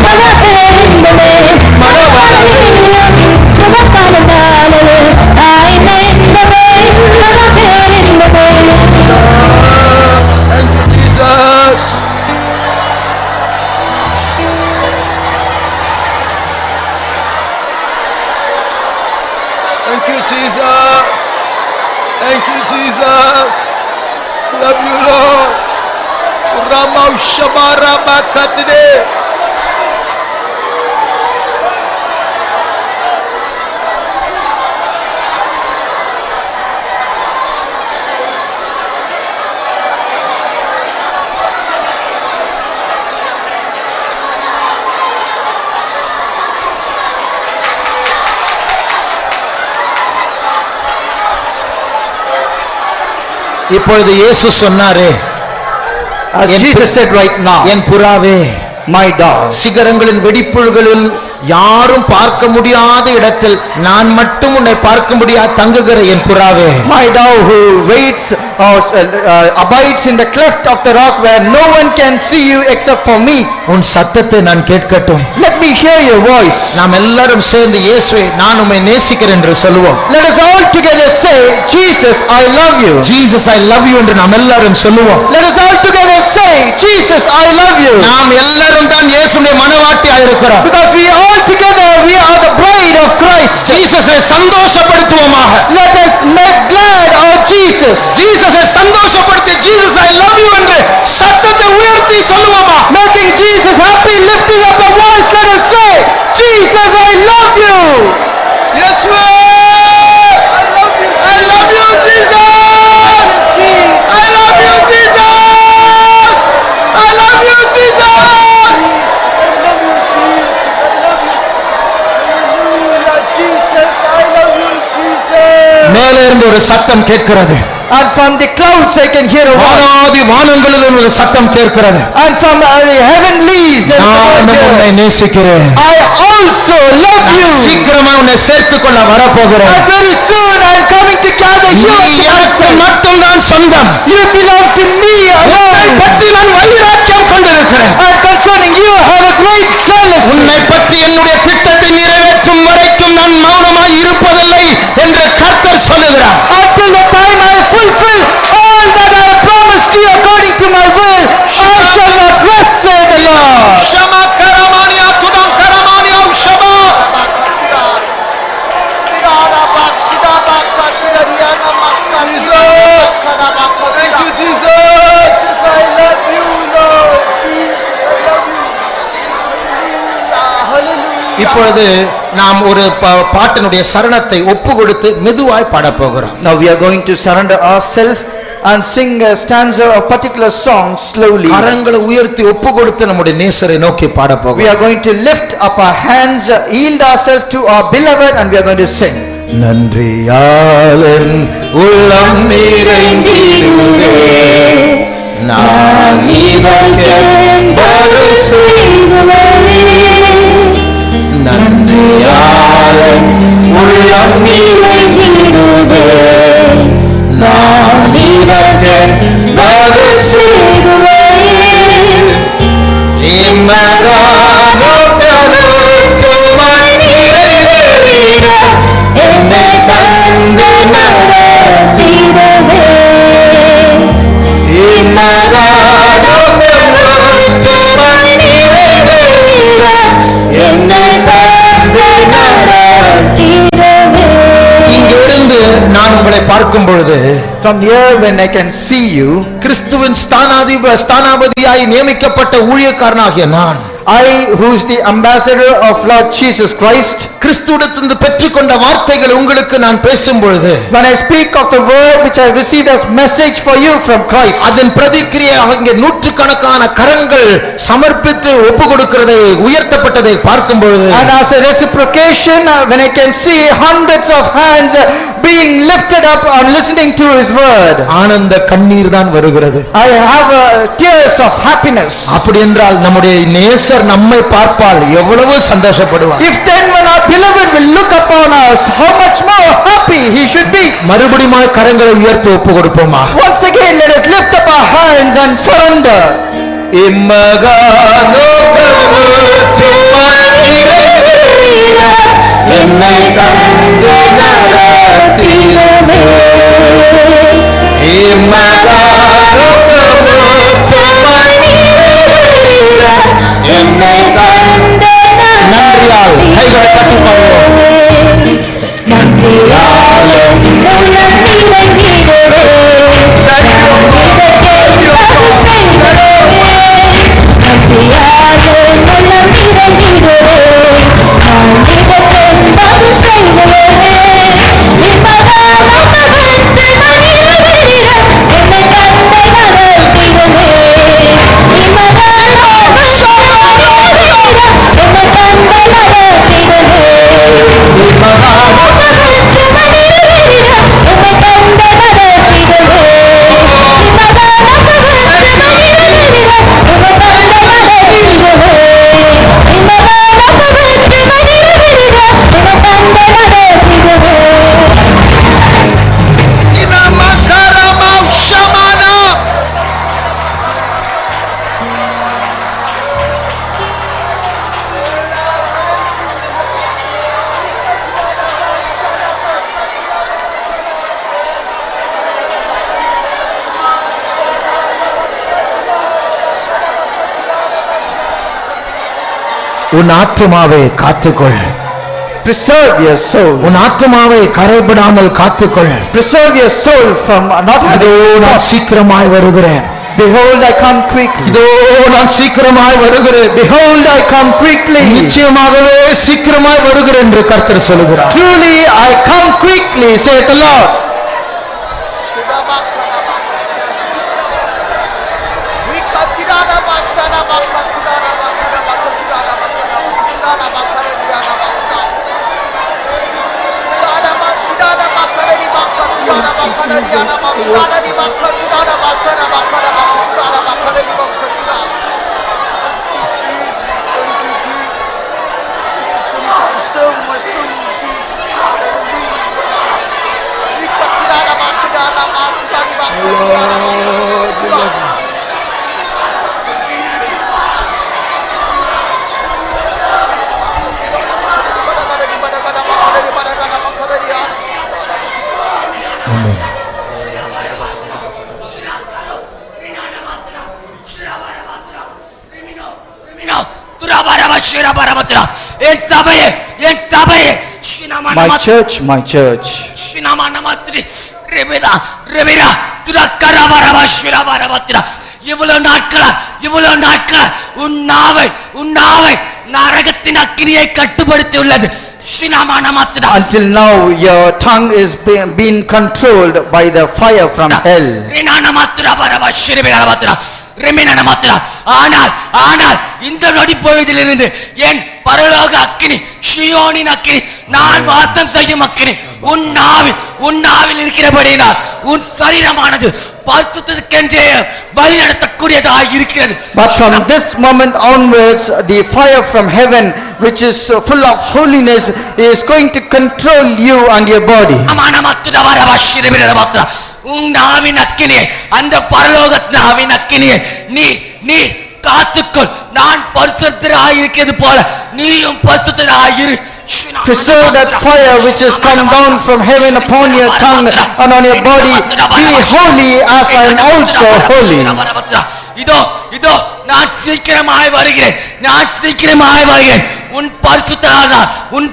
மகப்பேரின்பமே. மரணமாதாயம், முகத்தாலும் ஆயனை இன்பமே, மகப்பேரின்பமே. Thank you, Jesus. Thank you, Jesus. Thank you, Jesus. Love you, Lord. Ramau Shabara Bakatide. இப்பொழுது இயேசு சொன்னாரே, As Jesus said right now, என் புறாவே, my dog, சிகரங்களின் வெடிப்புகளில் யாரும் பார்க்க முடியாத இடத்தில் நான் மட்டும் உன்னை பார்க்கும்படியா தங்குகிற என் புறாவே. my dove who waits or abides in the cleft of the rock where no one can see you except for me. உன் சத்தத்தை நான் கேட்கட்டும். Let me hear your voice. நாம் எல்லாரும் சேர்ந்து இயேசுவே நான் உம்மை நேசிக்கிறேன் என்று சொல்லுவோம். Let us all together say, Jesus, I love you. Jesus, I love you என்று நாம் எல்லாரும் சொல்லுவோம். Let us all together say, Jesus, I love you. நாம் எல்லாரும் தான் இயேசுவின் மனவாட்டியா இருக்கிறோம். Because we all together, we are the bride of Christ. ஜீசஸை சந்தோஷப்படுத்துவோமாக. Let us make glad our Jesus. ஜீசஸை சந்தோஷப்படுத்தி ஜீசஸ் ஐ லவ் யூ என்று சத்தத்தை உயர்த்தி சொல்லுவோமா? Making Jesus happy, lifting up a voice, let us say, Jesus, I love you. இயேசுவே I love you Jesus. I love you Jesus. I love you Jesus. மேலே இருந்து ஒரு சத்தம் கேட்கிறது. And from the clouds I can hear a voice. வானாதி வானங்களிலும் ஒரு சத்தம் கேட்கிறது. And from the heavenlies there is a நான் voice. உன்னை நேசிக்கிறேன். I also love you. நான் சீக்கிரமா உன்னை சேர்த்துக்கொள்ள வரப்போகிறேன். And very soon I am coming to gather you. நீ எனக்கு மட்டும்தான் சொந்தம். You belong to me உன்னை alone. பற்றி நான் வைராக்கியம் கொண்டிருக்கிறேன். And concerning you I have a great jealousy. உன்னை பற்றி என்னுடைய திட்டத்தை நிறைவேற்றும் வரைக்கும் நான் மௌனமாய் இருப்பதில்லை என்று கர்த்தர் சொல்லுகிறார். Until the time I fulfill all that I have promised you according to my will, I shall not rest, say the Lord. ஷமா கரமானியா துடம் கரமானியா ஷமா. Thank you Jesus. I love you, Lord. Jesus, I love you. Hallelujah. இப்பொழுது நாம் ஒரு பாட்டினுடைய சரணத்தை ஒப்பு கொடுத்து மெதுவாய் பாடப் போகிறோம். Now we are going to surrender ourselves and sing a stanza of particular song slowly. கரங்களை உயர்த்தி ஒப்பு கொடுத்து நம்முடைய நேசரை நோக்கி பாடப் We போகிறோம். are going to lift up our hands, yield ourselves to our beloved, and we are going to sing. நன்றியாளன் உள்ளம் நிறைந்திடுவே நான் இதற்கென்பது செய்துவனே. நன்றியாளன் உள்ளம் நிறைந்திடுவே நான் இதற்கென்பது செய்துவனே. இம்மரான கருத்துமை நிறைவேறிட என்னை தந்து நடத்திடவே. இம்மரான கருத்துமை நிறைவேறிட என்னை தந்து நடத்திடவே. இங்கிருந்து நான் உங்களை பார்க்கும் பொழுது From here when I can see you, கிறிஸ்துவின் ஸ்தானாபதியாய் நியமிக்கப்பட்ட ஊழியக்காரனாகிய நான், I who is the ambassador of Lord Jesus Christ, கிறிஸ்துவிடத்திலிருந்து பெற்றுக்கொண்ட வார்த்தைகள் உங்களுக்கு நான் பேசும் பொழுது when I speak of the word which I received as message for you from Christ, அதன் பிரதிக்கிரியாக இங்கே நூற்றுக்கணக்கான கரங்கள் சமர்ப்பித்து ஒப்பு கொடுக்கிறதை உயர்த்தப்பட்டதை பார்க்கும் பொழுது and as a reciprocation when I can see hundreds of hands being lifted up on listening to his word, ஆனந்த கண்ணீர் தான் வருகிறது. I have tears of happiness. அப்படி என்றால் நம்முடைய நேசர் நம்மை பார்ப்பால் எவ்வளவு சந்தோஷப்படுவார். If then when our beloved will look upon us, how much more happy he should be. மறுபடியும் கரங்களை உயர்த்தி ஒப்பு கொடுப்போமா? Once again let us lift up our hands and surrender. இம்மகானோ கருத்துமை நிறைவேறிட என்னை தந்து நடத்திடவே. இம்மகானோ கருத்துமை நிறைவேறிட என்னை தந்து நன்றியால் கைகளை தட்டி பாடுவோம். நன்றியால் உள்ளம் நிறைந்திடுவே என்னை உன் ஆத்துமாவை காத்துக்கொள். Preserve your soul. உன் ஆத்துமாவை கரைபடாமல் காத்துக்கொள். Preserve your soul from not இதோ having. நான் சீக்கிரமாய் வருகிறேன். Behold, I come quickly. இதோ நான் சீக்கிரமாய் வருகிறேன். Behold, I come quickly. நிச்சயமாகவே சீக்கிரமாய் வருகிறேன் என்று கர்த்தர் சொல்கிறார். Truly, I come quickly, saith the Lord. My church, my church. இவ்வளவு நாட்களா உன்னாவை நரகத்தின் அக்கினியை கட்டுப்படுத்தி உள்ளது. Until now your tongue is being controlled by the fire from hell. ஆனால் இந்த நொடி பொழுதிலிருந்து என் பரலோக அக்கினி, ஷியோனின் அக்கினி, நான் வாசம் செய்யும் அக்கினி உன்னாவில் இருக்கிறபடினால் உன் சரீரமானது பரிசுத்தத்துக்கென்றே வழி நடத்தக்கூடியதாய் இருக்கிறது. But from this moment onwards, the fire from heaven, which is full of holiness, is going to control you and your body. உன் நாவின் அக்கினியை, அந்த பரலோகத்தின் நாவின் அக்கினியை நீ காத்துக்கொள். நான் பரிசுத்தராய் இருக்கிறது போல நீயும் பரிசுத்தராய் இரு. Preserve that fire which has come down from heaven upon your tongue and on your body. Be holy as I am also holy. இதோ நான் சீக்கிரமாய் வருகிறேன். உன்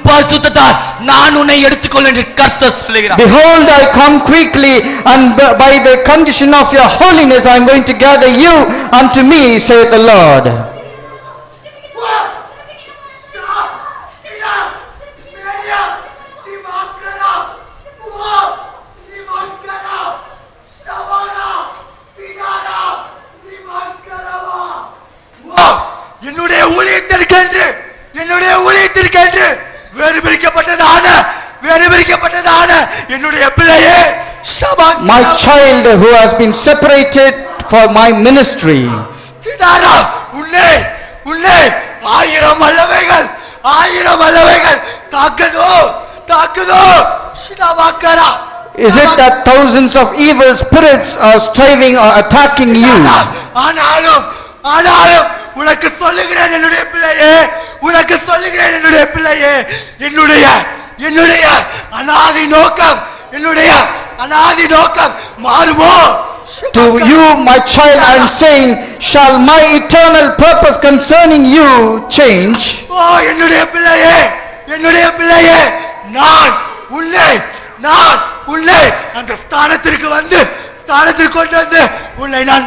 பரிசுத்தத்தால் நான் உன்னை எடுத்துக்கொள் என்று கர்த்தர் சொல்லுகிறார். Behold, I come quickly, and by the condition of your holiness I am going to gather you unto me, saith the Lord. என்னுடைய ஊழியத்திற்கென்று வேறு பிரிக்கப்பட்டதான என்னுடைய பிள்ளையே, My child who has been separated for my ministry. உள்ளே ஆயிரம் வல்லவைகள் தாக்குதோ சிதாவாக்கரா. Is it that thousands of evil spirits are striving or attacking you? ஆனாலும் உனக்கு சொல்லுகிறேன் என்னுடைய பிள்ளையே, என்னுடைய அநாதி நோக்கம் மாறுமோ? To you, my child, I am saying, shall my eternal purpose concerning you change? என்னுடைய பிள்ளையே, நான் உள்ளே அந்த ஸ்தானத்திற்கு கொண்டு வந்து உன்னை நான்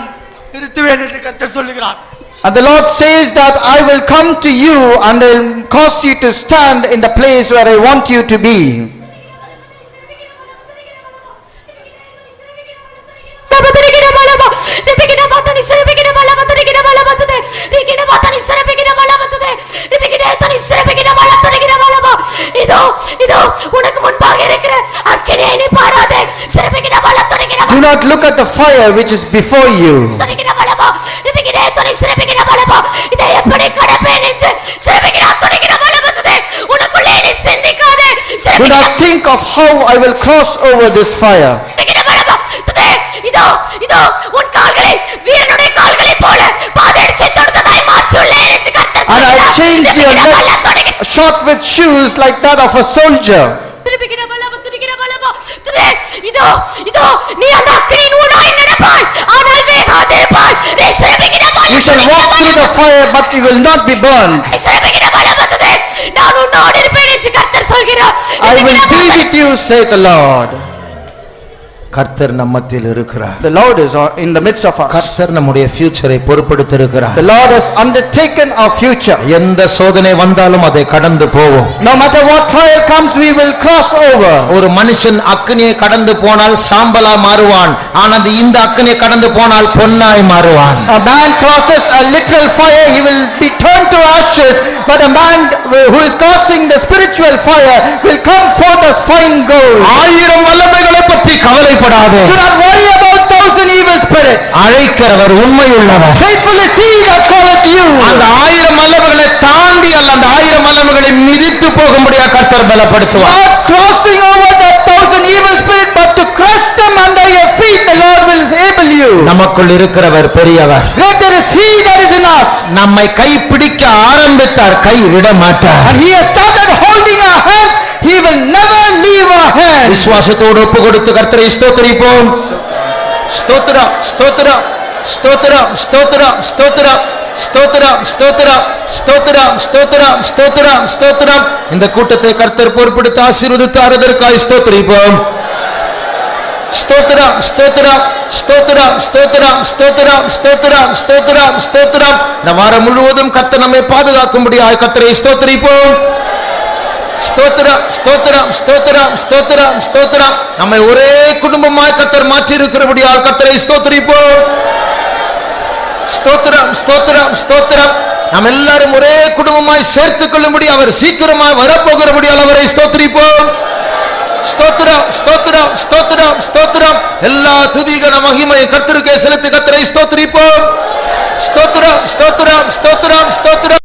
நிறுத்துவேன் என்று கர்த்தர் சொல்லுகிறார். And the Lord says that I will come to you and I will cause you to stand in the place where I want you to be. Do not look at the fire which is before you. Do not think of how I will cross over this fire. And I changed your legs short with shoes like that of a soldier. You shall walk through the fire, but you will not be burned. நான் உன்னோடு இருப்பேன் என்று கர்த்தர் சொல்கிறார். I will be with you, saith the Lord. கர்த்தர் நம்மத்தில் இருக்கிறார். The Lord is in the midst of us. கர்த்தர் நம்முடைய ஃபியூச்சரை பொறுப்படுத்தி இருக்கிறார். The Lord has undertaken our future. எந்த சோதனை வந்தாலும் அதை கடந்து போவோம். No matter what trial comes, we will cross over. ஒரு மனுஷன் அக்கினியை கடந்து போனால் சாம்பலா மாறுவான், ஆனால் இந்த அக்கினியை கடந்து போனால் பொன்னாய் மாறுவான். A man crosses a literal fire, he will be turned to ashes, but a man who is crossing the spiritual fire will come forth as fine gold. ஆயிரம் வல்லமைகளை பற்றி கவலைப்படாதே. Do not worry about 1,000 evil spirits. அழைக்கிறவர் உண்மையுள்ளவர். Faithful is he that calleth you. அந்த ஆயிரம் வல்லமைகளை தாண்டி அல்ல, அந்த ஆயிரம் வல்லமைகளை மிதித்து போகும்படியா கர்த்தர் பலப்படுத்துவார். Not crossing over that 1,000 evil spirits, but to crush them under your feet, the Lord will enable you. நமக்குள் இருக்கிறவர் பெரியவர். Greater is he that is in us. நம்மை கைப்பிடிக்க ஆரம்பித்தார், கை விட மாட்டார். And he has started holding our hands, he will never leave our hands. விசுவாசத்தோடு ஒப்பு கொடுத்து கர்த்தரை ஸ்தோத்திரிப்போம். ஸ்தோத்திரம், ஸ்தோத்திரம், ஸ்தோத்திரம், ஸ்தோத்திரம், ஸ்தோத்திரம், ஸ்தோத்திரம், ஸ்தோத்திரம், ஸ்தோத்திரம், ஸ்தோத்திரம், ஸ்தோத்திரம், ஸ்தோத்திரம். இந்த கூட்டத்தை கர்த்தர் பொறுப்படுத்தி ஆசீர்வதித்து ஆறுதற்காய் ஸ்தோத்திரிப்போம். ஸ்தோத்திரம், ஸ்தோத்திரம், ஸ்தோத்திரம், ஸ்தோத்திரம், ஸ்தோத்திரம், ஸ்தோத்திரம், ஸ்தோத்திரம், ஸ்தோத்திரம். இந்த வாரம் முழுவதும் கர்த்தர் நம்மை பாதுகாக்கும்படியாய் கர்த்தரை ஸ்தோத்திரிப்போம். ஸ்தோத்திரம், ஸ்தோத்திரம், ஸ்தோத்திரம், ஸ்தோத்திரம், ஸ்தோத்திரம். நம்மை ஒரே குடும்பமாய் கர்த்தர் மாற்றி இருக்கிறபடியால் கர்த்தரை ஸ்தோத்திரிப்போம். ஸ்தோத்திரம், ஸ்தோத்திரம், ஸ்தோத்திரம். நாம் எல்லாரும் ஒரே குடும்பமாய் சேர்த்துக் கொள்ளும்படி அவர் சீக்கிரமாய் வரப்போகிறபடியால் அவரை ஸ்தோத்திரிப்போம். ஸ்தோத்திரம், ஸ்தோத்திரம், ஸ்தோத்திரம், ஸ்தோத்திரம். எல்லா துதிகன மகிமை கர்த்தருக்கே செலுத்தி கர்த்தரை ஸ்தோத்திரிப்போம். ஸ்தோத்திரம், ஸ்தோத்திரம், ஸ்தோத்திரம், ஸ்தோத்திரம்.